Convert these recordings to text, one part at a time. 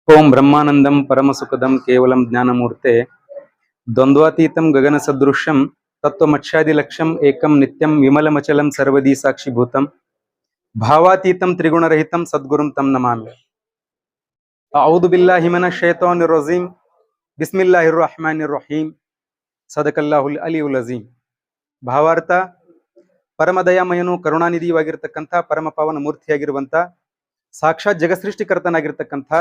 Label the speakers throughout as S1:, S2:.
S1: ಓಂ ಬ್ರಹ್ಮಾನಂದಂ ಪರಮಸುಖದಂ ಕೇವಲಂ ಜ್ಞಾನಮೂರ್ತೆ ದ್ವಂದ್ವಾತೀತಂ ಗಗನ ಸದೃಶ್ಯಂ ತತ್ವಮಚ್ಛಾದಿಲಕ್ಷ್ಯಂ ಏಕಂ ನಿತ್ಯಂ ವಿಮಲಮಚಲಂ ಸರ್ವದಿ ಸಾಕ್ಷಿಭೂತಂ ಭಾವಾತೀತಂ ತ್ರಿಗುಣರಹಿತಂ ಸದ್ಗುರುಂ ತಂ ನಮಾಮಿ. ಅಔದು ಬಿಲ್ಲಾಹಿ ಮಿನಶ್ ಶೈತಾನಿರ್ ರಜೀಮ್. ಬಿಸ್ಮಿಲ್ಲಾಹಿರ್ ರಹ್ಮಾನಿರ್ ರಹೀಂ. ಸದಕಲ್ಲಾಹುಲ್ ಅಲಿಯುಲ್ ಅಜೀಮ್. ಭಾವಾರ್ಥ: ಪರಮದಯಾಮಯನು ಕರುಣಾನಿಧಿಯಾಗಿರ್ತಕ್ಕಂಥ ಪರಮ ಪಾವನ ಮೂರ್ತಿಯಾಗಿರುವಂತ ಸಾಕ್ಷಾತ್ ಜಗಸೃಷ್ಟಿಕರ್ತನಾಗಿರ್ತಕ್ಕಂಥ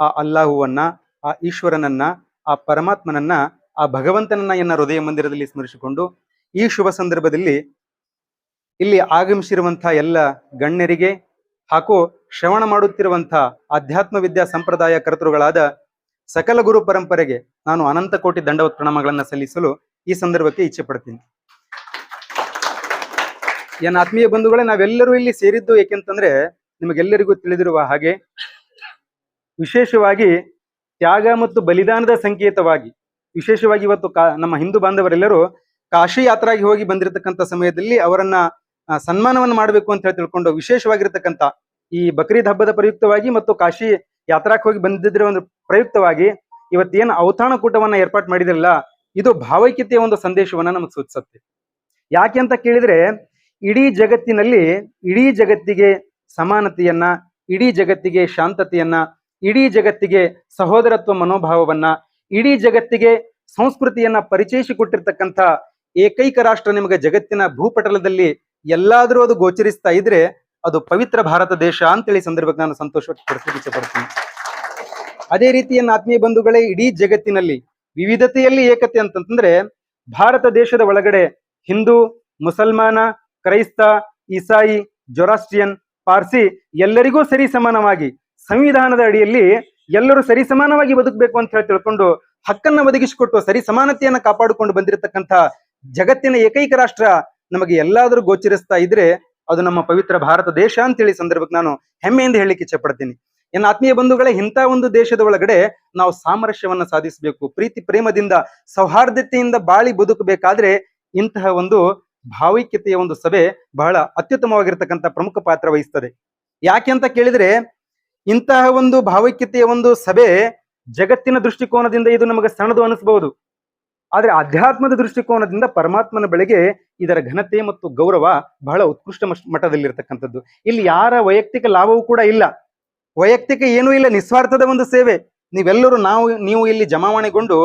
S1: ಆ ಅಲ್ಲಾಹುವನ್ನ, ಆ ಈಶ್ವರನನ್ನ, ಆ ಪರಮಾತ್ಮನನ್ನ, ಆ ಭಗವಂತನನ್ನ ಎನ್ನ ಹೃದಯ ಮಂದಿರದಲ್ಲಿ ಸ್ಮರಿಸಿಕೊಂಡು ಈ ಶುಭ ಸಂದರ್ಭದಲ್ಲಿ ಇಲ್ಲಿ ಆಗಮಿಸಿರುವಂತಹ ಎಲ್ಲ ಗಣ್ಯರಿಗೆ ಹಾಗೂ ಶ್ರವಣ ಮಾಡುತ್ತಿರುವಂತಹ ಆಧ್ಯಾತ್ಮ ವಿದ್ಯಾ ಸಂಪ್ರದಾಯ ಕರ್ತೃಗಳಾದ ಸಕಲ ಗುರು ಪರಂಪರೆಗೆ ನಾನು ಅನಂತ ಕೋಟಿ ದಂಡವತ್ ಪ್ರಣಾಮಗಳನ್ನ ಸಲ್ಲಿಸಲು ಈ ಸಂದರ್ಭಕ್ಕೆ ಇಚ್ಛೆ ಪಡ್ತೀನಿ. ಎನ್ನ ಆತ್ಮೀಯ ಬಂಧುಗಳೇ, ನಾವೆಲ್ಲರೂ ಇಲ್ಲಿ ಸೇರಿದ್ದು ಏಕೆಂತಂದ್ರೆ ನಿಮಗೆಲ್ಲರಿಗೂ ತಿಳಿದಿರುವ ಹಾಗೆ ವಿಶೇಷವಾಗಿ ತ್ಯಾಗ ಮತ್ತು ಬಲಿದಾನದ ಸಂಕೇತವಾಗಿ ವಿಶೇಷವಾಗಿ ಇವತ್ತು ನಮ್ಮ ಹಿಂದೂ ಬಾಂಧವರೆಲ್ಲರೂ ಕಾಶಿ ಯಾತ್ರಾಗಿ ಹೋಗಿ ಬಂದಿರತಕ್ಕಂಥ ಸಮಯದಲ್ಲಿ ಅವರನ್ನ ಸನ್ಮಾನವನ್ನು ಮಾಡಬೇಕು ಅಂತ ಹೇಳಿ ತಿಳ್ಕೊಂಡು ವಿಶೇಷವಾಗಿರ್ತಕ್ಕಂಥ ಈ ಬಕ್ರೀದ್ ಹಬ್ಬದ ಪ್ರಯುಕ್ತವಾಗಿ ಮತ್ತು ಕಾಶಿ ಯಾತ್ರಾಕ್ಕೆ ಹೋಗಿ ಬಂದಿದ್ರ ಒಂದು ಪ್ರಯುಕ್ತವಾಗಿ ಇವತ್ತೇನು ಔತಾಣ ಕೂಟವನ್ನ ಏರ್ಪಾಟ್ ಮಾಡಿದ್ರಲ್ಲ, ಇದು ಭಾವೈಕ್ಯತೆಯ ಒಂದು ಸಂದೇಶವನ್ನ ನಮಗೆ ಸೂಚಿಸುತ್ತೆ. ಯಾಕೆ ಅಂತ ಕೇಳಿದ್ರೆ, ಇಡೀ ಜಗತ್ತಿಗೆ ಸಮಾನತೆಯನ್ನ, ಇಡೀ ಜಗತ್ತಿಗೆ ಶಾಂತತೆಯನ್ನ, ಇಡೀ ಜಗತ್ತಿಗೆ ಸಹೋದರತ್ವ ಮನೋಭಾವವನ್ನ, ಇಡೀ ಜಗತ್ತಿಗೆ ಸಂಸ್ಕೃತಿಯನ್ನ ಪರಿಚಯಿಸಿಕೊಟ್ಟಿರ್ತಕ್ಕಂಥ ಏಕೈಕ ರಾಷ್ಟ್ರ ನಿಮಗೆ ಜಗತ್ತಿನ ಭೂಪಟಲದಲ್ಲಿ ಎಲ್ಲಾದ್ರೂ ಅದು ಗೋಚರಿಸ್ತಾ ಇದ್ರೆ ಅದು ಪವಿತ್ರ ಭಾರತ ದೇಶ ಅಂತೇಳಿ ಸಂದರ್ಭಕ್ಕೆ ನಾನು ಸಂತೋಷವಾಗಿ ಪಡಿಸಲಿಕ್ಕೆ ಇಚ್ಛೆ ಪಡ್ತೀನಿ. ಅದೇ ರೀತಿಯನ್ನ ಆತ್ಮೀಯ ಬಂಧುಗಳೇ, ಇಡೀ ಜಗತ್ತಿನಲ್ಲಿ ವಿವಿಧತೆಯಲ್ಲಿ ಏಕತೆ ಅಂತಂದ್ರೆ ಭಾರತ ದೇಶದ ಒಳಗಡೆ ಹಿಂದೂ, ಮುಸಲ್ಮಾನ, ಕ್ರೈಸ್ತ, ಇಸಾಯಿ, ಜೊರಾಸ್ಟ್ರಿಯನ್, ಪಾರ್ಸಿ ಎಲ್ಲರಿಗೂ ಸರಿ ಸಮಾನವಾಗಿ ಸಂವಿಧಾನದ ಅಡಿಯಲ್ಲಿ ಎಲ್ಲರೂ ಸರಿ ಸಮಾನವಾಗಿ ಬದುಕಬೇಕು ಅಂತ ಹೇಳಿ ತಿಳ್ಕೊಂಡು ಹಕ್ಕನ್ನ ಒದಗಿಸಿಕೊಟ್ಟು ಸರಿ ಸಮಾನತೆಯನ್ನ ಕಾಪಾಡಿಕೊಂಡು ಬಂದಿರತಕ್ಕಂಥ ಜಗತ್ತಿನ ಏಕೈಕ ರಾಷ್ಟ್ರ ನಮಗೆ ಎಲ್ಲಾದ್ರೂ ಗೋಚರಿಸ್ತಾ ಇದ್ರೆ ಅದು ನಮ್ಮ ಪವಿತ್ರ ಭಾರತ ದೇಶ ಅಂತೇಳಿ ಸಂದರ್ಭಕ್ಕೆ ನಾನು ಹೆಮ್ಮೆಯಿಂದ ಹೇಳಲಿಕ್ಕೆ ಇಚ್ಛೆ ಪಡ್ತೀನಿ. ಎನ್ನ ಆತ್ಮೀಯ ಬಂಧುಗಳೇ, ಇಂಥ ಒಂದು ದೇಶದ ಒಳಗಡೆ ನಾವು ಸಾಮರಸ್ಯವನ್ನ ಸಾಧಿಸಬೇಕು, ಪ್ರೀತಿ ಪ್ರೇಮದಿಂದ ಸೌಹಾರ್ದತೆಯಿಂದ ಬಾಳಿ ಬದುಕಬೇಕಾದ್ರೆ ಇಂತಹ ಒಂದು ಭಾವೈಕ್ಯತೆಯ ಒಂದು ಸಭೆ ಬಹಳ ಅತ್ಯುತ್ತಮವಾಗಿರ್ತಕ್ಕಂಥ ಪ್ರಮುಖ ಪಾತ್ರ ವಹಿಸ್ತದೆ. ಯಾಕೆ ಅಂತ ಕೇಳಿದ್ರೆ, ಇಂತಹ ಒಂದು ಭಾವೈಕ್ಯತೆಯ ಒಂದು ಸಭೆ ಜಗತ್ತಿನ ದೃಷ್ಟಿಕೋನದಿಂದ ಇದು ನಮಗೆ ಸಣ್ಣದು ಅನಿಸಬಹುದು, ಆದ್ರೆ ಆಧ್ಯಾತ್ಮದ ದೃಷ್ಟಿಕೋನದಿಂದ ಪರಮಾತ್ಮನ ಬಳಿಗೆ ಇದರ ಘನತೆ ಮತ್ತು ಗೌರವ ಬಹಳ ಉತ್ಕೃಷ್ಟ ಮಟ್ಟದಲ್ಲಿರ್ತಕ್ಕಂಥದ್ದು. ಇಲ್ಲಿ ಯಾರ ವೈಯಕ್ತಿಕ ಲಾಭವೂ ಕೂಡ ಇಲ್ಲ, ವೈಯಕ್ತಿಕ ಏನೂ ಇಲ್ಲ, ನಿಸ್ವಾರ್ಥದ ಒಂದು ಸೇವೆ. ನೀವೆಲ್ಲರೂ ನೀವು ಇಲ್ಲಿ ಜಮಾವಣೆಗೊಂಡು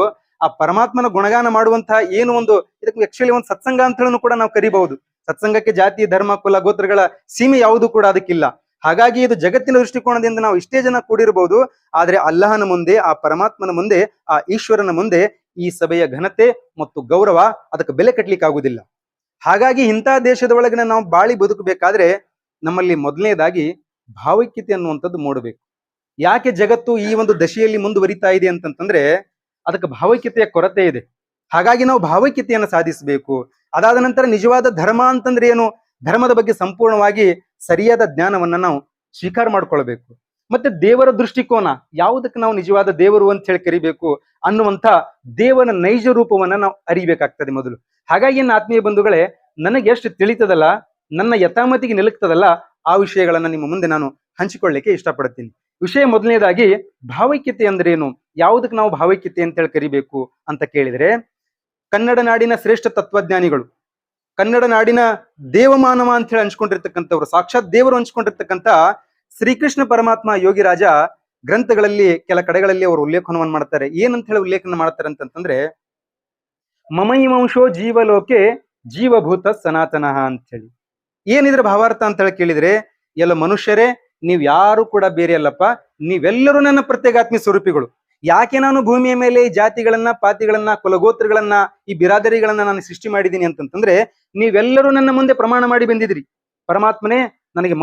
S1: ಆ ಪರಮಾತ್ಮನ ಗುಣಗಾನ ಮಾಡುವಂತಹ ಏನು ಒಂದು ಇದಕ್ಕೆ ಆಕ್ಚುಲಿ ಒಂದು ಸತ್ಸಂಗ ಅಂತ ಹೇಳನು ಕೂಡ ನಾವು ಕರಿಬಹುದು. ಸತ್ಸಂಗಕ್ಕೆ ಜಾತಿ, ಧರ್ಮ, ಕುಲ, ಗೋತ್ರಗಳ ಸೀಮೆ ಯಾವುದು ಕೂಡ ಅದಕ್ಕಿಲ್ಲ. ಹಾಗಾಗಿ ಇದು ಜಗತ್ತಿನ ದೃಷ್ಟಿಕೋನದಿಂದ ನಾವು ಇಷ್ಟೇ ಜನ ಕೂಡಿರಬಹುದು, ಆದ್ರೆ ಅಲ್ಲಾಹನ ಮುಂದೆ, ಆ ಪರಮಾತ್ಮನ ಮುಂದೆ, ಆ ಈಶ್ವರನ ಮುಂದೆ ಈ ಸಭೆಯ ಘನತೆ ಮತ್ತು ಗೌರವ ಅದಕ್ಕೆ ಬೆಲೆ ಕಟ್ಟಲಿಕ್ಕೆ ಆಗುದಿಲ್ಲ. ಹಾಗಾಗಿ ಇಂಥ ದೇಶದ ಒಳಗಿನ ನಾವು ಬಾಳಿ ಬದುಕಬೇಕಾದ್ರೆ ನಮ್ಮಲ್ಲಿ ಮೊದಲನೇದಾಗಿ ಭಾವೈಕ್ಯತೆ ಅನ್ನುವಂಥದ್ದು ಮೂಡಬೇಕು. ಯಾಕೆ ಜಗತ್ತು ಈ ಒಂದು ದಶೆಯಲ್ಲಿ ಮುಂದುವರಿತಾ ಇದೆ ಅಂತಂತಂದ್ರೆ ಅದಕ್ಕೆ ಭಾವೈಕ್ಯತೆಯ ಕೊರತೆ ಇದೆ. ಹಾಗಾಗಿ ನಾವು ಭಾವೈಕ್ಯತೆಯನ್ನು ಸಾಧಿಸಬೇಕು. ಅದಾದ ನಂತರ ನಿಜವಾದ ಧರ್ಮ ಅಂತಂದ್ರೆ ಏನು, ಧರ್ಮದ ಬಗ್ಗೆ ಸಂಪೂರ್ಣವಾಗಿ ಸರಿಯಾದ ಜ್ಞಾನವನ್ನ ನಾವು ಸ್ವೀಕಾರ ಮಾಡ್ಕೊಳ್ಬೇಕು. ಮತ್ತೆ ದೇವರ ದೃಷ್ಟಿಕೋನ, ಯಾವುದಕ್ಕೆ ನಾವು ನಿಜವಾದ ದೇವರು ಅಂತ ಹೇಳಿ ಕರಿಬೇಕು ಅನ್ನುವಂಥ ದೇವರ ನೈಜ ರೂಪವನ್ನ ನಾವು ಅರಿಬೇಕಾಗ್ತದೆ ಮೊದಲು. ಹಾಗಾಗಿ ನನ್ನ ಆತ್ಮೀಯ ಬಂಧುಗಳೇ, ನನಗೆ ಎಷ್ಟು ತಿಳಿತದಲ್ಲ, ನನ್ನ ಯಥಾಮತಿಗೆ ನಿಲುಕ್ತದಲ್ಲ, ಆ ವಿಷಯಗಳನ್ನ ನಿಮ್ಮ ಮುಂದೆ ನಾನು ಹಂಚಿಕೊಳ್ಳಿಕ್ಕೆ ಇಷ್ಟಪಡ್ತೀನಿ. ವಿಷಯ ಮೊದಲನೇದಾಗಿ, ಭಾವೈಕ್ಯತೆ ಅಂದ್ರೆ ಏನು, ಯಾವುದಕ್ಕೆ ನಾವು ಭಾವೈಕ್ಯತೆ ಅಂತ ಹೇಳಿ ಕರಿಬೇಕು ಅಂತ ಕೇಳಿದ್ರೆ, ಕನ್ನಡ ನಾಡಿನ ಶ್ರೇಷ್ಠ ತತ್ವಜ್ಞಾನಿಗಳು, ಕನ್ನಡ ನಾಡಿನ ದೇವಮಾನವ ಅಂತ ಹೇಳಿ ಹಂಚ್ಕೊಂಡಿರ್ತಕ್ಕಂಥವ್ರು, ಸಾಕ್ಷಾತ್ ದೇವರು ಹಂಚ್ಕೊಂಡಿರ್ತಕ್ಕಂಥ ಶ್ರೀಕೃಷ್ಣ ಪರಮಾತ್ಮ ಯೋಗಿರಾಜ ಗ್ರಂಥಗಳಲ್ಲಿ ಕೆಲ ಕಡೆಗಳಲ್ಲಿ ಅವರು ಉಲ್ಲೇಖನವನ್ನು ಮಾಡ್ತಾರೆ. ಏನಂತ ಹೇಳಿ ಉಲ್ಲೇಖನ ಮಾಡ್ತಾರೆ ಅಂತಂದ್ರೆ, ಮಮೈವಂಶೋ ಜೀವಲೋಕೆ ಜೀವಭೂತ ಸನಾತನಃ ಅಂತ ಹೇಳಿ. ಏನಿದ್ರ ಭಾವಾರ್ಥ ಅಂತ ಹೇಳಿ ಕೇಳಿದ್ರೆ, ಎಲ್ಲ ಮನುಷ್ಯರೇ, ನೀವ್ ಯಾರು ಕೂಡ ಬೇರೆ ಅಲ್ಲಪ್ಪ, ನೀವೆಲ್ಲರೂ ನನ್ನ ಪ್ರತ್ಯೇಗಾತ್ಮಿ ಸ್ವರೂಪಿಗಳು. ಯಾಕೆ ನಾನು ಭೂಮಿಯ ಮೇಲೆ ಈ ಜಾತಿಗಳನ್ನ, ಪಾತಿಗಳನ್ನ, ಕುಲಗೋತ್ರಗಳನ್ನ, ಈ ಬಿರಾದರಿಗಳನ್ನ ನಾನು ಸೃಷ್ಟಿ ಮಾಡಿದ್ದೀನಿ ಅಂತಂತಂದ್ರೆ, ನೀವೆಲ್ಲರೂ ನನ್ನ ಮುಂದೆ ಪ್ರಮಾಣ ಮಾಡಿ ಬಂದಿದ್ರಿ, ಪರಮಾತ್ಮನೇ ನನಗೆ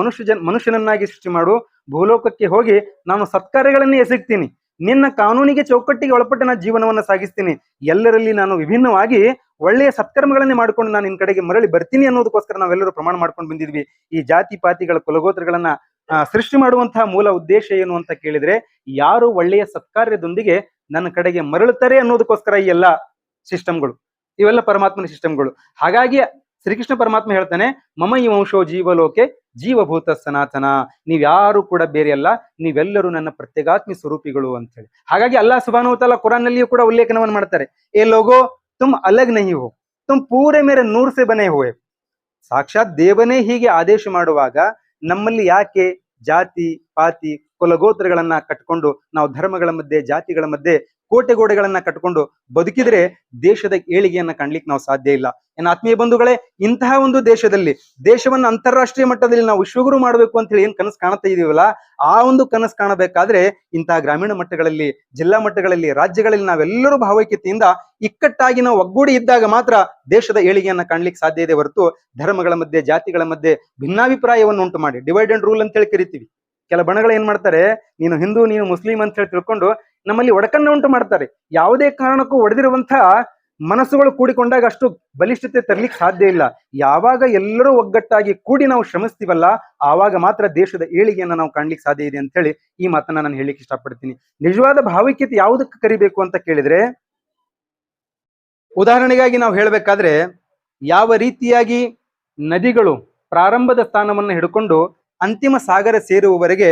S1: ಮನುಷ್ಯನನ್ನಾಗಿ ಸೃಷ್ಟಿ ಮಾಡು, ಭೂಲೋಕಕ್ಕೆ ಹೋಗಿ ನಾನು ಸತ್ಕಾರ್ಯಗಳನ್ನೇ ಎಸಗ್ತೀನಿ, ನಿನ್ನ ಕಾನೂನಿಗೆ ಚೌಕಟ್ಟಿಗೆ ಒಳಪಟ್ಟು ನಾನು ಜೀವನವನ್ನ ಸಾಗಿಸ್ತೀನಿ, ಎಲ್ಲರಲ್ಲಿ ನಾನು ವಿಭಿನ್ನವಾಗಿ ಒಳ್ಳೆಯ ಸತ್ಕರ್ಮಗಳನ್ನೇ ಮಾಡ್ಕೊಂಡು ನಾನು ನಿನ್ ಕಡೆಗೆ ಮರಳಿ ಬರ್ತೀನಿ ಅನ್ನೋದಕ್ಕೋಸ್ಕರ ನಾವೆಲ್ಲರೂ ಪ್ರಮಾಣ ಮಾಡ್ಕೊಂಡು ಬಂದಿದ್ವಿ. ಈ ಜಾತಿ ಪಾತಿಗಳ ಕುಲಗೋತ್ರಗಳನ್ನ ಸೃಷ್ಟಿ ಮಾಡುವಂತಹ ಮೂಲ ಉದ್ದೇಶ ಏನು ಅಂತ ಕೇಳಿದ್ರೆ, ಯಾರು ಒಳ್ಳೆಯ ಸತ್ಕಾರ್ಯದೊಂದಿಗೆ ನನ್ನ ಕಡೆಗೆ ಮರಳುತ್ತಾರೆ ಅನ್ನೋದಕ್ಕೋಸ್ಕರ ಈ ಎಲ್ಲ ಸಿಸ್ಟಮ್ಗಳು, ಇವೆಲ್ಲ ಪರಮಾತ್ಮನ ಸಿಸ್ಟಮ್ಗಳು. ಹಾಗಾಗಿ ಶ್ರೀಕೃಷ್ಣ ಪರಮಾತ್ಮ ಹೇಳ್ತಾನೆ, ಮಮ ಈ ವಂಶೋ ಜೀವಲೋಕೆ ಜೀವಭೂತ ಸನಾತನ, ನೀವ್ಯಾರು ಕೂಡ ಬೇರೆ ಅಲ್ಲ, ನೀವೆಲ್ಲರೂ ನನ್ನ ಪ್ರತ್ಯೇಗಾತ್ಮಿ ಸ್ವರೂಪಿಗಳು ಅಂತ ಹೇಳಿ. ಹಾಗಾಗಿ ಅಲ್ಲಾಹ್ ಸುಬ್ಹಾನಹು ವ ತಆಲಾ ಕುರಾನ್ ನಲ್ಲಿಯೂ ಕೂಡ ಉಲ್ಲೇಖನವನ್ನು ಮಾಡ್ತಾರೆ, ಏ ಲೋಗೋ ತುಮ್ ಅಲಗ್ ನಹಿ ಹೋ, ತುಮ್ ಪೂರೆ ಮೇರೆ ನೂರ್ ಸೆ ಬನೆ ಹುವೆ. ಸಾಕ್ಷಾತ್ ದೇವನೇ ಹೀಗೆ ಆದೇಶ ಮಾಡುವಾಗ ನಮ್ಮಲ್ಲಿ ಯಾಕೆ ಜಾತಿ ಪಾತಿ ಕುಲಗೋತ್ರಗಳನ್ನ ಕಟ್ಕೊಂಡು ನಾವು ಧರ್ಮಗಳ ಮಧ್ಯೆ ಜಾತಿಗಳ ಮಧ್ಯೆ ಕೋಟೆಗೋಡೆಗಳನ್ನ ಕಟ್ಕೊಂಡು ಬದುಕಿದ್ರೆ ದೇಶದ ಏಳಿಗೆಯನ್ನ ಕಾಣ್ಲಿಕ್ಕೆ ನಾವು ಸಾಧ್ಯ ಇಲ್ಲ. ಏನ್ ಆತ್ಮೀಯ ಬಂಧುಗಳೇ, ಇಂತಹ ಒಂದು ದೇಶದಲ್ಲಿ ದೇಶವನ್ನ ಅಂತಾರಾಷ್ಟ್ರೀಯ ಮಟ್ಟದಲ್ಲಿ ನಾವು ವಿಶ್ವಗುರು ಮಾಡಬೇಕು ಅಂತ ಹೇಳಿ ಏನ್ ಕನಸು ಕಾಣ್ತಾ ಇದೀವಲ್ಲ, ಆ ಒಂದು ಕನಸು ಕಾಣಬೇಕಾದ್ರೆ ಇಂತಹ ಗ್ರಾಮೀಣ ಮಟ್ಟಗಳಲ್ಲಿ, ಜಿಲ್ಲಾ ಮಟ್ಟಗಳಲ್ಲಿ, ರಾಜ್ಯಗಳಲ್ಲಿ ನಾವೆಲ್ಲರೂ ಭಾವೈಕ್ಯತೆಯಿಂದ ಇಕ್ಕಟ್ಟಾಗಿ ನಾವು ಒಗ್ಗೂಡಿ ಇದ್ದಾಗ ಮಾತ್ರ ದೇಶದ ಏಳಿಗೆಯನ್ನ ಕಾಣ್ಲಿಕ್ಕೆ ಸಾಧ್ಯ ಇದೆ ಹೊರತು ಧರ್ಮಗಳ ಮಧ್ಯೆ ಜಾತಿಗಳ ಮಧ್ಯೆ ಭಿನ್ನಾಭಿಪ್ರಾಯವನ್ನು ಉಂಟು ಮಾಡಿ ಡಿವೈಡ್ ಅಂಡ್ ರೂಲ್ ಅಂತ ಹೇಳಿ ಕರಿತೀವಿ. ಕೆಲ ಬಣಗಳು ಏನ್ ಮಾಡ್ತಾರೆ, ನೀನು ಹಿಂದೂ ನೀನು ಮುಸ್ಲಿಂ ಅಂತ ಹೇಳಿ ತಿಳ್ಕೊಂಡು ನಮ್ಮಲ್ಲಿ ಒಡಕನ್ನ ಉಂಟು ಮಾಡ್ತಾರೆ. ಯಾವುದೇ ಕಾರಣಕ್ಕೂ ಒಡೆದಿರುವಂತಹ ಮನಸ್ಸುಗಳು ಕೂಡಿಕೊಂಡಾಗ ಅಷ್ಟು ಬಲಿಷ್ಠತೆ ತರ್ಲಿಕ್ಕೆ ಸಾಧ್ಯ ಇಲ್ಲ. ಯಾವಾಗ ಎಲ್ಲರೂ ಒಗ್ಗಟ್ಟಾಗಿ ಕೂಡಿ ನಾವು ಶ್ರಮಿಸ್ತೀವಲ್ಲ, ಆವಾಗ ಮಾತ್ರ ದೇಶದ ಏಳಿಗೆಯನ್ನ ನಾವು ಕಾಣ್ಲಿಕ್ಕೆ ಸಾಧ್ಯ ಇದೆ ಅಂತ ಹೇಳಿ ಈ ಮಾತನ್ನ ನಾನು ಹೇಳಿಕ್ಕೆ ಇಷ್ಟಪಡ್ತೀನಿ. ನಿಜವಾದ ಭಾವೈಕ್ಯತೆ ಯಾವುದಕ್ಕೆ ಕರಿಬೇಕು ಅಂತ ಕೇಳಿದ್ರೆ, ಉದಾಹರಣೆಗಾಗಿ ನಾವು ಹೇಳ್ಬೇಕಾದ್ರೆ, ಯಾವ ರೀತಿಯಾಗಿ ನದಿಗಳು ಪ್ರಾರಂಭದ ಸ್ಥಾನವನ್ನ ಹಿಡ್ಕೊಂಡು ಅಂತಿಮ ಸಾಗರ ಸೇರುವವರೆಗೆ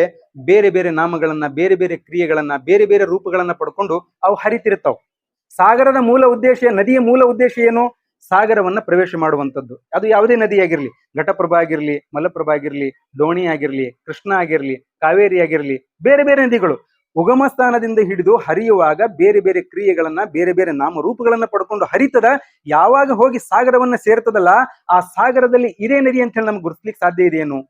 S1: ಬೇರೆ ಬೇರೆ ನಾಮಗಳನ್ನ, ಬೇರೆ ಬೇರೆ ಕ್ರಿಯೆಗಳನ್ನ, ಬೇರೆ ಬೇರೆ ರೂಪಗಳನ್ನ ಪಡ್ಕೊಂಡು ಅವು ಹರಿತಿರ್ತಾವ್. ಸಾಗರದ ಮೂಲ ಉದ್ದೇಶ, ನದಿಯ ಮೂಲ ಉದ್ದೇಶ ಏನು? ಸಾಗರವನ್ನ ಪ್ರವೇಶ ಮಾಡುವಂಥದ್ದು. ಅದು ಯಾವುದೇ ನದಿ ಆಗಿರ್ಲಿ, ಘಟಪ್ರಭಾ ಆಗಿರ್ಲಿ, ಮಲಪ್ರಭಾ ಆಗಿರ್ಲಿ, ದೋಣಿ ಆಗಿರ್ಲಿ, ಕೃಷ್ಣ ಆಗಿರ್ಲಿ, ಕಾವೇರಿ ಆಗಿರ್ಲಿ, ಬೇರೆ ಬೇರೆ ನದಿಗಳು ಉಗಮ ಸ್ಥಾನದಿಂದ ಹಿಡಿದು ಹರಿಯುವಾಗ ಬೇರೆ ಬೇರೆ ಕ್ರಿಯೆಗಳನ್ನ, ಬೇರೆ ಬೇರೆ ನಾಮರೂಪಗಳನ್ನ ಪಡ್ಕೊಂಡು ಹರಿತದ. ಯಾವಾಗ ಹೋಗಿ ಸಾಗರವನ್ನ ಸೇರ್ತದಲ್ಲ, ಆ ಸಾಗರದಲ್ಲಿ ಇದೇ ನದಿ ಅಂತ ಹೇಳಿ ನಮ್ಗೆ ಗುರುತಿಸ್ಲಿಕ್ಕೆ ಸಾಧ್ಯ ಇದೆಯೇನು?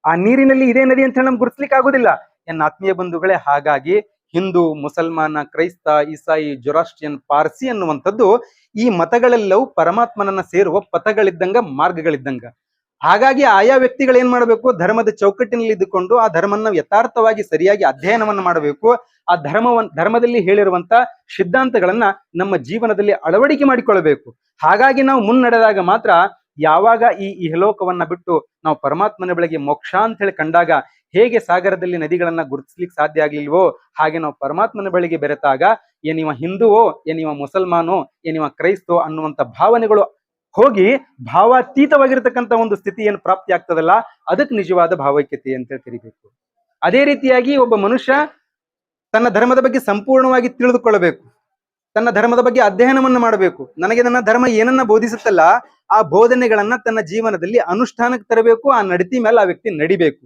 S1: ಆ ನೀರಿನಲ್ಲಿ ಇದೇ ನದಿ ಅಂತ ಹೇಳಿ ನಮ್ಗೆ ಗುರುತಿಸ್ಲಿಕ್ಕೆ ಆಗುದಿಲ್ಲ. ಎನ್ನ ಆತ್ಮೀಯ ಬಂಧುಗಳೇ, ಹಾಗಾಗಿ ಹಿಂದೂ, ಮುಸಲ್ಮಾನ, ಕ್ರೈಸ್ತ, ಇಸಾಯಿ, ಜೊರಾಸ್ಟ್ರಿಯನ್, ಪಾರ್ಸಿ ಅನ್ನುವಂಥದ್ದು ಈ ಮತಗಳೆಲ್ಲವೂ ಪರಮಾತ್ಮನನ್ನ ಸೇರುವ ಪಥಗಳಿದ್ದಂಗ, ಮಾರ್ಗಗಳಿದ್ದಂಗ. ಹಾಗಾಗಿ ಆಯಾ ವ್ಯಕ್ತಿಗಳು ಏನ್ ಮಾಡಬೇಕು, ಧರ್ಮದ ಚೌಕಟ್ಟಿನಲ್ಲಿ ಇದ್ದುಕೊಂಡು ಆ ಧರ್ಮನ ಯಥಾರ್ಥವಾಗಿ ಸರಿಯಾಗಿ ಅಧ್ಯಯನವನ್ನ ಮಾಡಬೇಕು. ಆ ಧರ್ಮದಲ್ಲಿ ಹೇಳಿರುವಂತ ಸಿದ್ಧಾಂತಗಳನ್ನ ನಮ್ಮ ಜೀವನದಲ್ಲಿ ಅಳವಡಿಕೆ ಮಾಡಿಕೊಳ್ಳಬೇಕು. ಹಾಗಾಗಿ ನಾವು ಮುನ್ನಡೆದಾಗ ಮಾತ್ರ, ಯಾವಾಗ ಈ ಇಹಲೋಕವನ್ನ ಬಿಟ್ಟು ನಾವು ಪರಮಾತ್ಮನ ಬಳಿಗೆ ಮೋಕ್ಷ ಅಂತ ಹೇಳಿ ಕಂಡಾಗ ಹೇಗೆ ಸಾಗರದಲ್ಲಿ ನದಿಗಳನ್ನ ಗುರುತಿಸ್ಲಿಕ್ಕೆ ಸಾಧ್ಯ ಆಗ್ಲಿಲ್ವೋ, ಹಾಗೆ ನಾವು ಪರಮಾತ್ಮನ ಬಳಿಗೆ ಬೆರೆತಾಗ ಏನಿವ ಹಿಂದುವೋ, ಏನಿವ ಮುಸಲ್ಮಾನೋ, ಏನಿವ ಕ್ರೈಸ್ತೋ ಅನ್ನುವಂತ ಭಾವನೆಗಳು ಹೋಗಿ ಭಾವಾತೀತವಾಗಿರ್ತಕ್ಕಂಥ ಒಂದು ಸ್ಥಿತಿ ಏನು ಪ್ರಾಪ್ತಿ ಆಗ್ತದಲ್ಲ, ಅದಕ್ಕೆ ನಿಜವಾದ ಭಾವೈಕ್ಯತೆ ಅಂತ ಕರಿಬೇಕು. ಅದೇ ರೀತಿಯಾಗಿ ಒಬ್ಬ ಮನುಷ್ಯ ತನ್ನ ಧರ್ಮದ ಬಗ್ಗೆ ಸಂಪೂರ್ಣವಾಗಿ ತಿಳಿದುಕೊಳ್ಳಬೇಕು, ತನ್ನ ಧರ್ಮದ ಬಗ್ಗೆ ಅಧ್ಯಯನವನ್ನ ಮಾಡಬೇಕು. ನನಗೆ ನನ್ನ ಧರ್ಮ ಏನನ್ನ ಬೋಧಿಸುತ್ತಲ್ಲ, ಆ ಬೋಧನೆಗಳನ್ನ ತನ್ನ ಜೀವನದಲ್ಲಿ ಅನುಷ್ಠಾನಕ್ಕೆ ತರಬೇಕು. ಆ ನಡತಿ ಮೇಲೆ ಆ ವ್ಯಕ್ತಿ ನಡಿಬೇಕು.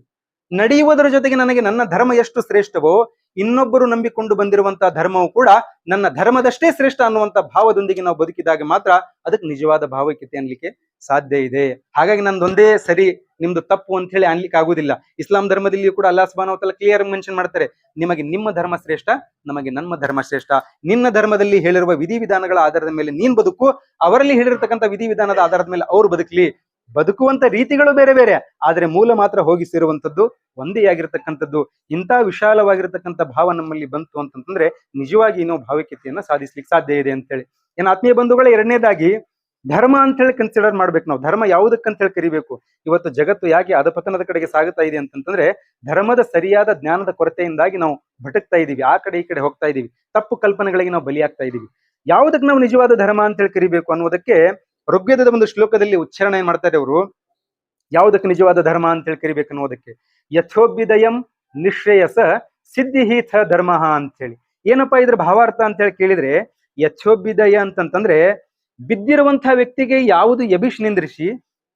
S1: ನಡೆಯುವುದರ ಜೊತೆಗೆ ನನಗೆ ನನ್ನ ಧರ್ಮ ಎಷ್ಟು ಶ್ರೇಷ್ಠವೋ, ಇನ್ನೊಬ್ಬರು ನಂಬಿಕೊಂಡು ಬಂದಿರುವಂತಹ ಧರ್ಮವು ಕೂಡ ನನ್ನ ಧರ್ಮದಷ್ಟೇ ಶ್ರೇಷ್ಠ ಅನ್ನುವಂತ ಭಾವದೊಂದಿಗೆ ನಾವು ಬದುಕಿದಾಗ ಮಾತ್ರ ಅದಕ್ಕೆ ನಿಜವಾದ ಭಾವೈಕ್ಯತೆ ಅನ್ಲಿಕ್ಕೆ ಸಾಧ್ಯ ಇದೆ. ಹಾಗಾಗಿ ನಂದೊಂದೇ ಸರಿ ನಿಮ್ದು ತಪ್ಪು ಅಂತ ಹೇಳಿ ಅನ್ಲಿಕ್ಕೆ ಆಗುದಿಲ್ಲ. ಇಸ್ಲಾಂ ಧರ್ಮದಲ್ಲಿಯೂ ಕೂಡ ಅಲ್ಲಾಹ್ ಸುಬ್ಹಾನಹು ವ ತಆಲಾ ಕ್ಲಿಯರ್ ಮೆನ್ಷನ್ ಮಾಡ್ತಾರೆ, ನಿಮಗೆ ನಿಮ್ಮ ಧರ್ಮ ಶ್ರೇಷ್ಠ, ನಮಗೆ ನಮ್ಮ ಧರ್ಮ ಶ್ರೇಷ್ಠ. ನಿನ್ನ ಧರ್ಮದಲ್ಲಿ ಹೇಳಿರುವ ವಿಧಿವಿಧಾನಗಳ ಆಧಾರದ ಮೇಲೆ ನೀನ್ ಬದುಕು, ಅವರಲ್ಲಿ ಹೇಳಿರ್ತಕ್ಕಂಥ ವಿಧಿವಿಧಾನದ ಆಧಾರದ ಮೇಲೆ ಅವ್ರು ಬದುಕಲಿ. ಬದುಕುವಂತ ರೀತಿಗಳು ಬೇರೆ ಬೇರೆ, ಆದ್ರೆ ಮೂಲ ಮಾತ್ರ ಹೋಗಿ ಸೇರುವಂತದ್ದು ಒಂದೇ ಆಗಿರ್ತಕ್ಕಂಥದ್ದು. ಇಂಥ ವಿಶಾಲವಾಗಿರ್ತಕ್ಕಂಥ ಭಾವ ನಮ್ಮಲ್ಲಿ ಬಂತು ಅಂತಂದ್ರೆ ನಿಜವಾಗಿ ನಾವು ಭಾವೈಕ್ಯತೆಯನ್ನ ಸಾಧಿಸ್ಲಿಕ್ಕೆ ಸಾಧ್ಯ ಇದೆ ಅಂತೇಳಿ. ಏನ್ ಆತ್ಮೀಯ ಬಂಧುಗಳೇ, ಎರಡನೇದಾಗಿ ಧರ್ಮ ಅಂತ ಹೇಳಿ ಕನ್ಸಿಡರ್ ಮಾಡ್ಬೇಕು. ನಾವು ಧರ್ಮ ಯಾವುದಕ್ಕಂತ ಹೇಳಿ ಕರಿಬೇಕು. ಇವತ್ತು ಜಗತ್ತು ಯಾಕೆ ಅಧಪತನದ ಕಡೆಗೆ ಸಾಗುತ್ತಾ ಇದೆ ಅಂತಂತಂದ್ರೆ, ಧರ್ಮದ ಸರಿಯಾದ ಜ್ಞಾನದ ಕೊರತೆಯಿಂದಾಗಿ ನಾವು ಭಟಕ್ತಾ ಇದೀವಿ, ಆ ಕಡೆ ಈ ಕಡೆ ಹೋಗ್ತಾ ಇದೀವಿ, ತಪ್ಪು ಕಲ್ಪನೆಗಳಿಗೆ ನಾವು ಬಲಿಯಾಗ್ತಾ ಇದೀವಿ. ಯಾವುದಕ್ಕೆ ನಾವು ನಿಜವಾದ ಧರ್ಮ ಅಂತ ಹೇಳಿ ಕರಿಬೇಕು ಅನ್ನೋದಕ್ಕೆ ಋಗ್ವೇದದ ಒಂದು ಶ್ಲೋಕದಲ್ಲಿ ಉಚ್ಚಾರಣೆ ಮಾಡ್ತಾರೆ ಅವರು. ಯಾವುದಕ್ಕೆ ನಿಜವಾದ ಧರ್ಮ ಅಂತ ಹೇಳಿ ಕರಿಬೇಕು ಅನ್ನೋದಕ್ಕೆ, ಯಥೋಭ್ಯುದಯಂ ನಿಶ್ರೇಯಸ ಸಿದ್ಧಿಹೀಥ ಧರ್ಮ ಅಂತ ಹೇಳಿ. ಏನಪ್ಪಾ ಇದ್ರ ಭಾವಾರ್ಥ ಅಂತ ಹೇಳಿ ಕೇಳಿದ್ರೆ, ಯಥೋಭ್ಯುದಯ ಅಂತಂತಂದ್ರೆ ಬಿದ್ದಿರುವಂತಹ ವ್ಯಕ್ತಿಗೆ ಯಾವುದು ಎಬಿಶ್ ನಿಂದ್ರಿಸಿ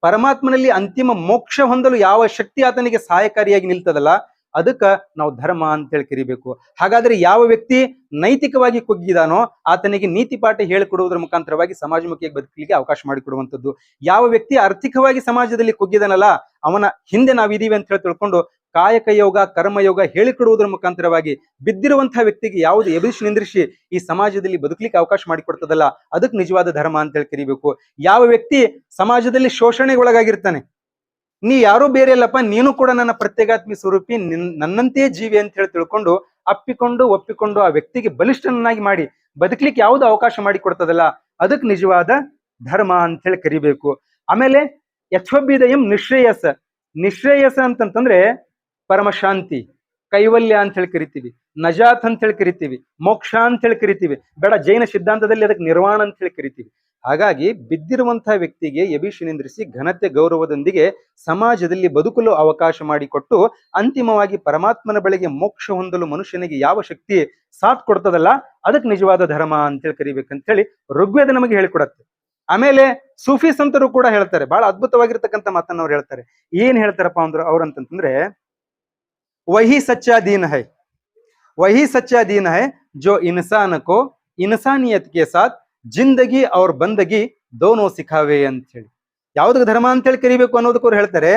S1: ಪರಮಾತ್ಮನಲ್ಲಿ ಅಂತಿಮ ಮೋಕ್ಷ ಹೊಂದಲು ಯಾವ ಶಕ್ತಿ ಆತನಿಗೆ ಸಹಾಯಕಾರಿಯಾಗಿ ನಿಲ್ತದಲ್ಲ, ಅದಕ್ಕ ನಾವು ಧರ್ಮ ಅಂತ ಹೇಳಿ ಕರಿಬೇಕು. ಹಾಗಾದ್ರೆ ಯಾವ ವ್ಯಕ್ತಿ ನೈತಿಕವಾಗಿ ಕುಗ್ಗಿದಾನೋ ಆತನಿಗೆ ನೀತಿ ಪಾಠ ಹೇಳಿಕೊಡುವುದರ ಮುಖಾಂತರವಾಗಿ ಸಮಾಜಮುಖಿಯಾಗಿ ಬದುಕಲಿಕ್ಕೆ ಅವಕಾಶ ಮಾಡಿಕೊಡುವಂಥದ್ದು. ಯಾವ ವ್ಯಕ್ತಿ ಆರ್ಥಿಕವಾಗಿ ಸಮಾಜದಲ್ಲಿ ಕುಗ್ಗಿದಾನಲ್ಲ, ಅವನ ಹಿಂದೆ ನಾವಿದೀವಿ ಅಂತ ಹೇಳಿ ತಿಳ್ಕೊಂಡು ಕಾಯಕ ಯೋಗ, ಕರ್ಮಯೋಗ ಹೇಳಿಕೊಡುವುದರ ಮುಖಾಂತರವಾಗಿ ಬಿದ್ದಿರುವಂತಹ ವ್ಯಕ್ತಿಗೆ ಯಾವುದು ಎಬಿಶ್ ನಿಂದ್ರಿಸಿ ಈ ಸಮಾಜದಲ್ಲಿ ಬದುಕಲಿಕ್ಕೆ ಅವಕಾಶ ಮಾಡಿಕೊಡ್ತದಲ್ಲ, ಅದಕ್ಕೆ ನಿಜವಾದ ಧರ್ಮ ಅಂತ ಹೇಳಿ ಕರಿಬೇಕು. ಯಾವ ವ್ಯಕ್ತಿ ಸಮಾಜದಲ್ಲಿ ಶೋಷಣೆಗೊಳಗಾಗಿರ್ತಾನೆ, ನೀ ಯಾರೂ ಬೇರೆ ಅಲ್ಲಪ್ಪ, ನೀನು ಕೂಡ ನನ್ನ ಪ್ರತ್ಯೇಗಾತ್ಮಿ ಸ್ವರೂಪಿ, ನನ್ನಂತೆಯೇ ಜೀವಿ ಅಂತ ಹೇಳಿ ತಿಳ್ಕೊಂಡು ಅಪ್ಪಿಕೊಂಡು ಒಪ್ಪಿಕೊಂಡು ಆ ವ್ಯಕ್ತಿಗೆ ಬಲಿಷ್ಠನನ್ನಾಗಿ ಮಾಡಿ ಬದುಕಲಿಕ್ಕೆ ಯಾವ್ದು ಅವಕಾಶ ಮಾಡಿ ಕೊಡ್ತದಲ್ಲ, ಅದಕ್ಕೆ ನಿಜವಾದ ಧರ್ಮ ಅಂತ ಹೇಳಿ ಕರಿಬೇಕು. ಆಮೇಲೆ ಯಥೋಭ್ಯುದಯಂ ನಿಶ್ರೇಯಸ. ನಿಶ್ರೇಯಸ ಅಂತಂತಂದ್ರೆ ಪರಮಶಾಂತಿ, ಕೈವಲ್ಯ ಅಂತ ಹೇಳಿ ಕರಿತೀವಿ, ನಜಾತ್ ಅಂತ ಹೇಳಿ ಕರಿತೀವಿ, ಮೋಕ್ಷ ಅಂತ ಹೇಳಿ ಕರಿತೀವಿ. ಬೇಡ, ಜೈನ ಸಿದ್ಧಾಂತದಲ್ಲಿ ಅದಕ್ಕೆ ನಿರ್ವಾಣ ಅಂತ ಹೇಳಿ ಕರಿತೀವಿ. ಹಾಗಾಗಿ ಬಿದ್ದಿರುವಂತಹ ವ್ಯಕ್ತಿಗೆ ಎಬಿಸಿ ನಿಂದ್ರಿಸಿ ಘನತೆ ಗೌರವದೊಂದಿಗೆ ಸಮಾಜದಲ್ಲಿ ಬದುಕಲು ಅವಕಾಶ ಮಾಡಿಕೊಟ್ಟು ಅಂತಿಮವಾಗಿ ಪರಮಾತ್ಮನ ಬಳಿಗೆ ಮೋಕ್ಷ ಹೊಂದಲು ಮನುಷ್ಯನಿಗೆ ಯಾವ ಶಕ್ತಿ ಸಾಥ್ ಕೊಡ್ತದಲ್ಲ, ಅದಕ್ಕೆ ನಿಜವಾದ ಧರ್ಮ ಅಂತೇಳಿ ಕರಿಬೇಕಂತ ಹೇಳಿ ಋಗ್ವೇದ ನಮಗೆ ಹೇಳಿಕೊಡತ್ತೆ. ಆಮೇಲೆ ಸೂಫಿ ಸಂತರು ಕೂಡ ಹೇಳ್ತಾರೆ, ಬಹಳ ಅದ್ಭುತವಾಗಿರ್ತಕ್ಕಂಥ ಮಾತನ್ನ ಅವ್ರು ಹೇಳ್ತಾರೆ. ಏನ್ ಹೇಳ್ತಾರಪ್ಪ ಅಂದ್ರು ಅವ್ರಂತಂದ್ರೆ, ವಹಿ ಸಚ್ಚಾ ದೀನ್ ಹೈ, वही सच्चा दीन है जो इंसान को इंसानियत के साथ ಜಿಂದಗಿ ಅವ್ರ ಬಂದಗಿ ದೋನೋ ಸಿಖಾವೆ ಅಂತ ಹೇಳಿ. ಯಾವ್ದಕ್ಕೆ ಧರ್ಮ ಅಂತ ಹೇಳಿ ಕರಿಬೇಕು ಅನ್ನೋದಕ್ಕೆ ಅವ್ರು ಹೇಳ್ತಾರೆ,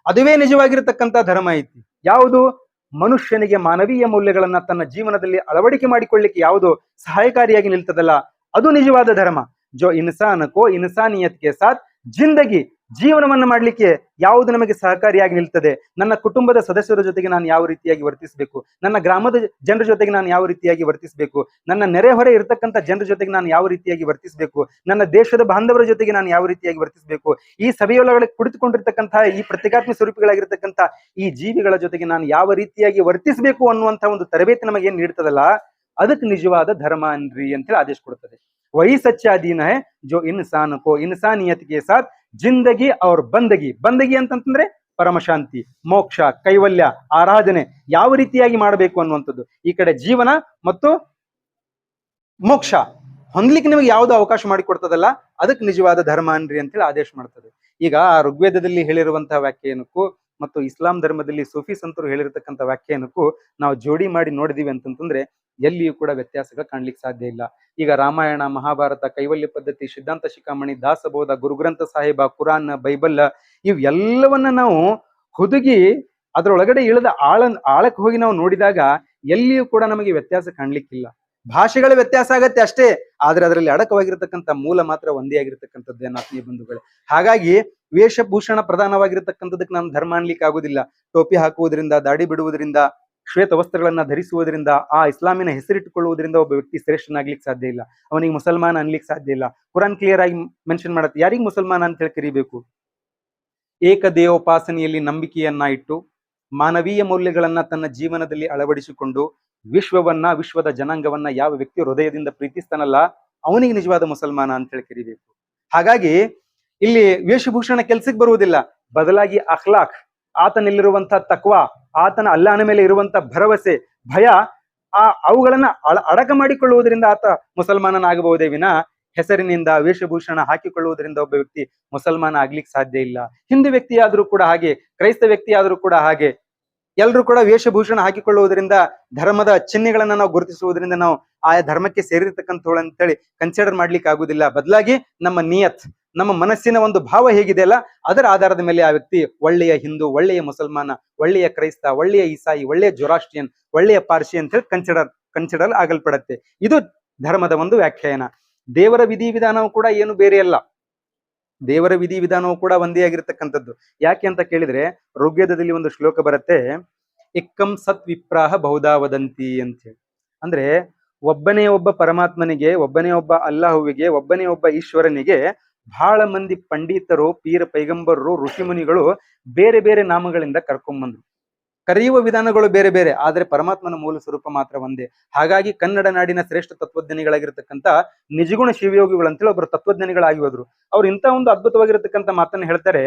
S1: ಅದುವೇ ನಿಜವಾಗಿರತಕ್ಕಂತ ಧರ್ಮ ಐತಿ. ಯಾವುದು? ಮನುಷ್ಯನಿಗೆ ಮಾನವೀಯ ಮೌಲ್ಯಗಳನ್ನ ತನ್ನ ಜೀವನದಲ್ಲಿ ಅಳವಡಿಕೆ ಮಾಡಿಕೊಳ್ಳಿಕ್ಕೆ ಯಾವುದು ಸಹಾಯಕಾರಿಯಾಗಿ ನಿಲ್ತದಲ್ಲ, ಅದು ನಿಜವಾದ ಧರ್ಮ. ಜೋ ಇನ್ಸಾನಕೋ ಇನ್ಸಾನಿಯತ್ಗೆ ಸಾಥ್ ಜಿಂದಗಿ, ಜೀವನವನ್ನ ಮಾಡ್ಲಿಕ್ಕೆ ಯಾವುದು ನಮಗೆ ಸಹಕಾರಿಯಾಗಿ ನಿಲ್ತದೆ, ನನ್ನ ಕುಟುಂಬದ ಸದಸ್ಯರ ಜೊತೆಗೆ ನಾನು ಯಾವ ರೀತಿಯಾಗಿ ವರ್ತಿಸಬೇಕು, ನನ್ನ ಗ್ರಾಮದ ಜನರ ಜೊತೆಗೆ ನಾನು ಯಾವ ರೀತಿಯಾಗಿ ವರ್ತಿಸಬೇಕು, ನನ್ನ ನೆರೆಹೊರೆ ಇರತಕ್ಕಂಥ ಜನರ ಜೊತೆಗೆ ನಾನು ಯಾವ ರೀತಿಯಾಗಿ ವರ್ತಿಸಬೇಕು, ನನ್ನ ದೇಶದ ಬಾಂಧವರ ಜೊತೆಗೆ ನಾನು ಯಾವ ರೀತಿಯಾಗಿ ವರ್ತಿಸಬೇಕು, ಈ ಸಭೆಯೊಳಗಡೆ ಕುಳಿತುಕೊಂಡಿರ್ತಕ್ಕಂತಹ ಈ ಪ್ರತ್ಯೇಕಾತ್ಮ ಸ್ವರೂಪಿಗಳಾಗಿರ್ತಕ್ಕಂಥ ಈ ಜೀವಿಗಳ ಜೊತೆಗೆ ನಾನು ಯಾವ ರೀತಿಯಾಗಿ ವರ್ತಿಸಬೇಕು ಅನ್ನುವಂಥ ಒಂದು ತರಬೇತಿ ನಮಗೆ ಏನ್ ನೀಡ್ತದಲ್ಲ, ಅದಕ್ಕೆ ನಿಜವಾದ ಧರ್ಮ ಅನ್ರಿ ಅಂತೇಳಿ ಆದೇಶ ಕೊಡ್ತದೆ. ವಹಿ ಸಚ್ಚಾ ದೀನ್ ಹೈ ಜೋ ಇನ್ಸಾನ್ ಕೋ ಇನ್ಸಾನಿಯತ್ಗೆ ಸಾಥ್ ಜಿಂದಗಿ ಅವ್ರ ಬಂದಗಿ. ಬಂದಗಿ ಅಂತಂದ್ರೆ ಪರಮಶಾಂತಿ, ಮೋಕ್ಷ, ಕೈವಲ್ಯ, ಆರಾಧನೆ ಯಾವ ರೀತಿಯಾಗಿ ಮಾಡಬೇಕು ಅನ್ನುವಂಥದ್ದು. ಈ ಕಡೆ ಜೀವನ ಮತ್ತು ಮೋಕ್ಷ ಹೊಂದ್ಲಿಕ್ಕೆ ನಿಮಗೆ ಯಾವ್ದು ಅವಕಾಶ ಮಾಡಿಕೊಡ್ತದಲ್ಲ, ಅದಕ್ಕೆ ನಿಜವಾದ ಧರ್ಮ ಅನ್ರಿ ಅಂತೇಳಿ ಆದೇಶ ಮಾಡ್ತದೆ. ಈಗ ಋಗ್ವೇದದಲ್ಲಿ ಹೇಳಿರುವಂತಹ ವ್ಯಾಖ್ಯಾನಕ್ಕೂ ಮತ್ತು ಇಸ್ಲಾಂ ಧರ್ಮದಲ್ಲಿ ಸೂಫಿ ಸಂತರು ಹೇಳಿರತಕ್ಕಂಥ ವ್ಯಾಖ್ಯಾನಕ್ಕೂ ನಾವು ಜೋಡಿ ಮಾಡಿ ನೋಡಿದೀವಿ ಅಂತಂತಂದ್ರೆ ಎಲ್ಲಿಯೂ ಕೂಡ ವ್ಯತ್ಯಾಸಗಳು ಕಾಣ್ಲಿಕ್ಕೆ ಸಾಧ್ಯ ಇಲ್ಲ. ಈಗ ರಾಮಾಯಣ, ಮಹಾಭಾರತ, ಕೈವಲ್ಯ ಪದ್ಧತಿ, ಸಿದ್ಧಾಂತ ಶಿಖಾಮಣಿ, ದಾಸಬೋಧ, ಗುರುಗ್ರಂಥ ಸಾಹಿಬ, ಕುರಾನ್, ಬೈಬಲ್ ಇವೆಲ್ಲವನ್ನ ನಾವು ಹುದುಗಿ ಅದರೊಳಗಡೆ ಇಳಿದ ಆಳಕ್ಕೆ ಹೋಗಿ ನಾವು ನೋಡಿದಾಗ ಎಲ್ಲಿಯೂ ಕೂಡ ನಮಗೆ ವ್ಯತ್ಯಾಸ ಕಾಣ್ಲಿಕ್ಕಿಲ್ಲ. ಭಾಷೆಗಳ ವ್ಯತ್ಯಾಸ ಆಗತ್ತೆ ಅಷ್ಟೇ, ಆದ್ರೆ ಅದರಲ್ಲಿ ಅಡಕವಾಗಿರ್ತಕ್ಕಂಥ ಮೂಲ ಮಾತ್ರ ಒಂದೇ ಆಗಿರ್ತಕ್ಕಂಥದ್ದು ಆತ್ಮೀಯ ಬಂಧುಗಳೇ. ಹಾಗಾಗಿ ವೇಷಭೂಷಣ ಪ್ರಧಾನವಾಗಿರ್ತಕ್ಕಂಥದಕ್ಕೆ ನಾನು ಧರ್ಮ ಅನ್ಲಿಕ್ಕೆ ಆಗುದಿಲ್ಲ. ಟೋಪಿ ಹಾಕುವುದರಿಂದ, ದಾಡಿ ಬಿಡುವುದರಿಂದ, ಶ್ವೇತ ವಸ್ತ್ರಗಳನ್ನ ಧರಿಸುವುದರಿಂದ, ಆ ಇಸ್ಲಾಮಿನ ಹೆಸರಿಟ್ಟುಕೊಳ್ಳುವುದರಿಂದ ಒಬ್ಬ ವ್ಯಕ್ತಿ ಶ್ರೇಷ್ಠನಾಗ್ಲಿಕ್ಕೆ ಸಾಧ್ಯ ಇಲ್ಲ, ಅವನಿಗೆ ಮುಸಲ್ಮಾನ ಅನ್ಲಿಕ್ಕೆ ಸಾಧ್ಯ ಇಲ್ಲ. ಕುರಾನ್ ಕ್ಲಿಯರ್ ಆಗಿ ಮೆನ್ಷನ್ ಮಾಡುತ್ತೆ ಯಾರಿಗೆ ಮುಸಲ್ಮಾನ ಅಂತ ಹೇಳಿ ಕರಿಬೇಕು. ಏಕದೇವೋಪಾಸನೆಯಲ್ಲಿ ನಂಬಿಕೆಯನ್ನ ಇಟ್ಟು ಮಾನವೀಯ ಮೌಲ್ಯಗಳನ್ನ ತನ್ನ ಜೀವನದಲ್ಲಿ ಅಳವಡಿಸಿಕೊಂಡು ವಿಶ್ವದ ಜನಾಂಗವನ್ನ ಯಾವ ವ್ಯಕ್ತಿ ಹೃದಯದಿಂದ ಪ್ರೀತಿಸ್ತಾನಲ್ಲ, ಅವನಿಗೆ ನಿಜವಾದ ಮುಸಲ್ಮಾನ ಅಂತ ಹೇಳಿ ಕರಿಬೇಕು. ಹಾಗಾಗಿ ಇಲ್ಲಿ ವೇಷಭೂಷಣ ಕೆಲ್ಸಕ್ಕೆ ಬರುವುದಿಲ್ಲ, ಬದಲಾಗಿ ಅಖ್ಲಾಕ್, ಆತನಲ್ಲಿರುವಂತ ತಕ್ವಾ, ಆತನ ಅಲ್ಲಾಹನ ಮೇಲೆ ಇರುವಂತ ಭರವಸೆ, ಭಯ, ಅವುಗಳನ್ನ ಅಡಕ ಮಾಡಿಕೊಳ್ಳುವುದರಿಂದ ಆತ ಮುಸಲ್ಮಾನನಾಗಬಹುದೇ ವಿನ ಹೆಸರಿನಿಂದ ವೇಷಭೂಷಣ ಹಾಕಿಕೊಳ್ಳುವುದರಿಂದ ಒಬ್ಬ ವ್ಯಕ್ತಿ ಮುಸಲ್ಮಾನ ಆಗ್ಲಿಕ್ಕೆ ಸಾಧ್ಯ ಇಲ್ಲ. ಹಿಂದೂ ವ್ಯಕ್ತಿ ಆದ್ರೂ ಕೂಡ ಹಾಗೆ, ಕ್ರೈಸ್ತ ವ್ಯಕ್ತಿ ಆದ್ರೂ ಕೂಡ ಹಾಗೆ, ಎಲ್ಲರೂ ಕೂಡ ವೇಷಭೂಷಣ ಹಾಕಿಕೊಳ್ಳುವುದರಿಂದ, ಧರ್ಮದ ಚಿಹ್ನೆಗಳನ್ನ ನಾವು ಗುರುತಿಸುವುದರಿಂದ ನಾವು ಆಯಾ ಧರ್ಮಕ್ಕೆ ಸೇರಿರ್ತಕ್ಕಂಥವಳು ಅಂತೇಳಿ ಕನ್ಸಿಡರ್ ಮಾಡ್ಲಿಕ್ಕೆ ಆಗುದಿಲ್ಲ. ಬದಲಾಗಿ ನಮ್ಮ ನಿಯತ್, ನಮ್ಮ ಮನಸ್ಸಿನ ಒಂದು ಭಾವ ಹೇಗಿದೆಯಲ್ಲ, ಅದರ ಆಧಾರದ ಮೇಲೆ ಆ ವ್ಯಕ್ತಿ ಒಳ್ಳೆಯ ಹಿಂದೂ, ಒಳ್ಳೆಯ ಮುಸಲ್ಮಾನ, ಒಳ್ಳೆಯ ಕ್ರೈಸ್ತ, ಒಳ್ಳೆಯ ಈಸಾಯಿ, ಒಳ್ಳೆಯ ಜೊರಾಸ್ಟ್ರಿಯನ್, ಒಳ್ಳೆಯ ಪಾರ್ಸಿ ಅಂತ ಹೇಳಿ ಕನ್ಸಿಡರ್ ಆಗಲ್ಪಡತ್ತೆ. ಇದು ಧರ್ಮದ ಒಂದು ವ್ಯಾಖ್ಯಾನ. ದೇವರ ವಿಧಿವಿಧಾನವು ಕೂಡ ಏನು ಬೇರೆ ಅಲ್ಲ, ದೇವರ ವಿಧಿವಿಧಾನವು ಕೂಡ ಒಂದೇ ಆಗಿರ್ತಕ್ಕಂಥದ್ದು. ಯಾಕೆ ಅಂತ ಕೇಳಿದ್ರೆ ಋಗ್ವೇದದಲ್ಲಿ ಒಂದು ಶ್ಲೋಕ ಬರುತ್ತೆ, ಎಕ್ಕಂ ಸತ್ ವಿಪ್ರಾಹ ಬಹುಧಾ ವದಂತಿ ಅಂತ ಹೇಳಿ. ಅಂದ್ರೆ ಒಬ್ಬನೇ ಒಬ್ಬ ಪರಮಾತ್ಮನಿಗೆ, ಒಬ್ಬನೇ ಒಬ್ಬ ಅಲ್ಲಾಹುವಿಗೆ, ಒಬ್ಬನೇ ಒಬ್ಬ ಈಶ್ವರನಿಗೆ ಬಹಳ ಮಂದಿ ಪಂಡಿತರು, ಪೀರ ಪೈಗಂಬರರು, ಋಷಿಮುನಿಗಳು ಬೇರೆ ಬೇರೆ ನಾಮಗಳಿಂದ ಕರ್ಕೊಂಡ್ಬಂದ್ರು. ಕರೆಯುವ ವಿಧಾನಗಳು ಬೇರೆ ಬೇರೆ, ಆದ್ರೆ ಪರಮಾತ್ಮನ ಮೂಲ ಸ್ವರೂಪ ಮಾತ್ರ ಒಂದೇ. ಹಾಗಾಗಿ ಕನ್ನಡ ನಾಡಿನ ಶ್ರೇಷ್ಠ ತತ್ವಜ್ಞಾನಿಗಳಾಗಿರ್ತಕ್ಕಂಥ ನಿಜಗುಣ ಶಿವಯೋಗಿಗಳು ಅಂತೇಳಿ ಒಬ್ಬರು ತತ್ವಜ್ಞಾನಿಗಳಾಗಿ ಹೋದ್ರು. ಅವ್ರು ಇಂಥ ಒಂದು ಅದ್ಭುತವಾಗಿರ್ತಕ್ಕಂಥ ಮಾತನ್ನ ಹೇಳ್ತಾರೆ,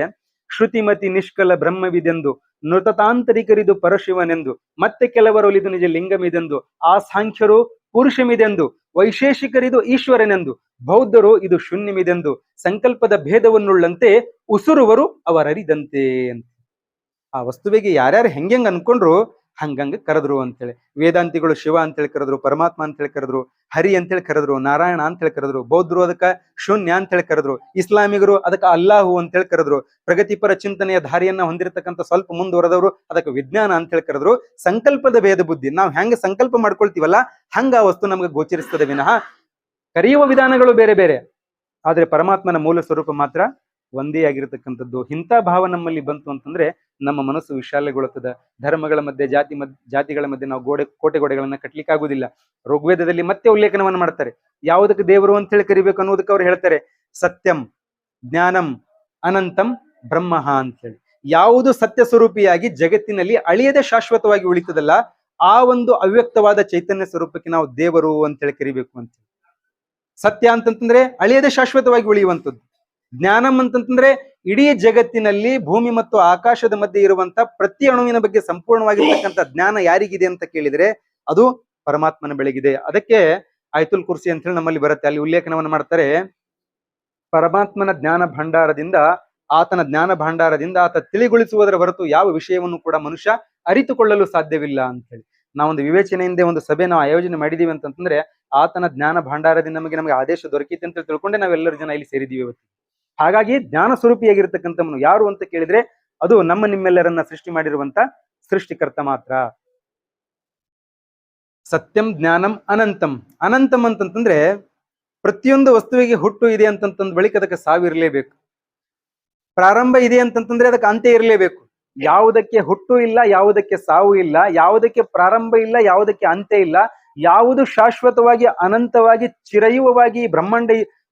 S1: ಶ್ರುತಿಮತಿ ನಿಷ್ಕಲ ಬ್ರಹ್ಮವಿದೆಂದು, ನೃತತಾಂತರಿಕರಿದು ಪರಶಿವನೆಂದು, ಮತ್ತೆ ಕೆಲವರೊಲಿದು ನಿಜ ಲಿಂಗಮಿದೆಂದು, ಆ ಸಾಂಖ್ಯರು ಪುರುಷಮಿದೆಂದು, ವೈಶೇಷಿಕರಿದು ಈಶ್ವರನೆಂದು, ಬೌದ್ಧರು ಇದು ಶೂನ್ಯಮಿದೆಂದು, ಸಂಕಲ್ಪದ ಭೇದವನ್ನುಳ್ಳಂತೆ ಉಸುರುವರು ಅವರರಿದಂತೆ ಅಂತ. ಆ ವಸ್ತುವಿಗೆ ಯಾರ್ಯಾರು ಹೆಂಗೆಂಗ್ ಅನ್ಕೊಂಡ್ರು ಹಂಗಂಗ ಕರೆದ್ರು ಅಂತೇಳಿ. ವೇದಾಂತಿಗಳು ಶಿವ ಅಂತೇಳಿ ಕರೆದ್ರು, ಪರಮಾತ್ಮ ಅಂತೇಳಿ ಕರೆದ್ರು, ಹರಿ ಅಂತೇಳಿ ಕರೆದ್ರು, ನಾರಾಯಣ ಅಂತೇಳಿ ಕರೆದ್ರು, ಬೌದ್ಧರು ಅದಕ್ಕ ಶೂನ್ಯ ಅಂತೇಳಿ ಕರೆದ್ರು, ಇಸ್ಲಾಮಿಗರು ಅದಕ್ಕ ಅಲ್ಲಾಹು ಅಂತೇಳಿ ಕರೆದ್ರು, ಪ್ರಗತಿಪರ ಚಿಂತನೆಯ ದಾರಿಯನ್ನ ಹೊಂದಿರತಕ್ಕಂಥ ಸ್ವಲ್ಪ ಮುಂದುವರೆದವರು ಅದಕ್ಕೆ ವಿಜ್ಞಾನ ಅಂತೇಳಿ ಕರೆದ್ರು. ಸಂಕಲ್ಪದ ಭೇದ ಬುದ್ಧಿ, ನಾವು ಹೆಂಗ ಸಂಕಲ್ಪ ಮಾಡ್ಕೊಳ್ತೀವಲ್ಲ ಹಂಗ ಆ ವಸ್ತು ನಮ್ಗೆ ಗೋಚರಿಸ್ತದೆ ವಿನಃ ಕರೆಯುವ ವಿಧಾನಗಳು ಬೇರೆ ಬೇರೆ, ಆದ್ರೆ ಪರಮಾತ್ಮನ ಮೂಲ ಸ್ವರೂಪ ಮಾತ್ರ ಒಂದೇ ಆಗಿರತಕ್ಕಂಥದ್ದು. ಇಂಥ ಭಾವ ನಮ್ಮಲ್ಲಿ ಬಂತು ಅಂತಂದ್ರೆ ನಮ್ಮ ಮನಸ್ಸು ವಿಶಾಲಗೊಳ್ಳುತ್ತದೆ. ಧರ್ಮಗಳ ಮಧ್ಯೆ, ಜಾತಿಗಳ ಮಧ್ಯೆ ನಾವು ಕೋಟೆಗೋಡೆಗಳನ್ನ ಕಟ್ಲಿಕ್ಕೆ ಆಗುದಿಲ್ಲ. ಋಗ್ವೇದದಲ್ಲಿ ಮತ್ತೆ ಉಲ್ಲೇಖನವನ್ನು ಮಾಡ್ತಾರೆ, ಯಾವುದಕ್ಕೆ ದೇವರು ಅಂತ ಹೇಳಿ ಕರಿಬೇಕು ಅನ್ನೋದಕ್ಕೆ ಅವ್ರು ಹೇಳ್ತಾರೆ, ಸತ್ಯಂ ಜ್ಞಾನಂ ಅನಂತಂ ಬ್ರಹ್ಮ ಅಂತ ಹೇಳಿ. ಯಾವುದು ಸತ್ಯ ಸ್ವರೂಪಿಯಾಗಿ ಜಗತ್ತಿನಲ್ಲಿ ಅಳಿಯದೆ ಶಾಶ್ವತವಾಗಿ ಉಳಿತದಲ್ಲ, ಆ ಒಂದು ಅವ್ಯಕ್ತವಾದ ಚೈತನ್ಯ ಸ್ವರೂಪಕ್ಕೆ ನಾವು ದೇವರು ಅಂತ ಹೇಳಿ ಕರಿಬೇಕು ಅಂತ. ಸತ್ಯ ಅಂತಂತಂದ್ರೆ ಅಳಿಯದೆ ಶಾಶ್ವತವಾಗಿ ಉಳಿಯುವಂಥದ್ದು. ಜ್ಞಾನಂ ಅಂತಂತಂದ್ರೆ ಇಡೀ ಜಗತ್ತಿನಲ್ಲಿ ಭೂಮಿ ಮತ್ತು ಆಕಾಶದ ಮಧ್ಯೆ ಇರುವಂತ ಪ್ರತಿ ಅಣುವಿನ ಬಗ್ಗೆ ಸಂಪೂರ್ಣವಾಗಿರ್ತಕ್ಕಂಥ ಜ್ಞಾನ ಯಾರಿಗಿದೆ ಅಂತ ಕೇಳಿದ್ರೆ ಅದು ಪರಮಾತ್ಮನ ಬೆಳಗಿದೆ. ಅದಕ್ಕೆ ಆಯ್ತುಲ್ ಕುರ್ಸಿ ಅಂತ ಹೇಳಿ ನಮ್ಮಲ್ಲಿ ಬರುತ್ತೆ. ಅಲ್ಲಿ ಉಲ್ಲೇಖನವನ್ನು ಮಾಡ್ತಾರೆ, ಪರಮಾತ್ಮನ ಜ್ಞಾನ ಭಂಡಾರದಿಂದ, ಆತನ ಜ್ಞಾನ ಭಂಡಾರದಿಂದ ಆತ ತಿಳಿಗೊಳಿಸುವುದರ ಹೊರತು ಯಾವ ವಿಷಯವನ್ನು ಕೂಡ ಮನುಷ್ಯ ಅರಿತುಕೊಳ್ಳಲು ಸಾಧ್ಯವಿಲ್ಲ ಅಂತ ಹೇಳಿ. ನಾವೊಂದು ವಿವೇಚನೆಯಿಂದ ಒಂದು ಸಭೆ ನಾವು ಆಯೋಜನೆ ಮಾಡಿದೀವಿ ಅಂತಂದ್ರೆ ಆತನ ಜ್ಞಾನ ಭಂಡಾರದಿಂದ ನಮಗೆ ಆದೇಶ ದೊರಕಿದೆ ಅಂತ ತಿಳ್ಕೊಂಡೆ ನಾವೆಲ್ಲರೂ ಜನ ಇಲ್ಲಿ ಸೇರಿದೀವಿ ಇವತ್ತು. ಹಾಗಾಗಿ ಜ್ಞಾನ ಸ್ವರೂಪಿಯಾಗಿರ್ತಕ್ಕಂಥವನು ಯಾರು ಅಂತ ಕೇಳಿದ್ರೆ ಅದು ನಮ್ಮ ನಿಮ್ಮೆಲ್ಲರನ್ನ ಸೃಷ್ಟಿ ಮಾಡಿರುವಂತ ಸೃಷ್ಟಿಕರ್ತ ಮಾತ್ರ. ಸತ್ಯಂ ಜ್ಞಾನಂ ಅನಂತಂ. ಅನಂತಂ ಅಂತಂತಂದ್ರೆ ಪ್ರತಿಯೊಂದು ವಸ್ತುವಿಗೆ ಹುಟ್ಟು ಇದೆ ಅಂತಂತಂದ್ ಬಳಿಕ ಅದಕ್ಕೆ ಸಾವಿರಲೇಬೇಕು. ಪ್ರಾರಂಭ ಇದೆ ಅಂತಂತಂದ್ರೆ ಅದಕ್ಕೆ ಅಂತ್ಯ ಇರಲೇಬೇಕು. ಯಾವುದಕ್ಕೆ ಹುಟ್ಟು ಇಲ್ಲ, ಯಾವುದಕ್ಕೆ ಸಾವು ಇಲ್ಲ, ಯಾವುದಕ್ಕೆ ಪ್ರಾರಂಭ ಇಲ್ಲ, ಯಾವುದಕ್ಕೆ ಅಂತ್ಯ ಇಲ್ಲ, ಯಾವುದು ಶಾಶ್ವತವಾಗಿ ಅನಂತವಾಗಿ ಚಿರಯುವವಾಗಿ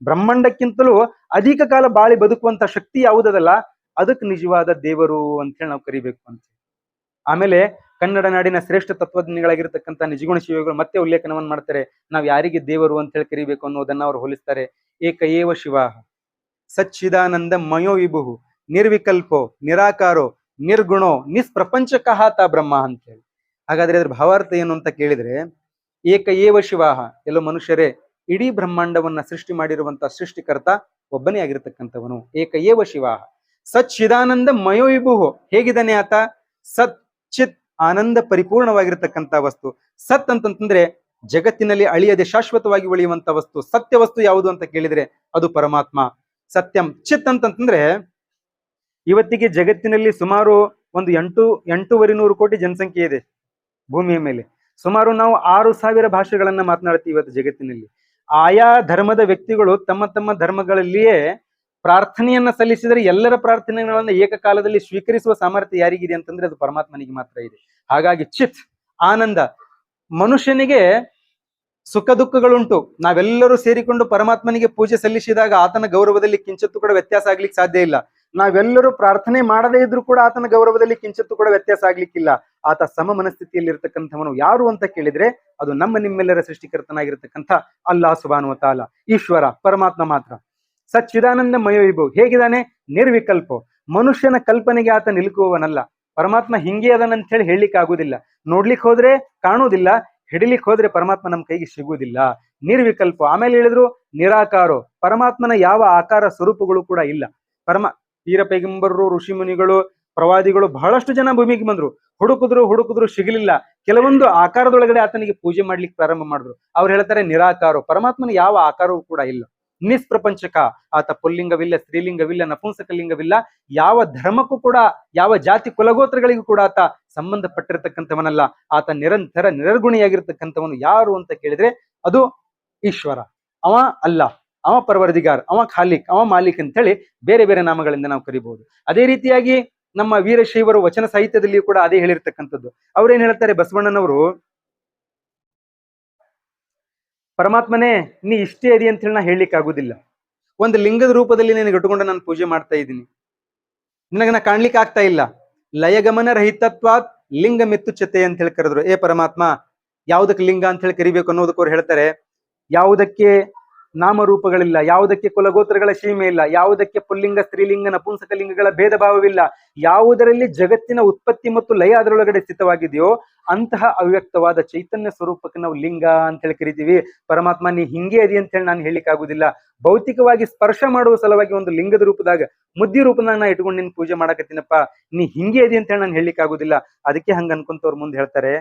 S1: ಬ್ರಹ್ಮಾಂಡಕ್ಕಿಂತಲೂ ಅಧಿಕ ಕಾಲ ಬಾಳಿ ಬದುಕುವಂತ ಶಕ್ತಿ ಯಾವುದಲ್ಲ ಅದಕ್ಕೆ ನಿಜವಾದ ದೇವರು ಅಂತ ಹೇಳಿ ನಾವು ಕರಿಬೇಕು ಅಂತ. ಆಮೇಲೆ ಕನ್ನಡ ನಾಡಿನ ಶ್ರೇಷ್ಠ ತತ್ವಜ್ಞಾನಿಗಳಾಗಿರ್ತಕ್ಕಂಥ ನಿಜಗುಣ ಶಿವಗಳು ಮತ್ತೆ ಉಲ್ಲೇಖನವನ್ನು ಮಾಡ್ತಾರೆ, ನಾವ್ ಯಾರಿಗೆ ದೇವರು ಅಂತ ಹೇಳಿ ಕರಿಬೇಕು ಅನ್ನೋದನ್ನ ಅವ್ರು ಹೋಲಿಸ್ತಾರೆ. ಏಕ ಏವ ಶಿವ ಸಚ್ಚಿದಾನಂದ ಮಯೋ ವಿಭು ನಿರ್ವಿಕಲ್ಪೋ ನಿರಾಕಾರೋ ನಿರ್ಗುಣೋ ನಿಷ್ಪ್ರಪಂಚಕಹಾತ ಬ್ರಹ್ಮ ಅಂತ ಹೇಳಿ. ಹಾಗಾದ್ರೆ ಅದ್ರ ಭಾವಾರ್ಥ ಏನು ಅಂತ ಕೇಳಿದ್ರೆ, ಏಕ ಏವ ಶಿವಾಹ, ಎಲ್ಲೋ ಮನುಷ್ಯರೇ, ಇಡೀ ಬ್ರಹ್ಮಾಂಡವನ್ನ ಸೃಷ್ಟಿ ಮಾಡಿರುವಂತ ಸೃಷ್ಟಿಕರ್ತ ಒಬ್ಬನೇ ಆಗಿರ್ತಕ್ಕಂಥವನು. ಏಕ ಏವ ಶಿವಾಹ ಸಚ್ಚಿದಾನಂದ ಮಯೋ ವಿಭು. ಹೇಗಿದ್ದಾನೆ ಆತ? ಸತ್ ಚಿತ್ ಆನಂದ ಪರಿಪೂರ್ಣವಾಗಿರ್ತಕ್ಕಂಥ ವಸ್ತು. ಸತ್ ಅಂತಂತಂದ್ರೆ ಜಗತ್ತಿನಲ್ಲಿ ಅಳಿಯದೆ ಶಾಶ್ವತವಾಗಿ ಉಳಿಯುವಂತ ವಸ್ತು. ಸತ್ಯ ವಸ್ತು ಯಾವುದು ಅಂತ ಕೇಳಿದ್ರೆ ಅದು ಪರಮಾತ್ಮ. ಸತ್ಯಂ. ಚಿತ್ ಅಂತಂತಂದ್ರೆ ಇವತ್ತಿಗೆ ಜಗತ್ತಿನಲ್ಲಿ ಸುಮಾರು ಒಂದು 8,800 ಕೋಟಿ ಜನಸಂಖ್ಯೆ ಇದೆ ಭೂಮಿಯ ಮೇಲೆ. ಸುಮಾರು ನಾವು 6,000 ಭಾಷೆಗಳನ್ನ ಮಾತನಾಡ್ತೀವಿ ಇವತ್ತು ಜಗತ್ತಿನಲ್ಲಿ. ಆಯಾ ಧರ್ಮದ ವ್ಯಕ್ತಿಗಳು ತಮ್ಮ ತಮ್ಮ ಧರ್ಮಗಳಲ್ಲಿಯೇ ಪ್ರಾರ್ಥನೆಯನ್ನ ಸಲ್ಲಿಸಿದರೆ ಎಲ್ಲರ ಪ್ರಾರ್ಥನೆಗಳನ್ನ ಏಕಕಾಲದಲ್ಲಿ ಸ್ವೀಕರಿಸುವ ಸಾಮರ್ಥ್ಯ ಯಾರಿಗಿದೆ ಅಂತಂದ್ರೆ ಅದು ಪರಮಾತ್ಮನಿಗೆ ಮಾತ್ರ ಇದೆ. ಹಾಗಾಗಿ ಚಿತ್ ಆನಂದ. ಮನುಷ್ಯನಿಗೆ ಸುಖ ದುಃಖಗಳುಂಟು. ನಾವೆಲ್ಲರೂ ಸೇರಿಕೊಂಡು ಪರಮಾತ್ಮನಿಗೆ ಪೂಜೆ ಸಲ್ಲಿಸಿದಾಗ ಆತನ ಗೌರವದಲ್ಲಿ ಕಿಂಚಿತ್ತು ಕೂಡ ವ್ಯತ್ಯಾಸ ಆಗ್ಲಿಕ್ಕೆ ಸಾಧ್ಯ ಇಲ್ಲ. ನಾವೆಲ್ಲರೂ ಪ್ರಾರ್ಥನೆ ಮಾಡದೇ ಇದ್ರೂ ಕೂಡ ಆತನ ಗೌರವದಲ್ಲಿ ಕಿಂಚಿತ್ತು ಕೂಡ ವ್ಯತ್ಯಾಸ ಆಗ್ಲಿಕ್ಕಿಲ್ಲ. ಆತ ಸಮ ಮನಸ್ಥಿತಿಯಲ್ಲಿ ಇರ್ತಕ್ಕಂಥವನು ಯಾರು ಅಂತ ಕೇಳಿದ್ರೆ ಅದು ನಮ್ಮ ನಿಮ್ಮೆಲ್ಲರ ಸೃಷ್ಟಿಕರ್ತನಾಗಿರ್ತಕ್ಕಂಥ ಅಲ್ಲಾಹ್ ಸುಬ್ಹಾನಹು ವ ತಆಲಾ, ಈಶ್ವರ ಪರಮಾತ್ಮ ಮಾತ್ರ. ಸಚ್ಚಿದಾನಂದ ಮಯೋ ವಿಭು. ಹೇಗಿದ್ದಾನೆ? ನಿರ್ವಿಕಲ್ಪೋ. ಮನುಷ್ಯನ ಕಲ್ಪನೆಗೆ ಆತ ನಿಲುಕುವವನಲ್ಲ. ಪರಮಾತ್ಮ ಹಿಂಗೆ ಅದನ್ನಂತ ಹೇಳಿ ಹೇಳಲಿಕ್ಕೆ ಆಗುದಿಲ್ಲ. ನೋಡ್ಲಿಕ್ಕೆ ಹೋದ್ರೆ ಕಾಣುವುದಿಲ್ಲ, ಹಿಡಿಲಿಕ್ಕೆ ಹೋದ್ರೆ ಪರಮಾತ್ಮ ನಮ್ಮ ಕೈಗೆ ಸಿಗುವುದಿಲ್ಲ. ನಿರ್ವಿಕಲ್ಪ. ಆಮೇಲೆ ಹೇಳಿದ್ರು ನಿರಾಕಾರೋ. ಪರಮಾತ್ಮನ ಯಾವ ಆಕಾರ ಸ್ವರೂಪಗಳು ಕೂಡ ಇಲ್ಲ. ವೀರ ಪೈಗಂಬರರು, ಋಷಿ ಮುನಿಗಳು, ಪ್ರವಾದಿಗಳು ಬಹಳಷ್ಟು ಜನ ಭೂಮಿಗೆ ಬಂದ್ರು, ಹುಡುಕಿದ್ರು ಸಿಗಲಿಲ್ಲ. ಕೆಲವೊಂದು ಆಕಾರದೊಳಗಡೆ ಆತನಿಗೆ ಪೂಜೆ ಮಾಡ್ಲಿಕ್ಕೆ ಪ್ರಾರಂಭ ಮಾಡಿದ್ರು. ಅವ್ರು ಹೇಳ್ತಾರೆ ನಿರಾಕಾರೋ. ಪರಮಾತ್ಮನ ಯಾವ ಆಕಾರವೂ ಕೂಡ ಇಲ್ಲ. ನಿಷ್ಪ್ರಪಂಚಕ. ಆತ ಪುಲ್ಲಿಂಗವಿಲ್ಲ, ಸ್ತ್ರೀಲಿಂಗವಿಲ್ಲ, ನಪುಂಸಕಲಿಂಗವಿಲ್ಲ. ಯಾವ ಧರ್ಮಕ್ಕೂ ಕೂಡ, ಯಾವ ಜಾತಿ ಕುಲಗೋತ್ರಗಳಿಗೂ ಕೂಡ ಆತ ಸಂಬಂಧಪಟ್ಟಿರ್ತಕ್ಕಂಥವನಲ್ಲ. ಆತ ನಿರಂತರ ನಿರ್ಗುಣಿಯಾಗಿರ್ತಕ್ಕಂಥವನು. ಯಾರು ಅಂತ ಕೇಳಿದ್ರೆ ಅದು ಈಶ್ವರ. ಅವ ಅಲ್ಲ, ಅವ ಪರವರ್ದಿಗಾರ್, ಅವ ಖಾಲಿಕ್, ಅವ ಮಾಲಿಕ್ ಅಂತ ಹೇಳಿ ಬೇರೆ ಬೇರೆ ನಾಮಗಳಿಂದ ನಾವು ಕರಿಬಹುದು. ಅದೇ ರೀತಿಯಾಗಿ ನಮ್ಮ ವೀರಶೈವರು ವಚನ ಸಾಹಿತ್ಯದಲ್ಲಿಯೂ ಕೂಡ ಅದೇ ಹೇಳಿರ್ತಕ್ಕಂಥದ್ದು. ಅವ್ರೇನ್ ಹೇಳ್ತಾರೆ ಬಸವಣ್ಣನವರು, ಪರಮಾತ್ಮನೇ ನೀ ಇಷ್ಟೇ ಅದಿ ಅಂತ ಹೇಳಿ ನಾ ಹೇಳಲಿಕ್ಕೆ ಆಗುದಿಲ್ಲ. ಒಂದು ಲಿಂಗದ ರೂಪದಲ್ಲಿ ನಿನಗೆ ಇಟ್ಟುಕೊಂಡು ನಾನು ಪೂಜೆ ಮಾಡ್ತಾ ಇದ್ದೀನಿ, ನಿನಗೆ ನಾ ಕಾಣ್ಲಿಕ್ಕೆ ಆಗ್ತಾ ಇಲ್ಲ. ಲಯಗಮನ ರಹಿತತ್ವಾತ್ ಲಿಂಗ ಮೆತ್ತುಚ್ಯತೆ ಅಂತ ಹೇಳಿ ಕರೆದ್ರು. ಏ ಪರಮಾತ್ಮ, ಯಾವುದಕ್ಕೆ ಲಿಂಗ ಅಂತ ಹೇಳಿ ಕರಿಬೇಕು ಅನ್ನೋದಕ್ಕೆ ಅವ್ರು ಹೇಳ್ತಾರೆ, ಯಾವುದಕ್ಕೆ ನಾಮರೂಪಗಳಿಲ್ಲ, ಯಾವುದಕ್ಕೆ ಕುಲಗೋತ್ರಗಳ ಸೀಮೆ ಇಲ್ಲ, ಯಾವುದಕ್ಕೆ ಪುಲ್ಲಿಂಗ, ಸ್ತ್ರೀಲಿಂಗ, ನಪುಂಸಕ ಲಿಂಗಗಳ ಭೇದ ಭಾವವಿಲ್ಲ, ಯಾವುದರಲ್ಲಿ ಜಗತ್ತಿನ ಉತ್ಪತ್ತಿ ಮತ್ತು ಲಯ ಅದರೊಳಗಡೆ ಸ್ಥಿತವಾಗಿದೆಯೋ ಅಂತಹ ಅವ್ಯಕ್ತವಾದ ಚೈತನ್ಯ ಸ್ವರೂಪಕ್ಕೆ ನಾವು ಲಿಂಗ ಅಂತ ಹೇಳಿ ಕರಿತೀವಿ. ಪರಮಾತ್ಮ ನೀ ಹಿಂಗೆ ಅದಿ ಅಂತ ಹೇಳಿ ನಾನು ಹೇಳಲಿಕ್ಕೆ ಆಗುದಿಲ್ಲ. ಭೌತಿಕವಾಗಿ ಸ್ಪರ್ಶ ಮಾಡುವ ಸಲುವಾಗಿ ಒಂದು ಲಿಂಗದ ರೂಪದಾಗ, ಮುದ್ದಿ ರೂಪದಾಗ ನಾ ಇಟ್ಕೊಂಡು ನಿನ್ ಪೂಜೆ ಮಾಡಕತ್ತೀನಪ್ಪ, ನೀ ಹಿಂಗೆ ಅದಿ ಅಂತ ಹೇಳಿ ನಾನು ಹೇಳಲಿಕ್ಕೆ ಆಗುದಿಲ್ಲ. ಅದಕ್ಕೆ ಹಂಗ ಅನ್ಕೊಂತವ್ರ ಮುಂದೆ ಹೇಳ್ತಾರೆ,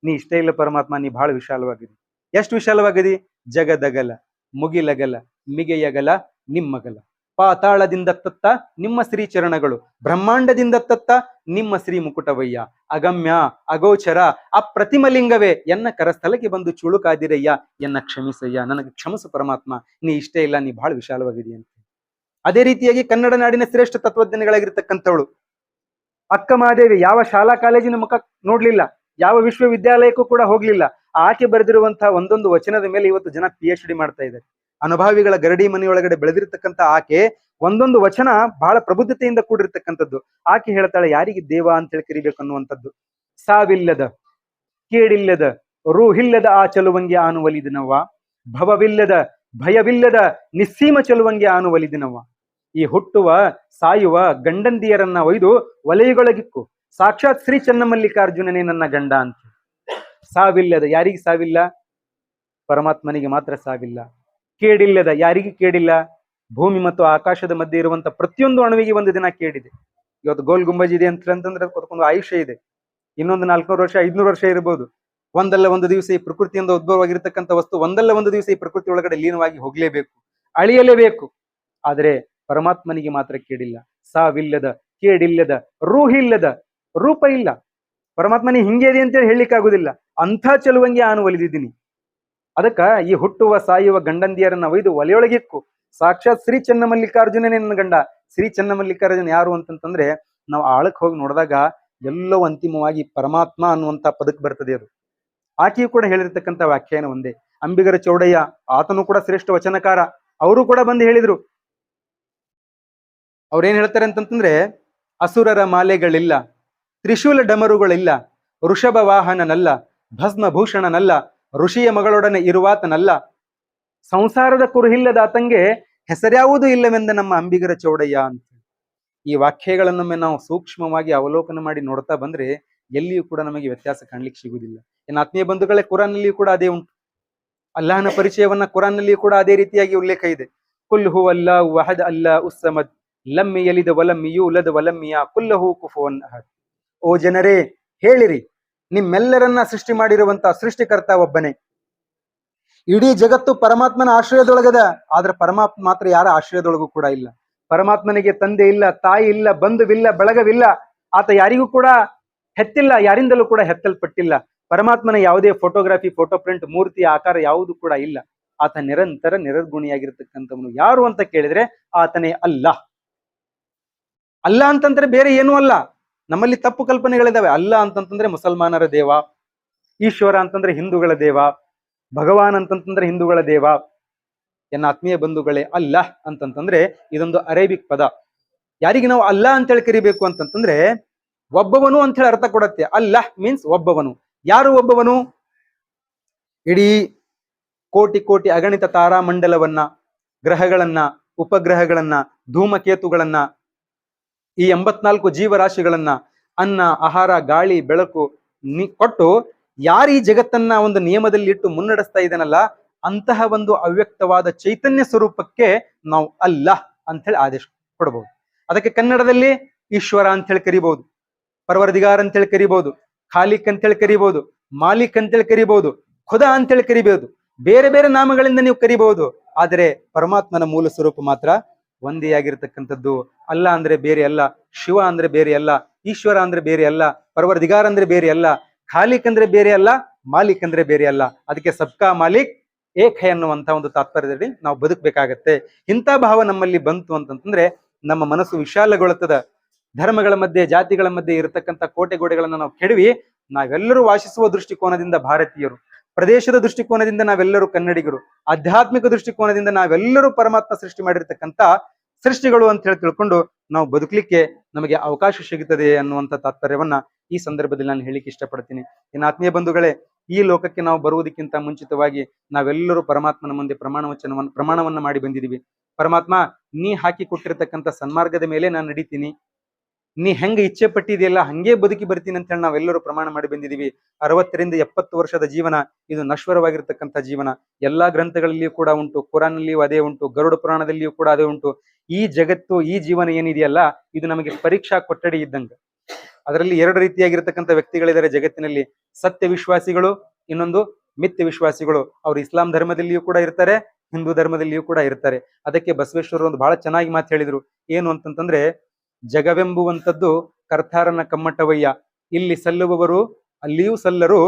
S1: ನೀ ಇಷ್ಟೇ ಇಲ್ಲ ಪರಮಾತ್ಮ, ನೀ ಬಹಳ ವಿಶಾಲವಾಗಿದಿ. ಎಷ್ಟು ವಿಶಾಲವಾಗಿದಿ? ಜಗದಗಲ, ಮುಗಿಲಗಲ, ಮಿಗೆಯಗಲ ನಿಮ್ಮಗಲ. ಪಾತಾಳದಿಂದ ತತ್ತ ನಿಮ್ಮ ಶ್ರೀ ಚರಣಗಳು, ಬ್ರಹ್ಮಾಂಡದಿಂದ ತತ್ತ ನಿಮ್ಮ ಶ್ರೀ ಮುಕುಟವಯ್ಯ. ಅಗಮ್ಯ, ಅಗೋಚರ, ಅಪ್ರತಿಮಲಿಂಗವೇ ಎನ್ನ ಕರಸ್ಥಲಕ್ಕೆ ಬಂದು ಚುಳುಕಾದಿರಯ್ಯ, ಎನ್ನ ಕ್ಷಮಿಸಯ್ಯ, ನನಗೆ ಕ್ಷಮಿಸು ಪರಮಾತ್ಮ, ನೀ ಇಷ್ಟೇ ಇಲ್ಲ, ನೀ ಬಹಳ ವಿಶಾಲವಾಗಿದೆಯ ಅಂತ. ಅದೇ ರೀತಿಯಾಗಿ ಕನ್ನಡ ನಾಡಿನ ಶ್ರೇಷ್ಠ ತತ್ವಜ್ಞಾನಿಗಳಾಗಿರ್ತಕ್ಕಂಥವಳು ಅಕ್ಕ ಮಹಾದೇವಿ ಯಾವ ಶಾಲಾ ಕಾಲೇಜಿನ ಮುಖ ನೋಡ್ಲಿಲ್ಲ, ಯಾವ ವಿಶ್ವವಿದ್ಯಾಲಯಕ್ಕೂ ಕೂಡ ಹೋಗ್ಲಿಲ್ಲ. ಆಕೆ ಬರೆದಿರುವಂತಹ ಒಂದೊಂದು ವಚನದ ಮೇಲೆ ಇವತ್ತು ಜನ PhD ಮಾಡ್ತಾ ಇದ್ದಾರೆ. ಅನುಭಾವಿಗಳ ಗರಡಿ ಮನೆಯೊಳಗಡೆ ಬೆಳೆದಿರ್ತಕ್ಕಂಥ ಆಕೆ ಒಂದೊಂದು ವಚನ ಬಹಳ ಪ್ರಬುದ್ಧತೆಯಿಂದ ಕೂಡಿರ್ತಕ್ಕಂಥದ್ದು. ಆಕೆ ಹೇಳ್ತಾಳೆ, ಯಾರಿಗೆ ದೇವ ಅಂತ ಹೇಳಿ ಕರಿಬೇಕು ಅನ್ನುವಂಥದ್ದು. ಸಾವಿಲ್ಲದ, ಕೇಡಿಲ್ಲದ, ರೂಹಿಲ್ಲದ ಆ ಚಲುವಂಗಿ ಆನು ಒಲಿದನವ್ವ, ಭವವಿಲ್ಲದ ಭಯವಿಲ್ಲದ ನಿಸ್ಸೀಮ ಚೆಲುವಂಗೆ ಆನು ಒಲಿದಿನವ. ಈ ಹುಟ್ಟುವ ಸಾಯುವ ಗಂಡಂದಿಯರನ್ನ ಒಯ್ದು ವಲಯಗೊಳಗಿಕ್ಕು, ಸಾಕ್ಷಾತ್ ಶ್ರೀ ಚನ್ನಮಲ್ಲಿಕಾರ್ಜುನನೇ ನನ್ನ ಗಂಡ ಅಂತ. ಸಾವಿಲ್ಲದ, ಯಾರಿಗೆ ಸಾವಿಲ್ಲ? ಪರಮಾತ್ಮನಿಗೆ ಮಾತ್ರ ಸಾವಿಲ್ಲ. ಕೇಡಿಲ್ಲದ, ಯಾರಿಗೆ ಕೇಡಿಲ್ಲ? ಭೂಮಿ ಮತ್ತು ಆಕಾಶದ ಮಧ್ಯೆ ಇರುವಂತ ಪ್ರತಿಯೊಂದು ಅಣುವಿಗೆ ಒಂದು ದಿನ ಕೇಡಿದೆ. ಇವತ್ತು ಗೋಲ್ ಗುಂಬಜ್ ಇದೆ ಅಂತಂದ್ರೆ ಅದಕ್ಕೊಂದು ಆಯುಷ್ಯ ಇದೆ. ಇನ್ನೊಂದು 400 ವರ್ಷ 500 ವರ್ಷ ಇರಬಹುದು. ಒಂದಲ್ಲ ಒಂದು ದಿವಸ ಈ ಪ್ರಕೃತಿಯಿಂದ ಉದ್ಭವವಾಗಿರ್ತಕ್ಕಂಥ ವಸ್ತು ಒಂದಲ್ಲ ಒಂದು ದಿವಸ ಈ ಪ್ರಕೃತಿ ಒಳಗಡೆ ಲೀನವಾಗಿ ಹೋಗ್ಲೇಬೇಕು, ಅಳಿಯಲೇಬೇಕು. ಆದರೆ ಪರಮಾತ್ಮನಿಗೆ ಮಾತ್ರ ಕೇಡಿಲ್ಲ. ಸಾವಿಲ್ಲದ, ಕೇಡಿಲ್ಲದ, ರೂಹಿಲ್ಲದ, ರೂಪ ಇಲ್ಲ. ಪರಮಾತ್ಮನಿಗೆ ಹಿಂಗೆ ಇದೆ ಅಂತೇಳಿ ಹೇಳಲಿಕ್ಕೆ ಆಗುದಿಲ್ಲ. ಅಂಥ ಚೆಲುವಂಗೆ ನಾನು ಒಲಿದಿದ್ದೀನಿ. ಅದಕ್ಕ ಈ ಹುಟ್ಟುವ ಸಾಯುವ ಗಂಡಂದಿಯರನ್ನ ಒಯ್ದು ಒಲೆಯೊಳಗಿಕ್ಕು, ಸಾಕ್ಷಾತ್ ಶ್ರೀ ಚನ್ನಮಲ್ಲಿಕಾರ್ಜುನನೇ ನನ್ನ ಗಂಡ. ಶ್ರೀ ಚನ್ನಮಲ್ಲಿಕಾರ್ಜುನ ಯಾರು ಅಂತಂತಂದ್ರೆ, ನಾವು ಆಳಕ್ಕೆ ಹೋಗಿ ನೋಡಿದಾಗ ಎಲ್ಲವೂ ಅಂತಿಮವಾಗಿ ಪರಮಾತ್ಮ ಅನ್ನುವಂತ ಪದಕ್ಕೆ ಬರ್ತದೆ. ಅದು ಆಕೆಯು ಕೂಡ ಹೇಳಿರ್ತಕ್ಕಂಥ ವ್ಯಾಖ್ಯಾನ ಒಂದೇ. ಅಂಬಿಗರ ಚೌಡಯ್ಯ, ಆತನು ಕೂಡ ಶ್ರೇಷ್ಠ ವಚನಕಾರ, ಅವರು ಕೂಡ ಬಂದು ಹೇಳಿದ್ರು. ಅವ್ರೇನ್ ಹೇಳ್ತಾರೆ ಅಂತಂತಂದ್ರೆ, ಅಸುರರ ಮಾಲೆಗಳಿಲ್ಲ, ತ್ರಿಶೂಲ ಡಮರುಗಳಿಲ್ಲ, ವೃಷಭ ವಾಹನನಲ್ಲ, ಭಸ್ಮಭೂಷಣನಲ್ಲ, ಋಷಿಯ ಮಗಳೊಡನೆ ಇರುವಾತನಲ್ಲ, ಸಂಸಾರದ ಕುರುಹಿಲ್ಲದ ಆತಂಗೆ ಹೆಸರ್ಯಾವುದೂ ಇಲ್ಲವೆಂದ ನಮ್ಮ ಅಂಬಿಗರ ಚೌಡಯ್ಯ ಅಂತ. ಈ ವಾಕ್ಯಗಳನ್ನೊಮ್ಮೆ ನಾವು ಸೂಕ್ಷ್ಮವಾಗಿ ಅವಲೋಕನ ಮಾಡಿ ನೋಡ್ತಾ ಬಂದ್ರೆ ಎಲ್ಲಿಯೂ ಕೂಡ ನಮಗೆ ವ್ಯತ್ಯಾಸ ಕಾಣ್ಲಿಕ್ಕೆ ಸಿಗುವುದಿಲ್ಲ. ಇನ್ನು ಆತ್ಮೀಯ ಬಂಧುಗಳೇ, ಕುರಾನ್ನಲ್ಲಿಯೂ ಕೂಡ ಅದೇ ಉಂಟು. ಅಲ್ಲಾಹನ ಪರಿಚಯವನ್ನ ಕುರಾನ್ನಲ್ಲಿಯೂ ಕೂಡ ಅದೇ ರೀತಿಯಾಗಿ ಉಲ್ಲೇಖ ಇದೆ. ಕುಲ್ ಹು ಅಲ್ಲಾಹು ಅಹದ್ ಅಲ್ಲಾ ಉಸ್ಸಮದ್ ಲಮ್ ಯಲಿದ ವಲಮ್ ಯೂಲದ್ ವಲಮ್ ಕುಲ್ಲಹು ಕುಫುವನ್ ಅಹದ್. ಓ ಜನರೇ, ಹೇಳಿರಿ, ನಿಮ್ಮೆಲ್ಲರನ್ನ ಸೃಷ್ಟಿ ಮಾಡಿರುವಂತ ಸೃಷ್ಟಿಕರ್ತ ಒಬ್ಬನೇ. ಇಡೀ ಜಗತ್ತು ಪರಮಾತ್ಮನ ಆಶ್ರಯದೊಳಗದ, ಆದ್ರೆ ಪರಮಾತ್ಮ ಮಾತ್ರ ಯಾರ ಆಶ್ರಯದೊಳಗೂ ಕೂಡ ಇಲ್ಲ. ಪರಮಾತ್ಮನಿಗೆ ತಂದೆ ಇಲ್ಲ, ತಾಯಿ ಇಲ್ಲ, ಬಂಧುವಿಲ್ಲ, ಬಳಗವಿಲ್ಲ. ಆತ ಯಾರಿಗೂ ಕೂಡ ಹೆತ್ತಿಲ್ಲ, ಯಾರಿಂದಲೂ ಕೂಡ ಹೆತ್ತಲ್ಪಟ್ಟಿಲ್ಲ. ಪರಮಾತ್ಮನ ಯಾವುದೇ ಫೋಟೋಗ್ರಾಫಿ, ಫೋಟೋ ಪ್ರಿಂಟ್, ಮೂರ್ತಿ, ಆಕಾರ ಯಾವುದು ಕೂಡ ಇಲ್ಲ. ಆತ ನಿರಂತರ ನಿರರ್ಗುಣಿಯಾಗಿರ್ತಕ್ಕಂಥವನು. ಯಾರು ಅಂತ ಕೇಳಿದ್ರೆ ಆತನೇ ಅಲ್ಲ. ಅಲ್ಲ ಅಂತಂದ್ರೆ ಬೇರೆ ಏನೂ ಅಲ್ಲ. ನಮ್ಮಲ್ಲಿ ತಪ್ಪು ಕಲ್ಪನೆಗಳಿದಾವೆ. ಅಲ್ಲ ಅಂತಂತಂದ್ರೆ ಮುಸಲ್ಮಾನರ ದೇವ, ಈಶ್ವರ ಅಂತಂದ್ರೆ ಹಿಂದೂಗಳ ದೇವ, ಭಗವಾನ್ ಅಂತಂತಂದ್ರೆ ಹಿಂದೂಗಳ ದೇವ. ಎನ್ನ ಆತ್ಮೀಯ ಬಂಧುಗಳೇ, ಅಲ್ಲ ಅಂತಂತಂದ್ರೆ ಇದೊಂದು ಅರೇಬಿಕ್ ಪದ. ಯಾರಿಗೆ ನಾವು ಅಲ್ಲ ಅಂತೇಳಿ ಕರಿಬೇಕು ಅಂತಂತಂದ್ರೆ ಒಬ್ಬವನು ಅಂತ ಹೇಳಿ ಅರ್ಥ ಕೊಡತ್ತೆ. ಅಲ್ಲ ಮೀನ್ಸ್ ಒಬ್ಬವನು. ಯಾರು ಒಬ್ಬವನು? ಇಡೀ ಕೋಟಿ ಕೋಟಿ ಅಗಣಿತ ತಾರಾಮಂಡಲವನ್ನ, ಗ್ರಹಗಳನ್ನ, ಉಪಗ್ರಹಗಳನ್ನ, ಧೂಮಕೇತುಗಳನ್ನ, ಈ 84 ಜೀವರಾಶಿಗಳನ್ನ, ಅನ್ನ, ಆಹಾರ, ಗಾಳಿ, ಬೆಳಕು ಕೊಟ್ಟು ಯಾರು ಈ ಜಗತ್ತನ್ನ ಒಂದು ನಿಯಮದಲ್ಲಿ ಇಟ್ಟು ಮುನ್ನಡೆಸ್ತಾ ಇದ್ದಾನಲ್ಲ, ಅಂತಹ ಒಂದು ಅವ್ಯಕ್ತವಾದ ಚೈತನ್ಯ ಸ್ವರೂಪಕ್ಕೆ ನಾವು ಅಲ್ಲ ಅಂತ ಹೇಳಿ ಆದೇಶ ಕೊಡಬಹುದು. ಅದಕ್ಕೆ ಕನ್ನಡದಲ್ಲಿ ಈಶ್ವರ ಅಂತ ಹೇಳಿ ಕರಿಬಹುದು, ಪರ್ವರ್ದಿಗಾರ್ ಅಂತ ಹೇಳಿ ಕರಿಬಹುದು, ಖಾಲಿಕ್ ಅಂತ ಹೇಳಿ ಕರಿಬಹುದು, ಮಾಲಿಕ್ ಅಂತೇಳಿ ಕರಿಬಹುದು, ಖುದಾ ಅಂತೇಳಿ ಕರಿಬಹುದು. ಬೇರೆ ಬೇರೆ ನಾಮಗಳಿಂದ ನೀವು ಕರಿಬಹುದು. ಆದರೆ ಪರಮಾತ್ಮನ ಮೂಲ ಸ್ವರೂಪ ಮಾತ್ರ ಒಂದೇ ಆಗಿರ್ತಕ್ಕಂಥದ್ದು. ಅಲ್ಲ ಅಂದ್ರೆ ಬೇರೆ ಅಲ್ಲ, ಶಿವ ಅಂದ್ರೆ ಬೇರೆ ಅಲ್ಲ, ಈಶ್ವರ ಅಂದ್ರೆ ಬೇರೆ ಅಲ್ಲ, ಪರ್ವರ್ದಿಗಾರ್ ಅಂದ್ರೆ ಬೇರೆ ಅಲ್ಲ, ಖಾಲಿಕ್ ಅಂದ್ರೆ ಬೇರೆ ಅಲ್ಲ, ಮಾಲಿಕ್ ಅಂದ್ರೆ ಬೇರೆ ಅಲ್ಲ. ಅದಕ್ಕೆ ಸಬ್ಕಾ ಮಾಲಿಕ್ ಏಕ್ ಹೈ ಅನ್ನುವಂತ ಒಂದು ತಾತ್ಪರ್ಯದಲ್ಲಿ ನಾವು ಬದುಕಬೇಕಾಗತ್ತೆ. ಇಂಥ ಭಾವ ನಮ್ಮಲ್ಲಿ ಬಂತು ಅಂತಂತಂದ್ರೆ ನಮ್ಮ ಮನಸ್ಸು ವಿಶಾಲಗೊಳ್ಳುತ್ತದೆ. ಧರ್ಮಗಳ ಮಧ್ಯೆ, ಜಾತಿಗಳ ಮಧ್ಯೆ ಇರತಕ್ಕಂಥ ಕೋಟೆ ಗೋಡೆಗಳನ್ನ ನಾವು ಕೆಡವಿ ನಾವೆಲ್ಲರೂ ವಾಸಿಸುವ ದೃಷ್ಟಿಕೋನದಿಂದ ಭಾರತೀಯರು, ಪ್ರದೇಶದ ದೃಷ್ಟಿಕೋನದಿಂದ ನಾವೆಲ್ಲರೂ ಕನ್ನಡಿಗರು, ಆಧ್ಯಾತ್ಮಿಕ ದೃಷ್ಟಿಕೋನದಿಂದ ನಾವೆಲ್ಲರೂ ಪರಮಾತ್ಮ ಸೃಷ್ಟಿ ಮಾಡಿರ್ತಕ್ಕಂಥ ಸೃಷ್ಟಿಗಳು ಅಂತ ಹೇಳಿ ತಿಳ್ಕೊಂಡು ನಾವು ಬದುಕಲಿಕ್ಕೆ ನಮಗೆ ಅವಕಾಶ ಸಿಗುತ್ತದೆ ಅನ್ನುವಂಥ ತಾತ್ಪರ್ಯವನ್ನ ಈ ಸಂದರ್ಭದಲ್ಲಿ ನಾನು ಹೇಳಿಕ್ಕೆ ಇಷ್ಟಪಡ್ತೀನಿ. ಇನ್ನು ಆತ್ಮೀಯ ಬಂಧುಗಳೇ, ಈ ಲೋಕಕ್ಕೆ ನಾವು ಬರುವುದಕ್ಕಿಂತ ಮುಂಚಿತವಾಗಿ ನಾವೆಲ್ಲರೂ ಪರಮಾತ್ಮನ ಮುಂದೆ ಪ್ರಮಾಣವನ್ನ ಮಾಡಿ ಬಂದಿದ್ದೀವಿ. ಪರಮಾತ್ಮ, ನೀ ಹಾಕಿ ಕೊಟ್ಟಿರ್ತಕ್ಕಂಥ ಸನ್ಮಾರ್ಗದ ಮೇಲೆ ನಾನು ನಡೀತೀನಿ, ನೀ ಹೆಂಗ ಇಚ್ಛೆ ಪಟ್ಟಿದೆಯಲ್ಲ ಹಂಗೆ ಬದುಕಿ ಬರ್ತೀನಿ ಅಂತ ಹೇಳಿ ನಾವೆಲ್ಲರೂ ಪ್ರಮಾಣ ಮಾಡಿ ಬಂದಿದ್ದೀವಿ. 60 ರಿಂದ 70 ವರ್ಷದ ಜೀವನ ಇದು ನಶ್ವರವಾಗಿರ್ತಕ್ಕಂಥ ಜೀವನ. ಎಲ್ಲಾ ಗ್ರಂಥಗಳಲ್ಲಿಯೂ ಕೂಡ ಉಂಟು, ಕುರಾನ್ನಲ್ಲಿಯೂ ಅದೇ ಉಂಟು, ಗರುಡ ಪುರಾಣದಲ್ಲಿಯೂ ಕೂಡ ಅದೇ ಉಂಟು. ಈ ಜಗತ್ತು, ಈ ಜೀವನ ಏನಿದೆಯಲ್ಲ, ಇದು ನಮಗೆ ಪರೀಕ್ಷಾ ಕೊಠಡಿ ಇದ್ದಂಗೆ. ಅದರಲ್ಲಿ 2 ರೀತಿಯಾಗಿರ್ತಕ್ಕಂಥ ವ್ಯಕ್ತಿಗಳಿದ್ದಾರೆ ಜಗತ್ತಿನಲ್ಲಿ. ಸತ್ಯ ವಿಶ್ವಾಸಿಗಳು, ಇನ್ನೊಂದು ಮಿಥ್ಯ ವಿಶ್ವಾಸಿಗಳು. ಅವರು ಇಸ್ಲಾಂ ಧರ್ಮದಲ್ಲಿಯೂ ಕೂಡ ಇರ್ತಾರೆ, ಹಿಂದೂ ಧರ್ಮದಲ್ಲಿಯೂ ಕೂಡ ಇರ್ತಾರೆ. ಅದಕ್ಕೆ ಬಸವೇಶ್ವರರು ಒಂದು ಬಹಳ ಚೆನ್ನಾಗಿ ಮಾತು ಹೇಳಿದ್ರು. ಏನು ಅಂತಂತಂದ್ರೆ, ಜಗವೆಂಬುವಂಥದ್ದು ಕರ್ತಾರನ ಕಮ್ಮಟವಯ್ಯ, ಇಲ್ಲಿ ಸಲ್ಲುವವರು ಅಲ್ಲಿಯೂ ಸಲ್ಲರು,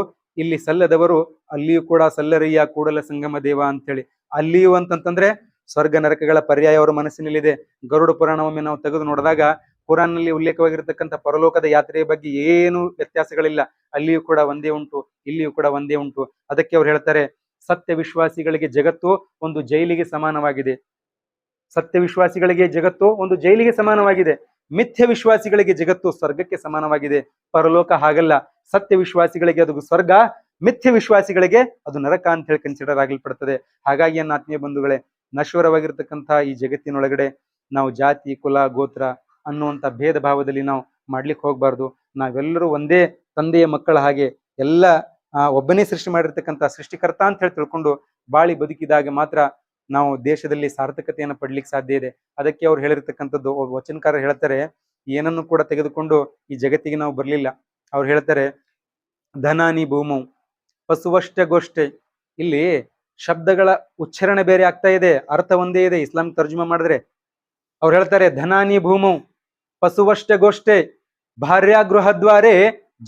S1: ಇಲ್ಲಿ ಸಲ್ಲದವರು ಅಲ್ಲಿಯೂ ಕೂಡ ಸಲ್ಲರಯ್ಯ ಕೂಡಲ ಸಂಗಮ ದೇವ ಅಂತೇಳಿ. ಅಲ್ಲಿಯೂ ಅಂತಂತಂದ್ರೆ ಸ್ವರ್ಗ ನರಕಗಳ ಪರ್ಯಾಯ ಅವರ ಮನಸ್ಸಿನಲ್ಲಿದೆ. ಗರುಡ ಪುರಾಣವೊಮ್ಮೆ ನಾವು ತೆಗೆದು ನೋಡಿದಾಗ ಕುರಾನ್ನಲ್ಲಿ ಉಲ್ಲೇಖವಾಗಿರ್ತಕ್ಕಂಥ ಪರಲೋಕದ ಯಾತ್ರೆಯ ಬಗ್ಗೆ ಏನು ವ್ಯತ್ಯಾಸಗಳಿಲ್ಲ. ಅಲ್ಲಿಯೂ ಕೂಡ ಒಂದೇ ಉಂಟು, ಇಲ್ಲಿಯೂ ಕೂಡ ಒಂದೇ ಉಂಟು. ಅದಕ್ಕೆ ಅವ್ರು ಹೇಳ್ತಾರೆ, ಸತ್ಯ ವಿಶ್ವಾಸಿಗಳಿಗೆ ಜಗತ್ತು ಒಂದು ಜೈಲಿಗೆ ಸಮಾನವಾಗಿದೆ. ಸತ್ಯ ವಿಶ್ವಾಸಿಗಳಿಗೆ ಜಗತ್ತು ಒಂದು ಜೈಲಿಗೆ ಸಮಾನವಾಗಿದೆ. ಮಿಥ್ಯ ವಿಶ್ವಾಸಿಗಳಿಗೆ ಜಗತ್ತು ಸ್ವರ್ಗಕ್ಕೆ ಸಮಾನವಾಗಿದೆ. ಪರಲೋಕ ಹಾಗಲ್ಲ. ಸತ್ಯ ವಿಶ್ವಾಸಿಗಳಿಗೆ ಅದು ಸ್ವರ್ಗ, ಮಿಥ್ಯ ವಿಶ್ವಾಸಿಗಳಿಗೆ ಅದು ನರಕ ಅಂತ ಹೇಳಿ ಕನ್ಸಿಡರ್ ಆಗಲ್ಪಡ್ತದೆ. ಹಾಗಾಗಿ ನನ್ನ ಆತ್ಮೀಯ ಬಂಧುಗಳೇ, ನಶ್ವರವಾಗಿರ್ತಕ್ಕಂಥ ಈ ಜಗತ್ತಿನೊಳಗಡೆ ನಾವು ಜಾತಿ, ಕುಲ, ಗೋತ್ರ ಅನ್ನುವಂಥ ಭೇದ ಭಾವದಲ್ಲಿ ನಾವು ಮಾಡ್ಲಿಕ್ಕೆ ಹೋಗ್ಬಾರ್ದು. ನಾವೆಲ್ಲರೂ ಒಂದೇ ತಂದೆಯ ಮಕ್ಕಳ ಹಾಗೆ ಎಲ್ಲ ಒಬ್ಬನೇ ಸೃಷ್ಟಿ ಮಾಡಿರ್ತಕ್ಕಂಥ ಸೃಷ್ಟಿಕರ್ತ ಅಂತ ಹೇಳಿ ತಿಳ್ಕೊಂಡು ಬಾಳಿ ಬದುಕಿದಾಗ ಮಾತ್ರ ನಾವು ದೇಶದಲ್ಲಿ ಸಾರ್ಥಕತೆಯನ್ನು ಪಡ್ಲಿಕ್ಕೆ ಸಾಧ್ಯ ಇದೆ. ಅದಕ್ಕೆ ಅವ್ರು ಹೇಳಿರ್ತಕ್ಕಂಥದ್ದು, ವಚನಕಾರ ಹೇಳ್ತಾರೆ, ಏನನ್ನು ಕೂಡ ತೆಗೆದುಕೊಂಡು ಈ ಜಗತ್ತಿಗೆ ನಾವು ಬರ್ಲಿಲ್ಲ. ಅವ್ರು ಹೇಳ್ತಾರೆ, ಧನಾನಿ ಭೂಮೌ ಪಶುವಷ್ಟೇ ಗೋಷ್ಠೆ. ಇಲ್ಲಿ ಶಬ್ದಗಳ ಉಚ್ಚಾರಣೆ ಬೇರೆ ಆಗ್ತಾ ಇದೆ, ಅರ್ಥ ಒಂದೇ ಇದೆ. ಇಸ್ಲಾಂ ತರ್ಜುಮಾ ಮಾಡಿದ್ರೆ ಅವ್ರು ಹೇಳ್ತಾರೆ, ಧನಾನಿ ಭೂಮೌ ಪಶುವಷ್ಟೇ ಗೋಷ್ಠೆ ಭಾರ್ಯಾಗೃಹದ್ವಾರೆ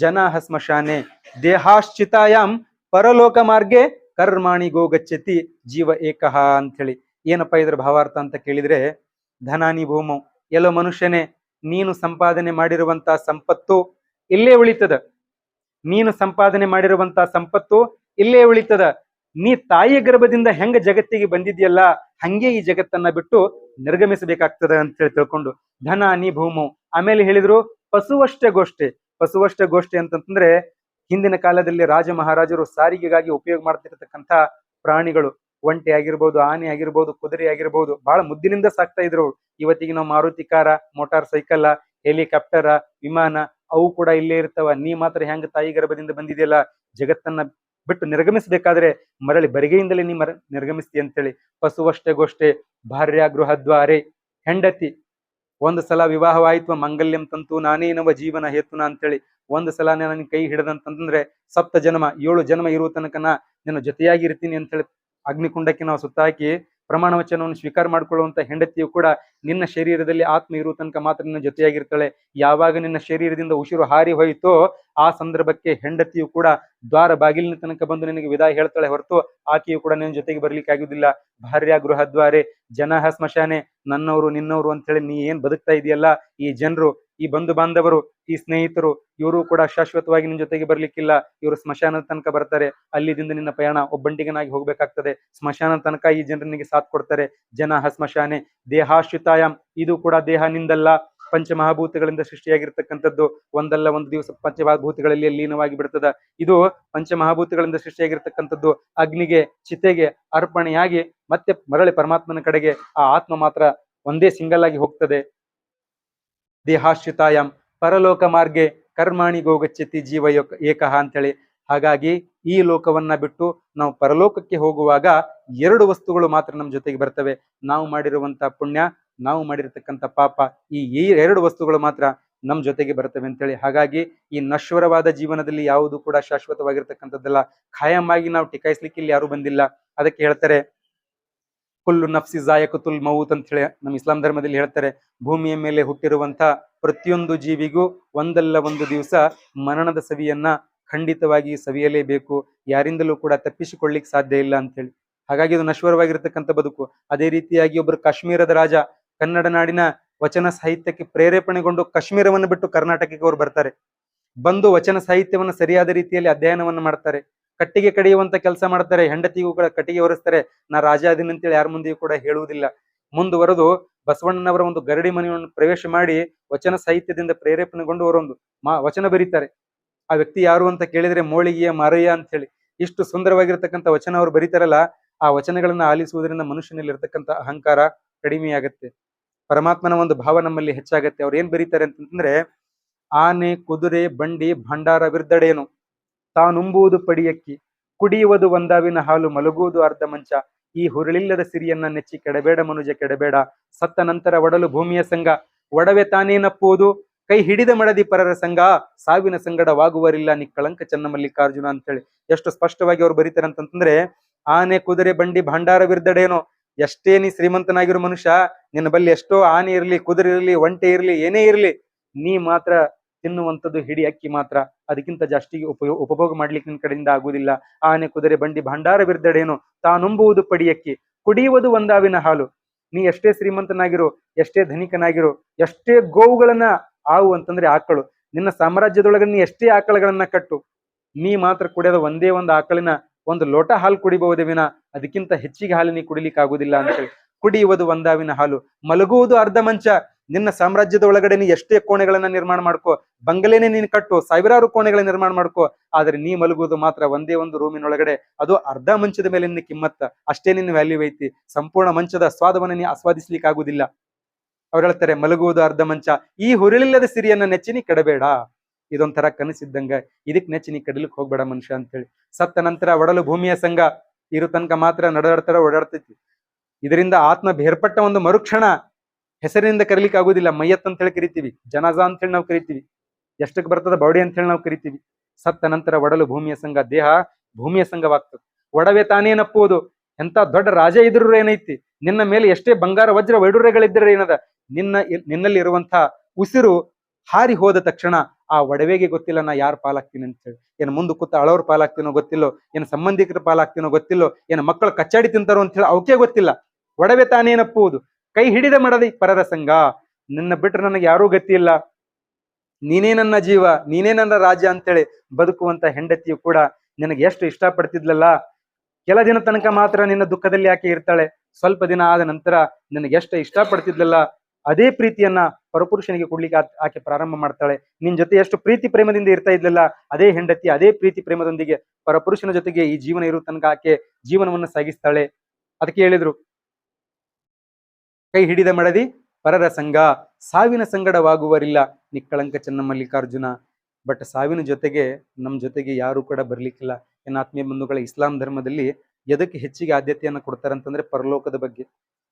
S1: ಜನಾಹ ಸ್ಮಶಾನೆ ದೇಹಾಶ್ಚಿತಾಯಾಮ್ ಪರಲೋಕ ಮಾರ್ಗೆ ಕರ್ಮಾಣಿ ಗೋಗಚ್ಚತಿ ಜೀವ ಏಕಃ ಅಂತ ಹೇಳಿ. ಏನಪ್ಪಾ ಇದ್ರ ಭಾವಾರ್ಥ ಅಂತ ಕೇಳಿದ್ರೆ, ಧನಾನಿ ಭೂಮೌ, ಎಲ್ಲೋ ಮನುಷ್ಯನೇ, ನೀನು ಸಂಪಾದನೆ ಮಾಡಿರುವಂತ ಸಂಪತ್ತು ಇಲ್ಲೇ ಉಳಿತದ. ನೀನು ಸಂಪಾದನೆ ಮಾಡಿರುವಂತ ಸಂಪತ್ತು ಇಲ್ಲೇ ಉಳಿತದ. ನೀ ತಾಯಿಯ ಗರ್ಭದಿಂದ ಹೆಂಗ ಜಗತ್ತಿಗೆ ಬಂದಿದ್ಯಲ್ಲ, ಹಂಗೆ ಈ ಜಗತ್ತನ್ನ ಬಿಟ್ಟು ನಿರ್ಗಮಿಸಬೇಕಾಗ್ತದ ಅಂತ ಹೇಳಿ ತಿಳ್ಕೊಂಡು ಧನಾನಿ ಭೂಮೌ. ಆಮೇಲೆ ಹೇಳಿದ್ರು ಪಶುವಷ್ಟೇ ಗೋಷ್ಠೆ. ಪಶುವಷ್ಟೇ ಗೋಷ್ಠೆ ಅಂತಂದ್ರೆ ಹಿಂದಿನ ಕಾಲದಲ್ಲಿ ರಾಜ ಮಹಾರಾಜರು ಸಾರಿಗೆಗಾಗಿ ಉಪಯೋಗ ಮಾಡ್ತಿರ್ತಕ್ಕಂಥ ಪ್ರಾಣಿಗಳು, ಒಂಟೆ ಆಗಿರ್ಬೋದು, ಆನೆ ಆಗಿರ್ಬೋದು, ಕುದುರೆ ಆಗಿರ್ಬೋದು, ಬಹಳ ಮುದ್ದಿನಿಂದ ಸಾಕ್ತಾ ಇದ್ರು. ಇವತ್ತಿಗೆ ನಾವು ಮಾರುತಿ ಕಾರ, ಮೋಟಾರ್ ಸೈಕಲ್, ಹೆಲಿಕಾಪ್ಟರ್, ವಿಮಾನ ಅವು ಕೂಡ ಇಲ್ಲೇ ಇರ್ತಾವ. ನೀ ಮಾತ್ರ ಹೆಂಗ ತಾಯಿ ಗರ್ಭದಿಂದ ಬಂದಿದೆಯಲ್ಲ, ಜಗತ್ತನ್ನ ಬಿಟ್ಟು ನಿರ್ಗಮಿಸಬೇಕಾದ್ರೆ ಮರಳಿ ಬರಿಗೆಯಿಂದಲೇ ನೀ ನಿರ್ಗಮಿಸ್ತಿ ಅಂತೇಳಿ. ಪಶುವಷ್ಟೇ ಗೋಷ್ಠೆ ಭಾರ್ಯಾಗೃಹದ್ವಾರೆ, ಹೆಂಡತಿ ಒಂದು ಸಲ ವಿವಾಹವಾಯ್ತು, ಮಂಗಲ್ಯಂ ತಂತು ನಾನೇನವ ಜೀವನ ಹೇತುನ ಅಂತೇಳಿ. ಒಂದು ಸಲ ನನ್ನ ಕೈ ಹಿಡದಂತಂದ್ರೆ ಸಪ್ತ ಜನ್ಮ, 7 ಜನ್ಮ ಇರುವ ತನಕ ನಿನ್ನ ಜೊತೆಯಾಗಿ ಇರ್ತೀನಿ ಅಂತೇಳಿ ಅಗ್ನಿಕುಂಡಕ್ಕೆ ನಾವು ಸುತ್ತಾಕಿ ಪ್ರಮಾಣ ವಚನವನ್ನು ಸ್ವೀಕಾರ ಮಾಡಿಕೊಳ್ಳುವಂತ ಹೆಂಡತಿಯು ಕೂಡ ನಿನ್ನ ಶರೀರದಲ್ಲಿ ಆತ್ಮ ಇರುವ ತನಕ ಮಾತ್ರ ನಿನ್ನ ಜೊತೆಯಾಗಿರ್ತಾಳೆ. ಯಾವಾಗ ನಿನ್ನ ಶರೀರದಿಂದ ಉಸಿರು ಹಾರಿ ಹೋಯಿತೋ ಆ ಸಂದರ್ಭಕ್ಕೆ ಹೆಂಡತಿಯು ಕೂಡ ದ್ವಾರ ಬಾಗಿಲಿನ ತನಕ ಬಂದು ನಿನಗೆ ವಿದಾಯ ಹೇಳ್ತಾಳೆ ಹೊರತು ಆಕೆಯು ಕೂಡ ನಿನ್ನ ಜೊತೆಗೆ ಬರ್ಲಿಕ್ಕೆ ಆಗುದಿಲ್ಲ. ಭಾರ್ಯ ಗೃಹದ್ವಾರೆ ಜನ ಸ್ಮಶಾನೆ, ನನ್ನವರು ನಿನ್ನವರು ಅಂತ ಹೇಳಿ ನೀ ಏನ್ ಬದುಕ್ತಾ ಇದೆಯಲ್ಲ, ಈ ಜನರು, ಈ ಬಂಧು ಬಾಂಧವರು, ಈ ಸ್ನೇಹಿತರು, ಇವರು ಕೂಡ ಶಾಶ್ವತವಾಗಿ ನಿನ್ನ ಜೊತೆಗೆ ಬರ್ಲಿಕ್ಕಿಲ್ಲ. ಇವರು ಸ್ಮಶಾನದ ತನಕ ಬರ್ತಾರೆ. ಅಲ್ಲಿದಿಂದ ನಿನ್ನ ಪಯಣ ಒಬ್ಬಂಟಿಗನಾಗಿ ಹೋಗ್ಬೇಕಾಗ್ತದೆ. ಸ್ಮಶಾನ ತನಕ ಈ ಜನರನಿಗೆ ಸಾಥ್ ಕೊಡ್ತಾರೆ. ಜನ ಸ್ಮಶಾನೆ ದೇಹಾಶ್ಯುತಾಯಾಮ್, ಇದು ಕೂಡ ದೇಹ ನಿಂದಲ್ಲ, ಪಂಚಮಹಾಭೂತಗಳಿಂದ ಸೃಷ್ಟಿಯಾಗಿರ್ತಕ್ಕಂಥದ್ದು. ಒಂದಲ್ಲ ಒಂದು ದಿವಸ ಪಂಚಮಹಾಭೂತಗಳಲ್ಲಿ ಲೀನವಾಗಿ ಬಿಡ್ತದ. ಇದು ಪಂಚಮಹಾಭೂತಗಳಿಂದ ಸೃಷ್ಟಿಯಾಗಿರ್ತಕ್ಕಂಥದ್ದು ಅಗ್ನಿಗೆ, ಚಿತೆಗೆ ಅರ್ಪಣೆಯಾಗಿ ಮತ್ತೆ ಮರಳಿ ಪರಮಾತ್ಮನ ಕಡೆಗೆ ಆ ಆತ್ಮ ಮಾತ್ರ ಒಂದೇ ಸಿಂಗಲ್ ಆಗಿ ಹೋಗ್ತದೆ. ದೇಹಾಶ್ರಿತಾಯಾಮ್ ಪರಲೋಕ ಮಾರ್ಗೆ ಕರ್ಮಾಣಿ ಗೋಗಚ್ಚತಿ ಜೀವ ಏಕಃ ಅಂತೇಳಿ. ಹಾಗಾಗಿ ಈ ಲೋಕವನ್ನ ಬಿಟ್ಟು ನಾವು ಪರಲೋಕಕ್ಕೆ ಹೋಗುವಾಗ 2 ವಸ್ತುಗಳು ಮಾತ್ರ ನಮ್ಮ ಜೊತೆಗೆ ಬರ್ತವೆ. ನಾವು ಮಾಡಿರುವಂತ ಪುಣ್ಯ, ನಾವು ಮಾಡಿರ್ತಕ್ಕಂಥ ಪಾಪ, ಈ 2 ವಸ್ತುಗಳು ಮಾತ್ರ ನಮ್ಮ ಜೊತೆಗೆ ಬರ್ತವೆ ಅಂತೇಳಿ. ಹಾಗಾಗಿ ಈ ನಶ್ವರವಾದ ಜೀವನದಲ್ಲಿ ಯಾವುದು ಕೂಡ ಶಾಶ್ವತವಾಗಿರ್ತಕ್ಕಂಥದ್ದಲ್ಲ. ಖಾಯಂ ಆಗಿ ನಾವು ಟಿಕಾಯಿಸ್ಲಿಕ್ಕೆ ಇಲ್ಲಿ ಯಾರು ಬಂದಿಲ್ಲ. ಅದಕ್ಕೆ ಹೇಳ್ತಾರೆ, ಕುಲ್ಲು ನಫ್ಸಿ ಜಾಯಕತುಲ್ ಮೌತ್ ಅಂತ ಹೇಳಿ ನಮ್ಮ ಇಸ್ಲಾಂ ಧರ್ಮದಲ್ಲಿ ಹೇಳ್ತಾರೆ. ಭೂಮಿಯ ಮೇಲೆ ಹುಟ್ಟಿರುವಂತ ಪ್ರತಿಯೊಂದು ಜೀವಿಗೂ ಒಂದಲ್ಲ ಒಂದು ದಿವಸ ಮರಣದ ಸವಿಯನ್ನ ಖಂಡಿತವಾಗಿ ಸವಿಯಲೇಬೇಕು. ಯಾರಿಂದಲೂ ಕೂಡ ತಪ್ಪಿಸಿಕೊಳ್ಳಿಕ್ ಸಾಧ್ಯ ಇಲ್ಲ ಅಂತ ಹೇಳಿ. ಹಾಗಾಗಿ ಇದು ನಶ್ವರವಾಗಿರ್ತಕ್ಕಂಥ ಬದುಕು. ಅದೇ ರೀತಿಯಾಗಿ ಒಬ್ಬರು ಕಾಶ್ಮೀರದ ರಾಜ ಕನ್ನಡ ನಾಡಿನ ವಚನ ಸಾಹಿತ್ಯಕ್ಕೆ ಪ್ರೇರೇಪಣೆಗೊಂಡು ಕಾಶ್ಮೀರವನ್ನು ಬಿಟ್ಟು ಕರ್ನಾಟಕಕ್ಕೆ ಅವರು ಬರ್ತಾರೆ. ಬಂದು ವಚನ ಸಾಹಿತ್ಯವನ್ನು ಸರಿಯಾದ ರೀತಿಯಲ್ಲಿ ಅಧ್ಯಯನವನ್ನು ಮಾಡ್ತಾರೆ. ಕಟ್ಟಿಗೆ ಕಡಿಯುವಂತ ಕೆಲಸ ಮಾಡ್ತಾರೆ. ಹೆಂಡತಿಗೂ ಕೂಡ ಕಟ್ಟಿಗೆ ಹೊರಿಸ್ತಾರೆ. ನಾ ರಾಜ ಅದೀನಿ ಅಂತೇಳಿ ಯಾರ ಮುಂದೆಯೂ ಕೂಡ ಹೇಳುವುದಿಲ್ಲ. ಮುಂದುವರೆದು ಬಸವಣ್ಣನವರ ಒಂದು ಗರಡಿ ಮನೆಯನ್ನು ಪ್ರವೇಶ ಮಾಡಿ ವಚನ ಸಾಹಿತ್ಯದಿಂದ ಪ್ರೇರೇಪಣೆಗೊಂಡು ಅವರೊಂದು ವಚನ ಬರೀತಾರೆ. ಆ ವ್ಯಕ್ತಿ ಯಾರು ಅಂತ ಕೇಳಿದ್ರೆ ಮೋಳಿಗೆಯ ಮಾರಯ್ಯ ಅಂತ ಹೇಳಿ. ಇಷ್ಟು ಸುಂದರವಾಗಿರ್ತಕ್ಕಂಥ ವಚನ ಅವರು ಬರೀತಾರಲ್ಲ, ಆ ವಚನಗಳನ್ನ ಆಲಿಸುವುದರಿಂದ ಮನುಷ್ಯನಲ್ಲಿ ಇರ್ತಕ್ಕಂಥ ಅಹಂಕಾರ ಕಡಿಮೆಯಾಗತ್ತೆ, ಪರಮಾತ್ಮನ ಒಂದು ಭಾವ ನಮ್ಮಲ್ಲಿ ಹೆಚ್ಚಾಗತ್ತೆ. ಅವ್ರು ಏನ್ ಬರೀತಾರೆ ಅಂತಂದ್ರೆ, ಆನೆ ಕುದುರೆ ಬಂಡಿ ಭಂಡಾರ ವಿರ್ದಡೇನು, ತಾನುಂಬುವುದು ಪಡಿಯಕ್ಕಿ, ಕುಡಿಯುವುದು ಒಂದಾವಿನ ಹಾಲು, ಮಲಗುವುದು ಅರ್ಧ ಮಂಚ, ಈ ಹುರುಳಿಲ್ಲದ ಸಿರಿಯನ್ನ ನೆಚ್ಚಿ ಕೆಡಬೇಡ ಮನುಜ ಕೆಡಬೇಡ, ಸತ್ತ ನಂತರ ಒಡಲು ಭೂಮಿಯ ಸಂಗ, ಒಡವೆ ತಾನೇ ನಪ್ಪುವುದು, ಕೈ ಹಿಡಿದ ಮಡದಿ ಪರರ ಸಂಘ, ಸಾವಿನ ಸಂಗಡವಾಗುವರಿಲ್ಲ ನಿಕ್ಕಳಂಕ ಚನ್ನಮಲ್ಲಿಕಾರ್ಜುನ ಅಂತೇಳಿ ಎಷ್ಟು ಸ್ಪಷ್ಟವಾಗಿ ಅವ್ರು ಬರೀತಾರೆ ಅಂತಂದ್ರೆ, ಆನೆ ಕುದುರೆ ಬಂಡಿ ಭಂಡಾರ ವಿರ್ದಡೇನೋ, ಎಷ್ಟೇ ನೀ ಶ್ರೀಮಂತನಾಗಿರೋ ಮನುಷ್ಯ, ನಿನ್ನ ಬಲ್ಲಿ ಎಷ್ಟೋ ಆನೆ ಇರ್ಲಿ, ಕುದುರೆ ಇರ್ಲಿ, ಒಂಟೆ ಇರ್ಲಿ, ಏನೇ ಇರ್ಲಿ, ನೀ ಮಾತ್ರ ತಿನ್ನುವಂಥದ್ದು ಹಿಡಿ ಅಕ್ಕಿ ಮಾತ್ರ. ಅದಕ್ಕಿಂತ ಜಾಸ್ತಿ ಉಪಭೋಗ ಮಾಡ್ಲಿಕ್ಕೆ ನಿನ್ ಕಡೆಯಿಂದ ಆಗುದಿಲ್ಲ. ಆನೆ ಕುದುರೆ ಬಂಡಿ ಭಂಡಾರ ಬಿರ್ದಡೇನು, ತಾನುಂಬುವುದು ಪಡಿಯಕ್ಕಿ, ಕುಡಿಯುವುದು ಒಂದಾವಿನ ಹಾಲು. ನೀ ಎಷ್ಟೇ ಶ್ರೀಮಂತನಾಗಿರು, ಎಷ್ಟೇ ಧನಿಕನಾಗಿರು, ಎಷ್ಟೇ ಗೋವುಗಳನ್ನ ಆವು ಅಂತಂದ್ರೆ ಆಕಳು, ನಿನ್ನ ಸಾಮ್ರಾಜ್ಯದೊಳಗೆ ನೀ ಎಷ್ಟೇ ಆಕಳುಗಳನ್ನ ಕಟ್ಟು, ನೀ ಮಾತ್ರ ಕುಡಿಯೋದು ಒಂದೇ ಒಂದು ಆಕಳಿನ ಒಂದು ಲೋಟ ಹಾಲು ಕುಡಿಬಹುದೇ ವಿನ ಅದಕ್ಕಿಂತ ಹೆಚ್ಚಿಗೆ ಹಾಲು ನೀ ಕುಡಿಲಿಕ್ಕೆ ಆಗುದಿಲ್ಲ ಅಂತೇಳಿ. ಕುಡಿಯುವುದು ಒಂದಾವಿನ ಹಾಲು, ಮಲಗುವುದು ಅರ್ಧ ಮಂಚ, ನಿನ್ನ ಸಾಮ್ರಾಜ್ಯದ ಒಳಗಡೆ ನೀ ಎಷ್ಟೇ ಕೋಣೆಗಳನ್ನ ನಿರ್ಮಾಣ ಮಾಡ್ಕೋ, ಬಂಗಲೆನೇ ನೀನು ಕಟ್ಟು, ಸಾವಿರಾರು ಕೋಣೆಗಳ ನಿರ್ಮಾಣ ಮಾಡ್ಕೋ, ಆದ್ರೆ ನೀ ಮಲಗುವುದು ಮಾತ್ರ ಒಂದೇ ಒಂದು ರೂಮಿನೊಳಗಡೆ, ಅದು ಅರ್ಧ ಮಂಚದ ಮೇಲೆ ನಿನ್ನ ಕಿಮ್ಮತ್ತ, ಅಷ್ಟೇ ನಿನ್ನ ವ್ಯಾಲ್ಯೂ ಐತಿ. ಸಂಪೂರ್ಣ ಮಂಚದ ಸ್ವಾದವನ್ನು ನೀ ಆಸ್ವಾದಿಸ್ಲಿಕ್ಕೆ ಆಗುದಿಲ್ಲ. ಅವ್ರು ಹೇಳ್ತಾರೆ, ಮಲಗುವುದು ಅರ್ಧ ಮಂಚ, ಈ ಹುರುಳಿಲ್ಲದ ಸಿರಿಯನ್ನ ನೆಚ್ಚಿನಿ ಕೆಡಬೇಡ. ಇದೊಂಥರ ಕನಸಿದ್ದಂಗ, ಇದಕ್ ನೆಚ್ಚಿನಿ ಕಡಿಲಿಕ್ಕೆ ಹೋಗ್ಬೇಡ ಮನುಷ್ಯ ಅಂತೇಳಿ. ಸತ್ತ ನಂತರ ಒಡಲು ಭೂಮಿಯ ಸಂಘ ಇರು ತನಕ ಮಾತ್ರ ನಡೆದಾಡ್ತಾರ, ಓಡಾಡ್ತೈತಿ. ಇದರಿಂದ ಆತ್ಮ ಬೇರ್ಪಟ್ಟ ಒಂದು ಮರುಕ್ಷಣ ಹೆಸರಿನಿಂದ ಕರೀಲಿಕ್ಕೆ ಆಗುದಿಲ್ಲ. ಮಯ್ಯತ್ ಅಂತ ಹೇಳಿ ಕರಿತೀವಿ, ಜನಾಜಾ ಅಂತ ಹೇಳಿ ನಾವು ಕರಿತೀವಿ, ಎಷ್ಟಕ್ಕೆ ಬರ್ತದ ಬಾಡಿ ಅಂತ ಹೇಳಿ ನಾವು ಕರಿತೀವಿ. ಸತ್ತ ನಂತರ ಒಡಲು ಭೂಮಿಯ ಸಂಘ, ದೇಹ ಭೂಮಿಯ ಸಂಘವಾಗ್ತದೆ. ಒಡವೆ ತಾನೇನಪ್ಪುವುದು, ಎಂತ ದೊಡ್ಡ ರಾಜ ಇದ್ರು ಏನೈತಿ, ನಿನ್ನ ಮೇಲೆ ಎಷ್ಟೇ ಬಂಗಾರ ವಜ್ರ ವೈಡೂರ್ಯಗಳಿದ್ರೆ ಏನದ, ನಿನ್ನಲ್ಲಿ ಇರುವಂತ ಉಸಿರು ಹಾರಿ ಹೋದ ತಕ್ಷಣ ಆ ಒಡವೆಗೆ ಗೊತ್ತಿಲ್ಲ ನಾ ಯಾರು ಪಾಲಾಗ್ತೀನಿ ಅಂತ ಹೇಳಿ. ಏನ್ ಮುಂದೆ ಕೂತ ಅಳವ್ರ ಪಾಲಾಗ್ತೀನೋ ಗೊತ್ತಿಲ್ಲೋ, ಏನ್ ಸಂಬಂಧಿಕರ ಪಾಲಾಗ್ತೀನೋ ಗೊತ್ತಿಲ್ಲೋ, ಏನ್ ಮಕ್ಕಳು ಕಚ್ಚಾಡಿ ತಿಂತಾರೋ ಅಂತ ಹೇಳಿ ಅವಕ್ಕೆ ಗೊತ್ತಿಲ್ಲ. ಒಡವೆ ತಾನೇನಪ್ಪುವುದು, ಕೈ ಹಿಡಿದ ಮಾಡದಿ ಪರರ ಸಂಘ, ನಿನ್ನ ಬಿಟ್ರೆ ನನಗೆ ಯಾರೂ ಗತಿ ಇಲ್ಲ, ನೀನೇ ನನ್ನ ಜೀವ, ನೀನೇ ನನ್ನ ರಾಜ್ಯ ಅಂತೇಳಿ ಬದುಕುವಂತ ಹೆಂಡತಿಯು ಕೂಡ ನಿನಗೆ ಎಷ್ಟು ಇಷ್ಟಪಡ್ತಿದ್ಲಲ್ಲ, ಕೆಲ ದಿನ ತನಕ ಮಾತ್ರ ನಿನ್ನ ದುಃಖದಲ್ಲಿ ಯಾಕೆ ಇರ್ತಾಳೆ, ಸ್ವಲ್ಪ ದಿನ ಆದ ನಂತರ ನಿನಗೆ ಎಷ್ಟು ಇಷ್ಟಪಡ್ತಿದ್ಲಲ್ಲ, ಅದೇ ಪ್ರೀತಿಯನ್ನ ಪರಪುರುಷನಿಗೆ ಕೊಡ್ಲಿಕ್ಕೆ ಆಕೆ ಪ್ರಾರಂಭ ಮಾಡ್ತಾಳೆ. ನಿನ್ ಜೊತೆ ಎಷ್ಟು ಪ್ರೀತಿ ಪ್ರೇಮದಿಂದ ಇರ್ತಾ ಇದ್ಲಲ್ಲ, ಅದೇ ಹೆಂಡತಿ ಅದೇ ಪ್ರೀತಿ ಪ್ರೇಮದೊಂದಿಗೆ ಪರಪುರುಷನ ಜೊತೆಗೆ ಈ ಜೀವನ ಇರುವ ತನಕ ಆಕೆ ಜೀವನವನ್ನು ಸಾಗಿಸ್ತಾಳೆ. ಅದಕ್ಕೆ ಹೇಳಿದ್ರು, ಕೈ ಹಿಡಿದ ಮಡದಿ ಪರರ ಸಂಘ, ಸಾವಿನ ಸಂಗಡವಾಗುವರಿಲ್ಲ ನಿಕ್ಕಳಂಕ ಚೆನ್ನಮಲ್ಲಿಕಾರ್ಜುನ. ಬಟ್ ಸಾವಿನ ಜೊತೆಗೆ ನಮ್ಮ ಜೊತೆಗೆ ಯಾರು ಕೂಡ ಬರ್ಲಿಕ್ಕಿಲ್ಲ. ಎನ್ನ ಆತ್ಮೀಯ ಬಂಧುಗಳ, ಇಸ್ಲಾಂ ಧರ್ಮದಲ್ಲಿ ಎದಕ್ಕೆ ಹೆಚ್ಚಿಗೆ ಆದ್ಯತೆಯನ್ನು ಕೊಡ್ತಾರಂತಂದ್ರೆ ಪರಲೋಕದ ಬಗ್ಗೆ.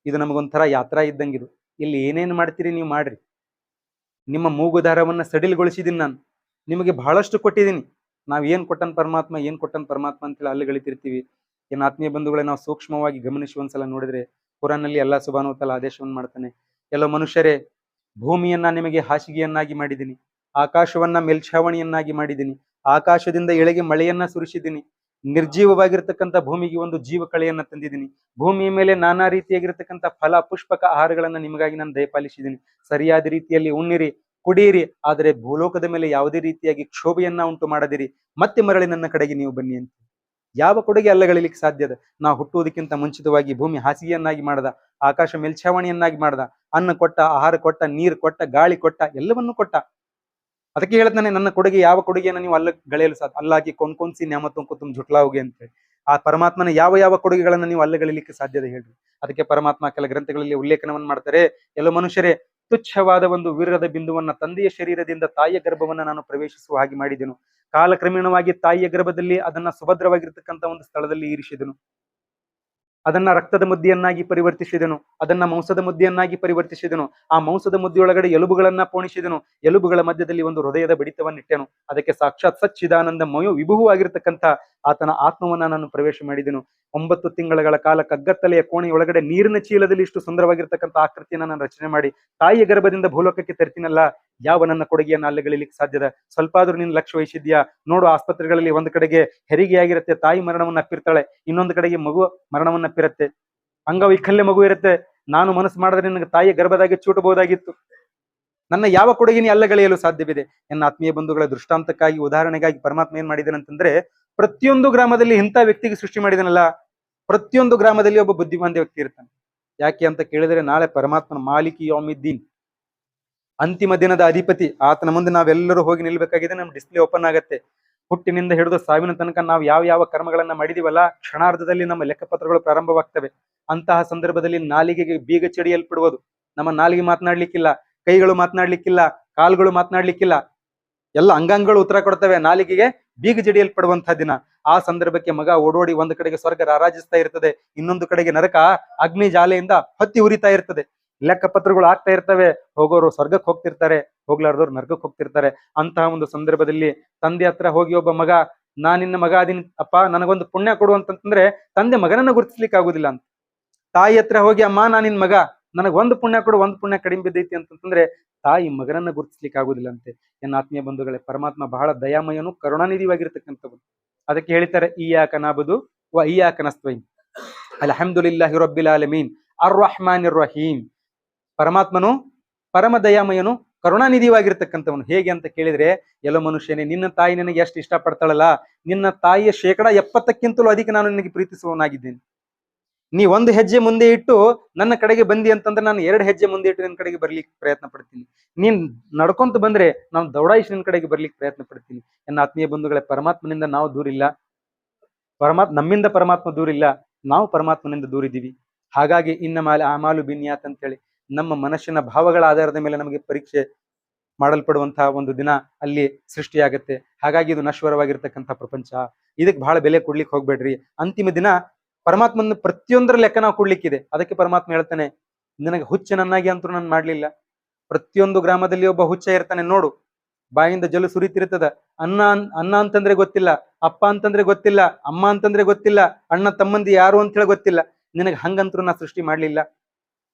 S1: ಇದು ನಮಗೊಂಥರ ಯಾತ್ರಾ ಇದ್ದಂಗಿದು. ಇಲ್ಲಿ ಏನೇನು ಮಾಡ್ತೀರಿ ನೀವು ಮಾಡ್ರಿ, ನಿಮ್ಮ ಮೂಗುದಾರವನ್ನ ಸಡಿಲಗೊಳಿಸಿದೀನಿ ನಾನು, ನಿಮಗೆ ಬಹಳಷ್ಟು ಕೊಟ್ಟಿದ್ದೀನಿ. ನಾವ್ ಏನ್ ಕೊಟ್ಟನ್ ಪರಮಾತ್ಮ, ಏನ್ ಕೊಟ್ಟನ್ ಪರಮಾತ್ಮ ಅಂತೇಳಿ ಅಲ್ಲಿ ಗಳಿತಿರ್ತೀವಿ. ಏನ್ ಆತ್ಮೀಯ ಬಂಧುಗಳೇ, ನಾವು ಸೂಕ್ಷ್ಮವಾಗಿ ಗಮನಿಸಿ ಒಂದ್ಸಲ ನೋಡಿದ್ರೆ ಕುರಾನ್ನಲ್ಲಿ ಅಲ್ಲಾಹ್ ಸುಬ್ಹಾನಹು ವ ತಆಲಾ ಆದೇಶವನ್ನು ಮಾಡ್ತಾನೆ, ಎಲ್ಲೋ ಮನುಷ್ಯರೇ, ಭೂಮಿಯನ್ನ ನಿಮಗೆ ಹಾಸಿಗೆಯನ್ನಾಗಿ ಮಾಡಿದ್ದೀನಿ, ಆಕಾಶವನ್ನ ಮೇಲ್ಛಾವಣಿಯನ್ನಾಗಿ ಮಾಡಿದ್ದೀನಿ, ಆಕಾಶದಿಂದ ಎಳೆಗೆ ಮಳೆಯನ್ನ ಸುರಿಸಿದ್ದೀನಿ, ನಿರ್ಜೀವವಾಗಿರ್ತಕ್ಕಂಥ ಭೂಮಿಗೆ ಒಂದು ಜೀವ ಕಳೆಯನ್ನ ತಂದಿದ್ದೀನಿ, ಭೂಮಿಯ ಮೇಲೆ ನಾನಾ ರೀತಿಯಾಗಿರ್ತಕ್ಕಂಥ ಫಲ ಪುಷ್ಪಕ ಆಹಾರಗಳನ್ನ ನಿಮಗಾಗಿ ನಾನು ದಯಪಾಲಿಸಿದ್ದೀನಿ, ಸರಿಯಾದ ರೀತಿಯಲ್ಲಿ ಉಣ್ಣಿರಿ ಕುಡಿಯಿರಿ, ಆದರೆ ಭೂಲೋಕದ ಮೇಲೆ ಯಾವುದೇ ರೀತಿಯಾಗಿ ಕ್ಷೋಭೆಯನ್ನ ಉಂಟು ಮಾಡದಿರಿ, ಮತ್ತೆ ಮರಳಿ ನನ್ನ ಕಡೆಗೆ ನೀವು ಬನ್ನಿ ಅಂತ. ಯಾವ ಕೊಡುಗೆ ಅಲ್ಲಗಳಿಲಿಕ್ಕೆ ಸಾಧ್ಯದ? ನಾವು ಹುಟ್ಟುವುದಕ್ಕಿಂತ ಮುಂಚಿತವಾಗಿ ಭೂಮಿ ಹಾಸಿಗೆಯನ್ನಾಗಿ ಮಾಡ್ದ, ಆಕಾಶ ಮೇಲ್ಛಾವಣಿಯನ್ನಾಗಿ ಮಾಡ್ದ, ಅನ್ನ ಕೊಟ್ಟ, ಆಹಾರ ಕೊಟ್ಟ, ನೀರು ಕೊಟ್ಟ, ಗಾಳಿ ಕೊಟ್ಟ, ಎಲ್ಲವನ್ನೂ ಕೊಟ್ಟ. ಅದಕ್ಕೆ ಹೇಳ್ತಾನೆ, ನನ್ನ ಕೊಡುಗೆ ಯಾವ ಕೊಡುಗೆಯನ್ನು ನೀವು ಅಲ್ಲ ಗಳಿಯಲು ಸಾಧ್ಯ, ಅಲ್ಲಾಗಿ ಕೊಂಡ್ಕೊಂಡ್ಸಿ ನ್ಯಾಮತ್ತೊಂಕು ತುಮ್ ಜುಟ್ಲಾವುಗೆ ಅಂತ ಹೇಳಿ. ಆ ಪರಮಾತ್ಮನ ಯಾವ ಯಾವ ಕೊಡುಗೆಗಳನ್ನ ನೀವು ಅಲ್ಲಗಳಿಲಿಕ್ಕೆ ಸಾಧ್ಯದ ಹೇಳ್ರಿ? ಅದಕ್ಕೆ ಪರಮಾತ್ಮ ಕೆಲ ಗ್ರಂಥಗಳಲ್ಲಿ ಉಲ್ಲೇಖನವನ್ನು ಮಾಡ್ತಾರೆ, ಎಲ್ಲ ಮನುಷ್ಯರೇ, ತುಚ್ಛವಾದ ಒಂದು ವೀರ್ಯದ ಬಿಂದುವನ್ನ ತಂದೆಯ ಶರೀರದಿಂದ ತಾಯಿಯ ಗರ್ಭವನ್ನ ನಾನು ಪ್ರವೇಶಿಸುವ ಹಾಗೆ ಮಾಡಿದೆನು, ಕಾಲಕ್ರಮೇಣವಾಗಿ ತಾಯಿಯ ಗರ್ಭದಲ್ಲಿ ಅದನ್ನ ಸುಭದ್ರವಾಗಿರ್ತಕ್ಕಂಥ ಒಂದು ಸ್ಥಳದಲ್ಲಿ ಇರಿಸಿದನು, ಅದನ್ನ ರಕ್ತದ ಮುದ್ದೆಯನ್ನಾಗಿ ಪರಿವರ್ತಿಸಿದನು, ಅದನ್ನ ಮಾಂಸದ ಮುದ್ದೆಯನ್ನಾಗಿ ಪರಿವರ್ತಿಸಿದನು, ಆ ಮಾಂಸದ ಮುದ್ದೆಯೊಳಗಡೆ ಎಲುಬುಗಳನ್ನ ಪೋಣಿಸಿದನು, ಎಲುಬುಗಳ ಮಧ್ಯದಲ್ಲಿ ಒಂದು ಹೃದಯದ ಬಡಿತವನ್ನಿಟ್ಟೆನು, ಅದಕ್ಕೆ ಸಾಕ್ಷಾತ್ ಸಚ್ಚಿದಾನಂದ ಮಯೋ ವಿಭುವಾಗಿರ್ತಕ್ಕಂಥ ಆತನ ಆತ್ಮವನ್ನ ನಾನು ಪ್ರವೇಶ ಮಾಡಿದೆನು. 9 ತಿಂಗಳ ಕಾಲ ಕಗ್ಗತ್ತಲೆಯ ಕೋಣೆಯೊಳಗಡೆ ನೀರಿನ ಚೀಲದಲ್ಲಿ ಇಷ್ಟು ಸುಂದರವಾಗಿರ್ತಕ್ಕಂಥ ಆಕೃತಿಯನ್ನ ನಾನು ರಚನೆ ಮಾಡಿ ತಾಯಿಯ ಗರ್ಭದಿಂದ ಭೂಲೋಕಕ್ಕೆ ತರ್ತೀನಲ್ಲ, ಯಾವ ನನ್ನ ಕೊಡುಗೆಯನ್ನು ಅಲ್ಲಗಳಿಲಿಕ್ಕೆ ಸಾಧ್ಯದ? ಸ್ವಲ್ಪ ಆದ್ರೂ ನೀನು ಲಕ್ಷ್ಯ ವಹಿಸಿದ್ಯಾ? ನೋಡು, ಆಸ್ಪತ್ರೆಗಳಲ್ಲಿ ಒಂದು ಕಡೆಗೆ ಹೆರಿಗೆಯಾಗಿರುತ್ತೆ, ತಾಯಿ ಮರಣವನ್ನ ಅಪ್ಪಿರ್ತಾಳೆ, ಇನ್ನೊಂದು ಕಡೆಗೆ ಮಗು ಮರಣವನ್ನ ಅಪ್ಪಿರುತ್ತೆ, ಅಂಗವೈಕಲ್ಯ ಮಗು ಇರುತ್ತೆ. ನಾನು ಮನಸ್ಸು ಮಾಡಿದ್ರೆ ನಿನಗೆ ತಾಯಿಯ ಗರ್ಭದಾಗಿ ಚೂಟಬಹುದಾಗಿತ್ತು. ನನ್ನ ಯಾವ ಕೊಡುಗೆನಿ ಅಲ್ಲಗಳೆಯಲು ಸಾಧ್ಯವಿದೆ? ಎನ್ನ ಆತ್ಮೀಯ ಬಂಧುಗಳ ದೃಷ್ಟಾಂತಕ್ಕಾಗಿ, ಉದಾಹರಣೆಗಾಗಿ ಪರಮಾತ್ಮ ಏನ್ ಮಾಡಿದಾನೆ ಅಂತಂದ್ರೆ, ಪ್ರತಿಯೊಂದು ಗ್ರಾಮದಲ್ಲಿ ಇಂಥ ವ್ಯಕ್ತಿಗೆ ಸೃಷ್ಟಿ ಮಾಡಿದನಲ್ಲ, ಪ್ರತಿಯೊಂದು ಗ್ರಾಮದಲ್ಲಿ ಒಬ್ಬ ಬುದ್ಧಿಮಾಂದ್ಯ ವ್ಯಕ್ತಿ ಇರ್ತಾನೆ. ಯಾಕೆ ಅಂತ ಕೇಳಿದ್ರೆ, ನಾಳೆ ಪರಮಾತ್ಮನ ಮಾಲಿಕಿ ಯೌಮಿದ್ದೀನ್, ಅಂತಿಮ ದಿನದ ಅಧಿಪತಿ, ಆತನ ಮುಂದೆ ನಾವೆಲ್ಲರೂ ಹೋಗಿ ನಿಲ್ಬೇಕಾಗಿದೆ. ನಮ್ ಡಿಸ್ಪ್ಲೇ ಓಪನ್ ಆಗತ್ತೆ. ಹುಟ್ಟಿನಿಂದ ಹಿಡಿದು ಸಾವಿನ ತನಕ ನಾವು ಯಾವ ಯಾವ ಕರ್ಮಗಳನ್ನ ಮಾಡಿದೀವಲ್ಲ, ಕ್ಷಣಾರ್ಧದಲ್ಲಿ ನಮ್ಮ ಲೆಕ್ಕಪತ್ರಗಳು ಪ್ರಾರಂಭವಾಗ್ತವೆ. ಅಂತಹ ಸಂದರ್ಭದಲ್ಲಿ ನಾಲಿಗೆಗೆ ಬೀಗ ಚಡಿಯಲ್ಪಡುವುದು. ನಮ್ಮ ನಾಲಿಗೆ ಮಾತನಾಡ್ಲಿಕ್ಕಿಲ್ಲ, ಕೈಗಳು ಮಾತನಾಡ್ಲಿಕ್ಕಿಲ್ಲ, ಕಾಲುಗಳು ಮಾತನಾಡ್ಲಿಕ್ಕಿಲ್ಲ, ಎಲ್ಲ ಅಂಗಾಂಗಗಳು ಉತ್ತರ ಕೊಡ್ತವೆ. ನಾಲಿಗೆಗೆ ಬೀಗ ಜಡಿಯಲ್ಪಡುವಂತಹ ದಿನ. ಆ ಸಂದರ್ಭಕ್ಕೆ ಮಗ ಓಡೋಡಿ ಒಂದು ಕಡೆಗೆ ಸ್ವರ್ಗ ರಾರಾಜಿಸ್ತಾ ಇರ್ತದೆ, ಇನ್ನೊಂದು ಕಡೆಗೆ ನರಕ ಅಗ್ನಿ ಜಾಲೆಯಿಂದ ಹೊತ್ತಿ ಉರಿತಾ ಇರ್ತದೆ. ಲೆಕ್ಕಪತ್ರಗಳು ಆಗ್ತಾ ಇರ್ತವೆ, ಹೋಗೋರು ಸ್ವರ್ಗಕ್ಕೆ ಹೋಗ್ತಿರ್ತಾರೆ, ಹೋಗ್ಲಾರ್ದವ್ರು ನರ್ಕಕ್ಕೆ ಹೋಗ್ತಿರ್ತಾರೆ. ಅಂತಹ ಒಂದು ಸಂದರ್ಭದಲ್ಲಿ ತಂದೆ ಹತ್ರ ಹೋಗಿ ಒಬ್ಬ ಮಗ, ನಿನ್ನ ಮಗ ಅದೀನಿ ಅಪ್ಪ, ನನಗೊಂದು ಪುಣ್ಯ ಕೊಡು ಅಂತಂದ್ರೆ ತಂದೆ ಮಗನನ್ನ ಗುರುತಿಸ್ಲಿಕ್ಕೆ ಆಗುದಿಲ್ಲ ಅಂತ. ತಾಯಿ ಹತ್ರ ಹೋಗಿ, ಅಮ್ಮ ನಿನ್ ಮಗ, ನನಗ್ ಒಂದು ಪುಣ್ಯ ಕೊಡು, ಒಂದು ಪುಣ್ಯ ಕಡಿಮೆ ಬಿದ್ದೈತಿ ಅಂತಂದ್ರೆ ತಾಯಿ ಮಗನನ್ನ ಗುರುತಿಸ್ಲಿಕ್ಕೆ ಆಗುದಿಲ್ಲ ಅಂತೆ. ಎನ್ನ ಆತ್ಮೀಯ ಬಂಧುಗಳೇ, ಪರಮಾತ್ಮ ಬಹಳ ದಯಾಮಯನು, ಕರುಣಾನಿಧಿವಾಗಿರ್ತಕ್ಕಂಥವ್ರು. ಅದಕ್ಕೆ ಹೇಳ್ತಾರೆ, ಇಯ್ಯಾಕ ನಅಬುದು ವ ಇಯ್ಯಾಕ ನಸ್ತഈನ್, ಅಲ್ಹಮ್ದುಲಿಲ್ಲಾಹಿ ರಬ್ಬಿಲ್ ಆಲಮೀನ್ ಅರ್ ರಹ್ಮಾನಿರ್ ರಹೀಮ್. ಪರಮಾತ್ಮನು ಪರಮ ದಯಾಮಯನು, ಕರುಣಾನಿಧಿವಾಗಿರ್ತಕ್ಕಂಥವನು. ಹೇಗೆ ಅಂತ ಕೇಳಿದ್ರೆ, ಎಲ್ಲೋ ಮನುಷ್ಯನೇ, ನಿನ್ನ ತಾಯಿ ನಿನಗೆ ಎಷ್ಟು ಇಷ್ಟ ಪಡ್ತಾಳಲ್ಲ, ನಿನ್ನ ತಾಯಿಯ 70% ಅಧಿಕ ನಾನು ನಿನಗೆ ಪ್ರೀತಿಸುವವನಾಗಿದ್ದೇನೆ. ನೀ ಒಂದು ಹೆಜ್ಜೆ ಮುಂದೆ ಇಟ್ಟು ನನ್ನ ಕಡೆಗೆ ಬಂದಿ ಅಂತಂದ್ರೆ ನಾನು 2 ಹೆಜ್ಜೆ ಮುಂದೆ ಇಟ್ಟು ನಿನ್ನ ಕಡೆಗೆ ಬರ್ಲಿಕ್ಕೆ ಪ್ರಯತ್ನ ಪಡ್ತೀನಿ. ನೀನ್ ನಡ್ಕೊಂತ ಬಂದ್ರೆ ನಾನು ದೌಡಾಯಿಸಿ ನಿನ್ನ ಕಡೆಗೆ ಬರ್ಲಿಕ್ಕೆ ಪ್ರಯತ್ನ ಪಡ್ತೀನಿ. ನನ್ನ ಆತ್ಮೀಯ ಬಂಧುಗಳೇ, ಪರಮಾತ್ಮನಿಂದ ನಾವು ದೂರ ಇಲ್ಲ, ನಮ್ಮಿಂದ ಪರಮಾತ್ಮ ದೂರ ಇಲ್ಲ, ನಾವು ಪರಮಾತ್ಮನಿಂದ ದೂರ ಇದ್ದೀವಿ. ಹಾಗಾಗಿ ಇನ್ನ ಮಾಲೆ ಆಮಾಲು ಬಿನ್ಯಾತ್ ಅಂತೇಳಿ ನಮ್ಮ ಮನಸ್ಸಿನ ಭಾವಗಳ ಆಧಾರದ ಮೇಲೆ ನಮಗೆ ಪರೀಕ್ಷೆ ಮಾಡಲ್ಪಡುವಂತಹ ಒಂದು ದಿನ ಅಲ್ಲಿ ಸೃಷ್ಟಿಯಾಗತ್ತೆ. ಹಾಗಾಗಿ ಇದು ನಶ್ವರವಾಗಿರ್ತಕ್ಕಂಥ ಪ್ರಪಂಚ, ಇದಕ್ಕೆ ಬಹಳ ಬೆಲೆ ಕೊಡ್ಲಿಕ್ಕೆ ಹೋಗ್ಬೇಡ್ರಿ. ಅಂತಿಮ ದಿನ ಪರಮಾತ್ಮನ ಪ್ರತಿಯೊಂದರ ಲೆಕ್ಕ ನಾವು ಕೊಡ್ಲಿಕ್ಕಿದೆ. ಅದಕ್ಕೆ ಪರಮಾತ್ಮ ಹೇಳ್ತಾನೆ, ನಿನಗೆ ಹುಚ್ಚನನ್ನಾಗಿ ಅಂತೂ ನಾನು ಮಾಡ್ಲಿಲ್ಲ. ಪ್ರತಿಯೊಂದು ಗ್ರಾಮದಲ್ಲಿ ಒಬ್ಬ ಹುಚ್ಚ ಇರ್ತಾನೆ ನೋಡು, ಬಾಯಿಂದ ಜಲು ಸುರಿತಿರ್ತದ. ಅನ್ನ ಅಂತಂದ್ರೆ ಗೊತ್ತಿಲ್ಲ, ಅಪ್ಪ ಅಂತಂದ್ರೆ ಗೊತ್ತಿಲ್ಲ, ಅಮ್ಮ ಅಂತಂದ್ರೆ ಗೊತ್ತಿಲ್ಲ, ಅಣ್ಣ ತಮ್ಮಂದಿ ಯಾರು ಅಂತ ಹೇಳಿ ಗೊತ್ತಿಲ್ಲ. ನಿನಗೆ ಹಂಗಂತೂ ನಾ ಸೃಷ್ಟಿ ಮಾಡ್ಲಿಲ್ಲ.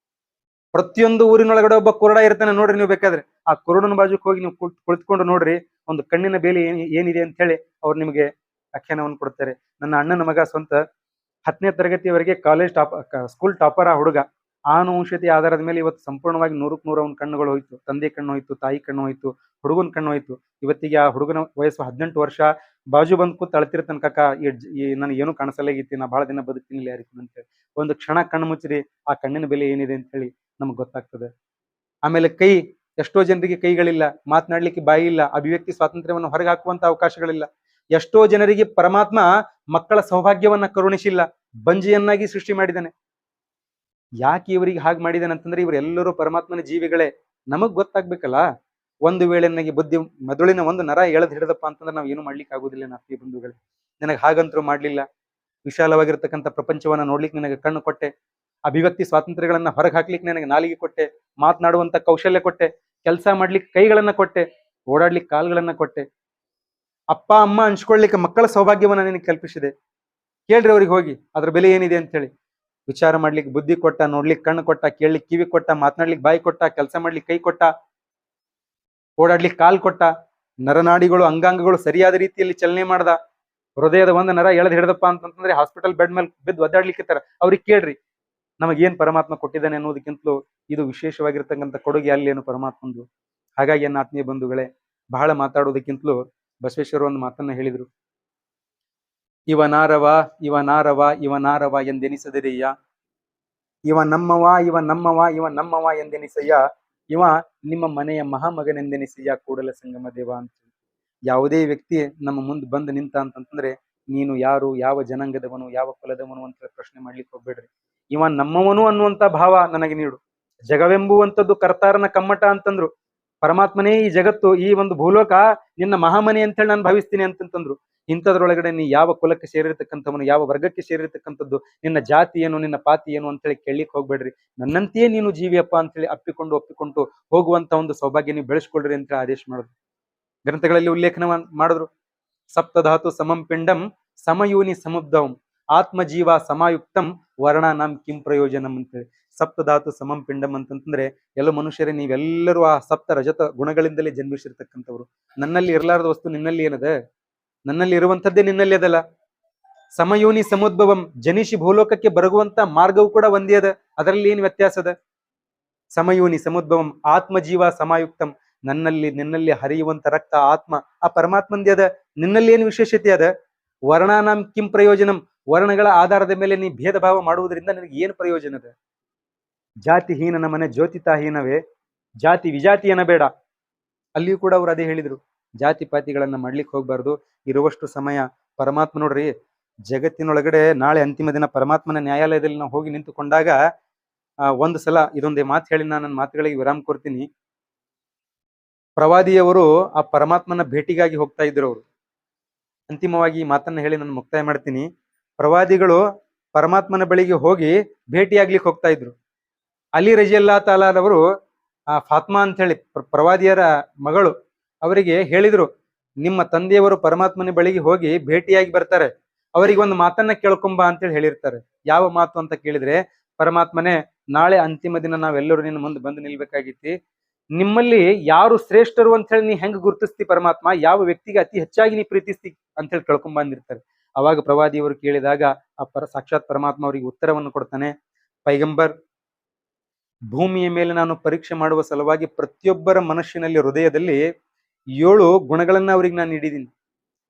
S1: ಪ್ರತಿಯೊಂದು ಊರಿನೊಳಗಡೆ ಒಬ್ಬ ಕುರುಡ ಇರ್ತಾನೆ ನೋಡ್ರಿ. ನೀವು ಬೇಕಾದ್ರೆ ಆ ಕುರುಡನ ಬಾಜುಕ್ ಹೋಗಿ ನೀವು ಕುಳಿತುಕೊಂಡು ನೋಡ್ರಿ, ಒಂದು ಕಣ್ಣಿನ ಬೇಲೆ ಏನಿದೆ ಅಂತ ಹೇಳಿ ಅವ್ರು ನಿಮಗೆ ವ್ಯಾಖ್ಯಾನವನ್ನು ಕೊಡ್ತಾರೆ. ನನ್ನ ಅಣ್ಣನ ಮಗ ಸ್ವಂತ 10ನೇ ತರಗತಿಯವರೆಗೆ ಸ್ಕೂಲ್ ಟಾಪರ್ ಆ ಹುಡುಗ. ಆನುವಂಶತೆ ಆಧಾರದ ಮೇಲೆ ಇವತ್ತು ಸಂಪೂರ್ಣವಾಗಿ 100ಕ್ಕೆ 100 ಅವನ ಕಣ್ಣುಗಳು ಹೋಯ್ತು. ತಂದೆ ಕಣ್ಣು ಹೋಯ್ತು, ತಾಯಿ ಕಣ್ಣು ಹೋಯ್ತು, ಹುಡುಗನ ಕಣ್ಣು ಹೋಯ್ತು. ಇವತ್ತಿಗೆ ಆ ಹುಡುಗನ ವಯಸ್ಸು 18 ವರ್ಷ. ಬಾಜು ಬಂದ್ ಕೂತ್ ಅಳ್ತಿರ್ತಾನ, ಕಾಕ ನನಗೆ ಏನು ಕಾಣಿಸಲಾಗಿತ್ತು, ನಾ ಬಹಳ ದಿನ ಬದುಕ್ತೀನಿ ಯಾರಿಗೂ ಅಂತೇಳಿ. ಒಂದು ಕ್ಷಣ ಕಣ್ಣು ಮುಚ್ಚಿರಿ, ಆ ಕಣ್ಣಿನ ಬೆಲೆ ಏನಿದೆ ಅಂತ ಹೇಳಿ ನಮ್ಗೆ ಗೊತ್ತಾಗ್ತದೆ. ಆಮೇಲೆ ಕೈ, ಎಷ್ಟೋ ಜನರಿಗೆ ಕೈಗಳಿಲ್ಲ, ಮಾತನಾಡ್ಲಿಕ್ಕೆ ಬಾಯಿ ಇಲ್ಲ, ಅಭಿವ್ಯಕ್ತಿ ಸ್ವಾತಂತ್ರ್ಯವನ್ನು ಹೊರಗೆ ಹಾಕುವಂತ ಅವಕಾಶಗಳಿಲ್ಲ. ಎಷ್ಟೋ ಜನರಿಗೆ ಪರಮಾತ್ಮ ಮಕ್ಕಳ ಸೌಭಾಗ್ಯವನ್ನ ಕರುಣಿಸಿಲ್ಲ, ಬಂಜಿಯನ್ನಾಗಿ ಸೃಷ್ಟಿ ಮಾಡಿದ್ದಾನೆ. ಯಾಕೆ ಇವರಿಗೆ ಹಾಗೆ ಮಾಡಿದಾನೆ ಅಂತಂದ್ರೆ ಇವರೆಲ್ಲರೂ ಪರಮಾತ್ಮನ ಜೀವಿಗಳೇ. ನಮಗ್ ಗೊತ್ತಾಗ್ಬೇಕಲ್ಲ. ಒಂದು ವೇಳೆ ನನಗೆ ಬುದ್ಧಿ ಮೆದುಳಿನ ಒಂದು ನರ ಎಳೆದ್ ಹಿಡಿದಪ್ಪ ಅಂತಂದ್ರೆ ನಾವು ಏನು ಮಾಡ್ಲಿಕ್ಕೆ ಆಗುದಿಲ್ಲ. ನಾಲ್ಕು ಬಂಧುಗಳೇ, ನನಗೆ ಹಾಗಂತರೂ ಮಾಡ್ಲಿಲ್ಲ. ವಿಶಾಲವಾಗಿರ್ತಕ್ಕಂಥ ಪ್ರಪಂಚವನ್ನ ನೋಡ್ಲಿಕ್ಕೆ ನನಗೆ ಕಣ್ಣು ಕೊಟ್ಟೆ, ಅಭಿವ್ಯಕ್ತಿ ಸ್ವಾತಂತ್ರ್ಯಗಳನ್ನ ಹೊರಗೆ ಹಾಕ್ಲಿಕ್ಕೆ ನನಗೆ ನಾಲಿಗೆ ಕೊಟ್ಟೆ, ಮಾತನಾಡುವಂತ ಕೌಶಲ್ಯ ಕೊಟ್ಟೆ, ಕೆಲಸ ಮಾಡ್ಲಿಕ್ಕೆ ಕೈಗಳನ್ನ ಕೊಟ್ಟೆ, ಓಡಾಡ್ಲಿಕ್ಕೆ ಕಾಲ್ಗಳನ್ನ ಕೊಟ್ಟೆ, ಅಪ್ಪ ಅಮ್ಮ ಹಂಚ್ಕೊಳ್ಲಿಕ್ಕೆ ಮಕ್ಕಳ ಸೌಭಾಗ್ಯವನ್ನ ನಿನಗೆ ಕಲ್ಪಿಸಿದೆ. ಕೇಳ್ರಿ ಅವ್ರಿಗೆ ಹೋಗಿ ಅದ್ರ ಬೆಲೆ ಏನಿದೆ ಅಂತ ಹೇಳಿ. ವಿಚಾರ ಮಾಡ್ಲಿಕ್ಕೆ ಬುದ್ಧಿ ಕೊಟ್ಟ, ನೋಡ್ಲಿಕ್ಕೆ ಕಣ್ಣು ಕೊಟ್ಟ, ಕೇಳ್ಲಿಕ್ಕೆ ಕಿವಿ ಕೊಟ್ಟ, ಮಾತನಾಡ್ಲಿಕ್ಕೆ ಬಾಯಿ ಕೊಟ್ಟ, ಕೆಲಸ ಮಾಡ್ಲಿಕ್ಕೆ ಕೈ ಕೊಟ್ಟ, ಓಡಾಡ್ಲಿಕ್ಕೆ ಕಾಲ್ ಕೊಟ್ಟ, ನರನಾಡಿಗಳು ಅಂಗಾಂಗಗಳು ಸರಿಯಾದ ರೀತಿಯಲ್ಲಿ ಚಲನೆ ಮಾಡ್ದ. ಹೃದಯದ ಒಂದು ನರ ಎಳೆದ್ ಹಿಡ್ದಪ್ಪ ಅಂತಂದ್ರೆ ಹಾಸ್ಪಿಟಲ್ ಬೆಡ್ ಮೇಲೆ ಬಿದ್ದು ಒದ್ದಾಡ್ಲಿಕ್ಕಿತ್ತಾರ. ಅವ್ರಿಗೆ ಕೇಳ್ರಿ ನಮಗೇನ್ ಪರಮಾತ್ಮ ಕೊಟ್ಟಿದ್ದಾನೆ ಅನ್ನೋದಕ್ಕಿಂತಲೂ ಇದು ವಿಶೇಷವಾಗಿರ್ತಕ್ಕಂಥ ಕೊಡುಗೆ ಅಲ್ಲೇನು ಪರಮಾತ್ಮಂದು. ಹಾಗಾಗಿ ನನ್ನ ಆತ್ಮೀಯ ಬಂಧುಗಳೇ, ಬಹಳ ಮಾತಾಡೋದಕ್ಕಿಂತಲೂ ಬಸವೇಶ್ವರ ಒಂದು ಮಾತನ್ನ ಹೇಳಿದ್ರು, ಇವನಾರವ ಇವನಾರವ ಇವನಾರವ ಎಂದೆನಿಸದಿರಯ್ಯ, ಇವ ನಮ್ಮವ ಇವ ನಮ್ಮವ ಇವ ನಮ್ಮವ ಎಂದೆನಿಸಯ್ಯ, ಇವ ನಿಮ್ಮ ಮನೆಯ ಮಹಾಮಗನೆಂದೆನಿಸಯ್ಯ ಕೂಡಲ ಸಂಗಮ ದೇವ ಅಂತ. ಯಾವುದೇ ವ್ಯಕ್ತಿ ನಮ್ಮ ಮುಂದೆ ಬಂದು ನಿಂತ ಅಂತಂತಂದ್ರೆ ನೀನು ಯಾರು, ಯಾವ ಜನಾಂಗದವನು, ಯಾವ ಕುಲದವನು ಅಂತ ಪ್ರಶ್ನೆ ಮಾಡ್ಲಿಕ್ಕೆ ಹೋಗ್ಬೇಡ್ರಿ. ಇವ ನಮ್ಮವನು ಅನ್ನುವಂತ ಭಾವ ನನಗೆ ನೀಡು. ಜಗವೆಂಬುವಂಥದ್ದು ಕರ್ತಾರನ ಕಮ್ಮಟ ಅಂತಂದ್ರು. ಪರಮಾತ್ಮನೇ ಈ ಜಗತ್ತು, ಈ ಒಂದು ಭೂಲೋಕ ನಿನ್ನ ಮಹಾಮನೆ ಅಂತೇಳಿ ನಾನು ಭಾವಿಸ್ತೀನಿ ಅಂತಂತಂದ್ರು. ಇಂಥದ್ರೊಳಗಡೆ ನೀ ಯಾವ ಕುಲಕ್ಕೆ ಸೇರಿರ್ತಕ್ಕಂಥವನು, ಯಾವ ವರ್ಗಕ್ಕೆ ಸೇರಿರ್ತಕ್ಕಂಥದ್ದು, ನಿನ್ನ ಜಾತಿ ಏನು, ನಿನ್ನ ಪಾತಿ ಏನು ಅಂತೇಳಿ ಕೇಳಲಿಕ್ಕೆ ಹೋಗ್ಬೇಡ್ರಿ. ನನ್ನಂತೆಯೇ ನೀನು ಜೀವಿಯಪ್ಪ ಅಂತೇಳಿ ಒಪ್ಪಿಕೊಂಡು ಹೋಗುವಂತ ಒಂದು ಸೌಭಾಗ್ಯ ನೀವು ಬೆಳೆಸ್ಕೊಳ್ರಿ ಅಂತ ಆದೇಶ ಮಾಡಿದ್ರು. ಗ್ರಂಥಗಳಲ್ಲಿ ಉಲ್ಲೇಖನ ಮಾಡಿದ್ರು. ಸಪ್ತಧಾತು ಸಮಂ ಪಿಂಡಂ ಸಮಯೂನಿ ಸಮುದ್ಧವಂ ಆತ್ಮಜೀವ ಸಮಾಯುಕ್ತಂ ವರ್ಣಾನಾಂ ಕಿಂ ಪ್ರಯೋಜನಂ ಅಂತೇಳಿ. ಸಪ್ತಧಾತು ಸಮಂ ಪಿಂಡಂ ಅಂತಂದ್ರೆ ಎಲ್ಲ ಮನುಷ್ಯರೇ ನೀವೆಲ್ಲರೂ ಆ ಸಪ್ತ ರಜತ ಗುಣಗಳಿಂದಲೇ ಜನ್ಮಿಸಿರ್ತಕ್ಕಂಥವ್ರು. ನನ್ನಲ್ಲಿ ಇರಲಾರದ ವಸ್ತು ನಿನ್ನಲ್ಲಿ ಏನದ, ನನ್ನಲ್ಲಿ ಇರುವಂತದ್ದೇ ನಿನ್ನಲ್ಲಿ ಅದಲ್ಲ. ಸಮಯೋನಿ ಸಮುದ್ಭವಂ, ಜನಿಷಿ ಭೂಲೋಕಕ್ಕೆ ಬರುವಂತ ಮಾರ್ಗವು ಕೂಡ ಒಂದೇ ಅದ, ಅದರಲ್ಲಿ ಏನು ವ್ಯತ್ಯಾಸ ಅದ. ಸಮಯೋನಿ ಸಮುದ್ಭವಂ ಆತ್ಮಜೀವ ಸಮಾಯುಕ್ತಂ, ನನ್ನಲ್ಲಿ ನಿನ್ನಲ್ಲಿ ಹರಿಯುವಂತ ರಕ್ತ ಆತ್ಮ ಆ ಪರಮಾತ್ಮಂದೇ ಅದ, ನಿನ್ನಲ್ಲಿ ಏನು ವಿಶೇಷತೆ ಅದ. ವರ್ಣಾನಾಂ ಕಿಂ ಪ್ರಯೋಜನಂ, ವರ್ಣಗಳ ಆಧಾರದ ಮೇಲೆ ನೀ ಭೇದ ಭಾವ ಮಾಡುವುದರಿಂದ ನಿನಗೆ ಏನು ಪ್ರಯೋಜನ ಅದ. ಜಾತಿಹೀನನ ಮನೆ ಜ್ಯೋತಿತಾಹೀನವೇ, ಜಾತಿ ವಿಜಾತಿಯನ ಬೇಡ. ಅಲ್ಲಿಯೂ ಕೂಡ ಅವ್ರು ಅದೇ ಹೇಳಿದ್ರು, ಜಾತಿ ಪಾತಿಗಳನ್ನ ಮಾಡ್ಲಿಕ್ಕೆ ಹೋಗ್ಬಾರ್ದು. ಇರುವಷ್ಟು ಸಮಯ ಪರಮಾತ್ಮ ನೋಡ್ರಿ, ಜಗತ್ತಿನೊಳಗಡೆ ನಾಳೆ ಅಂತಿಮ ದಿನ ಪರಮಾತ್ಮನ ನ್ಯಾಯಾಲಯದಲ್ಲಿ ನಾವು ಹೋಗಿ ನಿಂತುಕೊಂಡಾಗ ಒಂದು ಸಲ ಇದೊಂದೇ ಮಾತು ಹೇಳಿ ನಾನು ನನ್ನ ಮಾತುಗಳಿಗೆ ವಿರಾಮ ಕೊಡ್ತೀನಿ. ಪ್ರವಾದಿಯವರು ಆ ಪರಮಾತ್ಮನ ಭೇಟಿಗಾಗಿ ಹೋಗ್ತಾ ಇದ್ರು. ಅವರು ಅಂತಿಮವಾಗಿ ಈ ಮಾತನ್ನ ಹೇಳಿ ನಾನು ಮುಕ್ತಾಯ ಮಾಡ್ತೀನಿ. ಪ್ರವಾದಿಗಳು ಪರಮಾತ್ಮನ ಬಳಿಗೆ ಹೋಗಿ ಭೇಟಿಯಾಗ್ಲಿಕ್ಕೆ ಹೋಗ್ತಾ ಇದ್ರು. ಅಲಿ ರಜಿಯಲ್ಲಾ ತಾಲಾರವರು ಆ ಫಾತ್ಮಾ ಅಂತ ಹೇಳಿ ಪ್ರವಾದಿಯರ ಮಗಳು, ಅವರಿಗೆ ಹೇಳಿದ್ರು, ನಿಮ್ಮ ತಂದೆಯವರು ಪರಮಾತ್ಮನ ಬಳಿಗೆ ಹೋಗಿ ಭೇಟಿಯಾಗಿ ಬರ್ತಾರೆ, ಅವರಿಗೆ ಒಂದು ಮಾತನ್ನ ಕೇಳ್ಕೊಂಬ ಅಂತೇಳಿ ಹೇಳಿರ್ತಾರೆ. ಯಾವ ಮಾತು ಅಂತ ಕೇಳಿದ್ರೆ, ಪರಮಾತ್ಮನೇ, ನಾಳೆ ಅಂತಿಮ ದಿನ ನಾವೆಲ್ಲರೂ ನಿನ್ನ ಮುಂದೆ ಬಂದು ನಿಲ್ಬೇಕಾಗಿತಿ, ನಿಮ್ಮಲ್ಲಿ ಯಾರು ಶ್ರೇಷ್ಠರು ಅಂತ ಹೇಳಿ ನೀ ಹೆಂಗ್ ಗುರುತಿಸ್ತಿ ಪರಮಾತ್ಮ, ಯಾವ ವ್ಯಕ್ತಿಗೆ ಅತಿ ಹೆಚ್ಚಾಗಿ ನೀ ಪ್ರೀತಿಸ್ತಿ ಅಂತ ಹೇಳಿ ಕೇಳ್ಕೊಂಡ್ ಬಂದಿರ್ತಾರೆ. ಅವಾಗ ಪ್ರವಾದಿಯವರು ಕೇಳಿದಾಗ ಆ ಸಾಕ್ಷಾತ್ ಪರಮಾತ್ಮ ಅವರಿಗೆ ಉತ್ತರವನ್ನು ಕೊಡ್ತಾನೆ, ಪೈಗಂಬರ್, ಭೂಮಿಯ ಮೇಲೆ ನಾನು ಪರೀಕ್ಷೆ ಮಾಡುವ ಸಲುವಾಗಿ ಪ್ರತಿಯೊಬ್ಬರ ಮನಸ್ಸಿನಲ್ಲಿ, ಹೃದಯದಲ್ಲಿ 7 ಗುಣಗಳನ್ನ ಅವ್ರಿಗೆ ನಾನು ನೀಡಿದ್ದೀನಿ.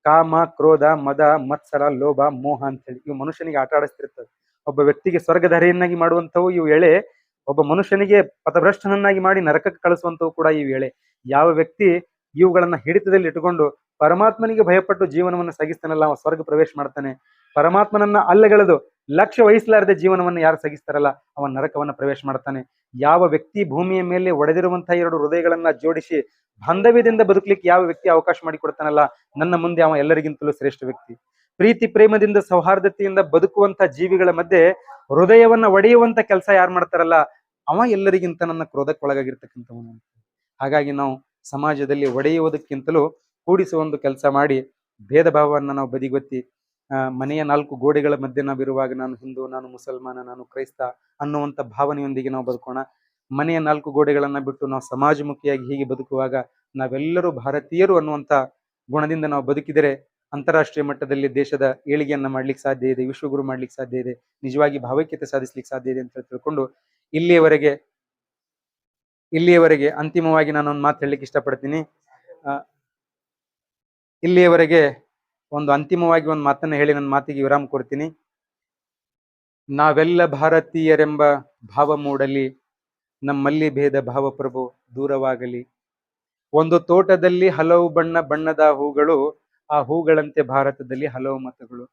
S1: ಕಾಮ, ಕ್ರೋಧ, ಮದ, ಮತ್ಸರ, ಲೋಭ, ಮೋಹ ಅಂತ ಹೇಳಿ ಇವು ಮನುಷ್ಯನಿಗೆ ಆಟ ಆಡಿಸ್ತಿರ್ತದೆ. ಒಬ್ಬ ವ್ಯಕ್ತಿಗೆ ಸ್ವರ್ಗಧಾರಿಯನ್ನಾಗಿ ಮಾಡುವಂಥವು ಇವು ಎಳೆ, ಒಬ್ಬ ಮನುಷ್ಯನಿಗೆ ಪಥಭ್ರಷ್ಟನನ್ನಾಗಿ ಮಾಡಿ ನರಕಕ್ಕೆ ಕಳಿಸುವಂಥವು ಕೂಡ ಇವು ಎಳೆ. ಯಾವ ವ್ಯಕ್ತಿ ಇವುಗಳನ್ನ ಹಿಡಿತದಲ್ಲಿ ಇಟ್ಟುಕೊಂಡು ಪರಮಾತ್ಮನಿಗೆ ಭಯಪಟ್ಟು ಜೀವನವನ್ನು ಸಾಗಿಸ್ತಾನಲ್ಲ, ಅವ ಸ್ವರ್ಗ ಪ್ರವೇಶ ಮಾಡ್ತಾನೆ. ಪರಮಾತ್ಮನನ್ನ ಅಲ್ಲಗಳೆದು ಲಕ್ಷ್ಯ ವಹಿಸಲಾರದೆ ಜೀವನವನ್ನು ಯಾರು ಸಾಗಿಸ್ತಾರಲ್ಲ, ಅವನ ನರಕವನ್ನ ಪ್ರವೇಶ ಮಾಡ್ತಾನೆ. ಯಾವ ವ್ಯಕ್ತಿ ಭೂಮಿಯ ಮೇಲೆ ಒಡೆದಿರುವಂತಹ ಎರಡು ಹೃದಯಗಳನ್ನ ಜೋಡಿಸಿ ಬಾಂಧವ್ಯದಿಂದ ಬದುಕಲಿಕ್ಕೆ ಯಾವ ವ್ಯಕ್ತಿ ಅವಕಾಶ ಮಾಡಿಕೊಡ್ತಾನಲ್ಲ, ನನ್ನ ಮುಂದೆ ಅವ ಎಲ್ಲರಿಗಿಂತಲೂ ಶ್ರೇಷ್ಠ ವ್ಯಕ್ತಿ. ಪ್ರೀತಿ ಪ್ರೇಮದಿಂದ ಸೌಹಾರ್ದತೆಯಿಂದ ಬದುಕುವಂತ ಜೀವಿಗಳ ಮಧ್ಯೆ ಹೃದಯವನ್ನ ಒಡೆಯುವಂತ ಕೆಲಸ ಯಾರು ಮಾಡ್ತಾರಲ್ಲ, ಅವ ಎಲ್ಲರಿಗಿಂತ ನನ್ನ ಕ್ರೋಧಕ್ಕೊಳಗಾಗಿರ್ತಕ್ಕಂಥವನು. ಹಾಗಾಗಿ ನಾವು ಸಮಾಜದಲ್ಲಿ ಒಡೆಯುವುದಕ್ಕಿಂತಲೂ ಕೂಡಿಸುವ ಒಂದು ಕೆಲಸ ಮಾಡಿ ಭೇದ ಭಾವವನ್ನ ನಾವು ಬದಿಗೊತ್ತಿ ಮನೆಯ 4 ಗೋಡೆಗಳ ಮಧ್ಯೆ ನಾವಿರುವಾಗ ನಾನು ಹಿಂದೂ, ನಾನು ಮುಸಲ್ಮಾನ, ನಾನು ಕ್ರೈಸ್ತ ಅನ್ನುವಂಥ ಭಾವನೆಯೊಂದಿಗೆ ನಾವು ಬದುಕೋಣ. ಮನೆಯ 4 ಗೋಡೆಗಳನ್ನ ಬಿಟ್ಟು ನಾವು ಸಮಾಜಮುಖಿಯಾಗಿ ಹೀಗೆ ಬದುಕುವಾಗ ನಾವೆಲ್ಲರೂ ಭಾರತೀಯರು ಅನ್ನುವಂಥ ಗುಣದಿಂದ ನಾವು ಬದುಕಿದರೆ ಅಂತಾರಾಷ್ಟ್ರೀಯ ಮಟ್ಟದಲ್ಲಿ ದೇಶದ ಏಳಿಗೆಯನ್ನ ಮಾಡ್ಲಿಕ್ಕೆ ಸಾಧ್ಯ ಇದೆ, ವಿಶ್ವಗುರು ಮಾಡ್ಲಿಕ್ಕೆ ಸಾಧ್ಯ ಇದೆ, ನಿಜವಾಗಿ ಭಾವೈಕ್ಯತೆ ಸಾಧಿಸ್ಲಿಕ್ಕೆ ಸಾಧ್ಯ ಇದೆ ಅಂತ ತಿಳ್ಕೊಂಡು ಇಲ್ಲಿಯವರೆಗೆ ಅಂತಿಮವಾಗಿ ನಾನೊಂದು ಮಾತು ಹೇಳಲಿಕ್ಕೆ ಇಷ್ಟಪಡ್ತೀನಿ. ಇಲ್ಲಿಯವರೆಗೆ ಅಂತಿಮವಾಗಿ ಒಂದು ಮಾತನ್ನ ಹೇಳಿ ನನ್ನ ಮಾತಿಗೆ ವಿರಾಮ ಕೊಡ್ತೀನಿ. ನಾವೆಲ್ಲ ಭಾರತೀಯರೆಂಬ ಭಾವ ಮೂಡಲಿ, ನಮ್ಮಲ್ಲಿ ಭೇದ ಭಾವ ಪ್ರಭು ದೂರವಾಗಲಿ. ಒಂದು ತೋಟದಲ್ಲಿ ಹಲವು ಬಣ್ಣದ ಹೂಗಳು, ಆ ಹೂಗಳಂತೆ ಭಾರತದಲ್ಲಿ ಹಲವು ಮತಗಳು.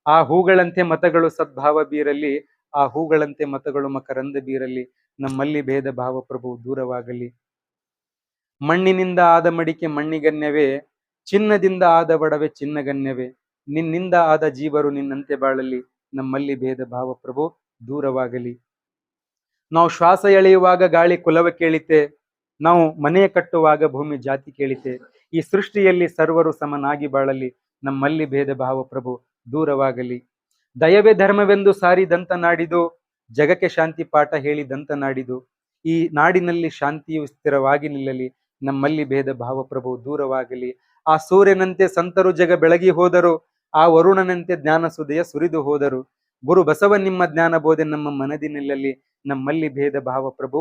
S1: ಆ ಹೂಗಳಂತೆ ಮತಗಳು ಸದ್ಭಾವ ಬೀರಲಿ, ಆ ಹೂಗಳಂತೆ ಮತಗಳು ಮಕರಂದ ಬೀರಲಿ. ನಮ್ಮಲ್ಲಿ ಭೇದ ಭಾವ ಪ್ರಭು ದೂರವಾಗಲಿ. ಮಣ್ಣಿನಿಂದ ಆದ ಮಡಿಕೆ ಮಣ್ಣಿಗನ್ಯವೇ, ಚಿನ್ನದಿಂದ ಆದ ಬಡವೆ ಚಿನ್ನಗನ್ಯವೇ. ನಿನ್ನಿಂದ ಆದ ಜೀವರು ನಿನ್ನಂತೆ ಬಾಳಲಿ, ನಮ್ಮಲ್ಲಿ ಭೇದ ಭಾವ ಪ್ರಭು ದೂರವಾಗಲಿ. ನಾವು ಶ್ವಾಸ ಎಳೆಯುವಾಗ ಗಾಳಿ ಕುಲವ ಕೇಳಿತೆ, ನಾವು ಮನೆಯ ಕಟ್ಟುವಾಗ ಭೂಮಿ ಜಾತಿ ಕೇಳಿತೆ. ಈ ಸೃಷ್ಟಿಯಲ್ಲಿ ಸರ್ವರು ಸಮನಾಗಿ ಬಾಳಲಿ, ನಮ್ಮಲ್ಲಿ ಭೇದ ಭಾವ ಪ್ರಭು ದೂರವಾಗಲಿ. ದಯವೇ ಧರ್ಮವೆಂದು ಸಾರಿದಂತ ನಾಡಿದು, ಜಗಕ್ಕೆ ಶಾಂತಿ ಪಾಠ ಹೇಳಿದಂತ ನಾಡಿದು. ಈ ನಾಡಿನಲ್ಲಿ ಶಾಂತಿಯು ಸ್ಥಿರವಾಗಿ ನಿಲ್ಲಲಿ, ನಮ್ಮಲ್ಲಿ ಭೇದ ಭಾವ ಪ್ರಭು ದೂರವಾಗಲಿ. ಆ ಸೂರ್ಯನಂತೆ ಸಂತರು ಜಗ ಬೆಳಗಿ ಹೋದರು, ಆ ವರುಣನಂತೆ ಜ್ಞಾನ ಸುದಯ ಸುರಿದು ಹೋದರು. ಗುರು ಬಸವ ನಿಮ್ಮ ಜ್ಞಾನ ಬೋಧೆ ನಮ್ಮ ಮನದಿ ನಿಲ್ಲಲಿ, ನಮ್ಮಲ್ಲಿ ಭೇದ ಭಾವ ಪ್ರಭು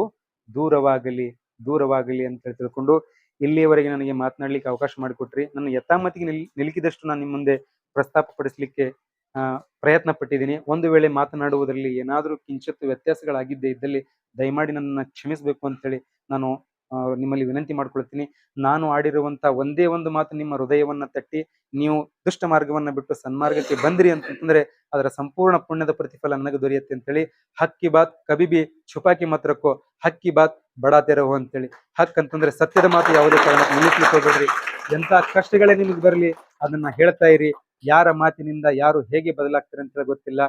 S1: ದೂರವಾಗಲಿ ಅಂತ ತಿಳ್ಕೊಂಡು ಇಲ್ಲಿಯವರೆಗೆ ನನಗೆ ಮಾತನಾಡ್ಲಿಕ್ಕೆ ಅವಕಾಶ ಮಾಡಿಕೊಟ್ರಿ. ನನ್ನ ಯಥಾಮತಿಗೆ ನಿಲುಕಿದಷ್ಟು ನಾನು ನಿಮ್ಮ ಮುಂದೆ ಪ್ರಸ್ತಾಪ ಪಡಿಸ್ಲಿಕ್ಕೆ ಪ್ರಯತ್ನ ಪಟ್ಟಿದ್ದೀನಿ. ಒಂದು ವೇಳೆ ಮಾತನಾಡುವುದರಲ್ಲಿ ಏನಾದರೂ ಕಿಂಚಿತ್ತು ವ್ಯತ್ಯಾಸಗಳಾಗಿದ್ದೇ ಇದ್ದಲ್ಲಿ ದಯಮಾಡಿ ನನ್ನನ್ನು ಕ್ಷಮಿಸಬೇಕು ಅಂತೇಳಿ ನಾನು ನಿಮ್ಮಲ್ಲಿ ವಿನಂತಿ ಮಾಡ್ಕೊಳ್ತೀನಿ. ನಾನು ಆಡಿರುವಂತ ಒಂದೇ ಒಂದು ಮಾತು ನಿಮ್ಮ ಹೃದಯವನ್ನ ತಟ್ಟಿ ನೀವು ದುಷ್ಟ ಮಾರ್ಗವನ್ನ ಬಿಟ್ಟು ಸನ್ಮಾರ್ಗಕ್ಕೆ ಬಂದ್ರಿ ಅಂತಂದ್ರೆ ಅದರ ಸಂಪೂರ್ಣ ಪುಣ್ಯದ ಪ್ರತಿಫಲ ನನಗೆ ದೊರೆಯುತ್ತೆ ಅಂತೇಳಿ, ಹಕ್ಕಿ ಬಾತ್ ಕಬಿಬಿ ಚುಪಾಕಿ ಮಾತ್ರಕ್ಕೋ, ಹಕ್ಕಿ ಬಾತ್ ಬಡಾತೆರಹೋ ಅಂತೇಳಿ. ಹಕ್ ಅಂತಂದ್ರೆ ಸತ್ಯದ ಮಾತು ಯಾವುದೇ ಕಾರಣಕ್ಕೆ ನಿಲ್ಲಿಸ್ಲಿಕ್ಕೆ ಹೋಗ್ಬೇಡ್ರಿ. ಎಂತ ಕಷ್ಟಗಳೇ ನಿಮಗೆ ಬರಲಿ ಅದನ್ನ ಹೇಳ್ತಾ ಇರಿ. ಯಾರ ಮಾತಿನಿಂದ ಯಾರು ಹೇಗೆ ಬದಲಾಗ್ತಾರೆ ಅಂತ ಗೊತ್ತಿಲ್ಲ.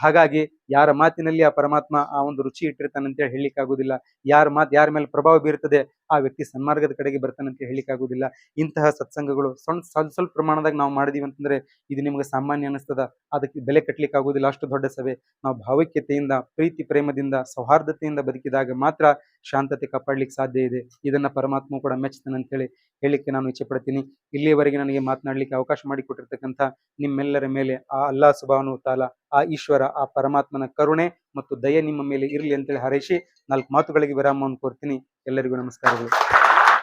S1: ಹಾಗಾಗಿ ಯಾರ ಮಾತಿನಲ್ಲಿ ಆ ಪರಮಾತ್ಮ ಆ ಒಂದು ರುಚಿ ಇಟ್ಟಿರ್ತಾನೆ ಅಂತ ಹೇಳಲಿಕ್ಕೆ ಆಗುದಿಲ್ಲ. ಯಾರ ಮೇಲೆ ಪ್ರಭಾವ ಬೀರ್ತದೆ ಆ ವ್ಯಕ್ತಿ ಸನ್ಮಾರ್ಗದ ಕಡೆಗೆ ಬರ್ತಾನೆ ಅಂತ ಹೇಳಲಿಕ್ಕೆ ಆಗುದಿಲ್ಲ. ಇಂತಹ ಸತ್ಸಂಗಗಳು ಸ್ವಲ್ಪ ಪ್ರಮಾಣದಾಗ ನಾವು ಮಾಡಿದೀವಿ ಅಂತಂದ್ರೆ ಇದು ನಿಮ್ಗೆ ಸಾಮಾನ್ಯ ಅನಿಸ್ತದ, ಅದಕ್ಕೆ ಬೆಲೆ ಕಟ್ಟಲಿಕ್ಕೆ ಆಗುದಿಲ್ಲ. ಅಷ್ಟು ದೊಡ್ಡ ಸಭೆ. ನಾವು ಭಾವೈಕ್ಯತೆಯಿಂದ, ಪ್ರೀತಿ ಪ್ರೇಮದಿಂದ, ಸೌಹಾರ್ದತೆಯಿಂದ ಬದುಕಿದಾಗ ಮಾತ್ರ ಶಾಂತತೆ ಕಾಪಾಡ್ಲಿಕ್ಕೆ ಸಾಧ್ಯ ಇದೆ. ಇದನ್ನ ಪರಮಾತ್ಮ ಕೂಡ ಮೆಚ್ಚುತ್ತಾನೆ ಅಂತೇಳಿ ಹೇಳಿಕ್ಕೆ ನಾನು ಇಚ್ಛೆ ಪಡ್ತೀನಿ. ಇಲ್ಲಿಯವರೆಗೆ ನನಗೆ ಮಾತನಾಡ್ಲಿಕ್ಕೆ ಅವಕಾಶ ಮಾಡಿಕೊಟ್ಟಿರ್ತಕ್ಕಂಥ ನಿಮ್ಮೆಲ್ಲರ ಮೇಲೆ ಆ ಅಲ್ಲಾಹ್ ಸುಬ್ಹಾನಹು ತಾಲ, ಆ ಈಶ್ವರ, ಆ ಪರಮಾತ್ಮನ ಕರುಣೆ ಮತ್ತು ದಯೆ ನಿಮ್ಮ ಮೇಲೆ ಇರಲಿ ಅಂತೇಳಿ ಹಾರೈಸಿ 4 ಮಾತುಗಳಿಗೆ ವಿರಾಮವನ್ನು ಕೋರ್ತೀನಿ. ಎಲ್ಲರಿಗೂ ನಮಸ್ಕಾರಗಳು.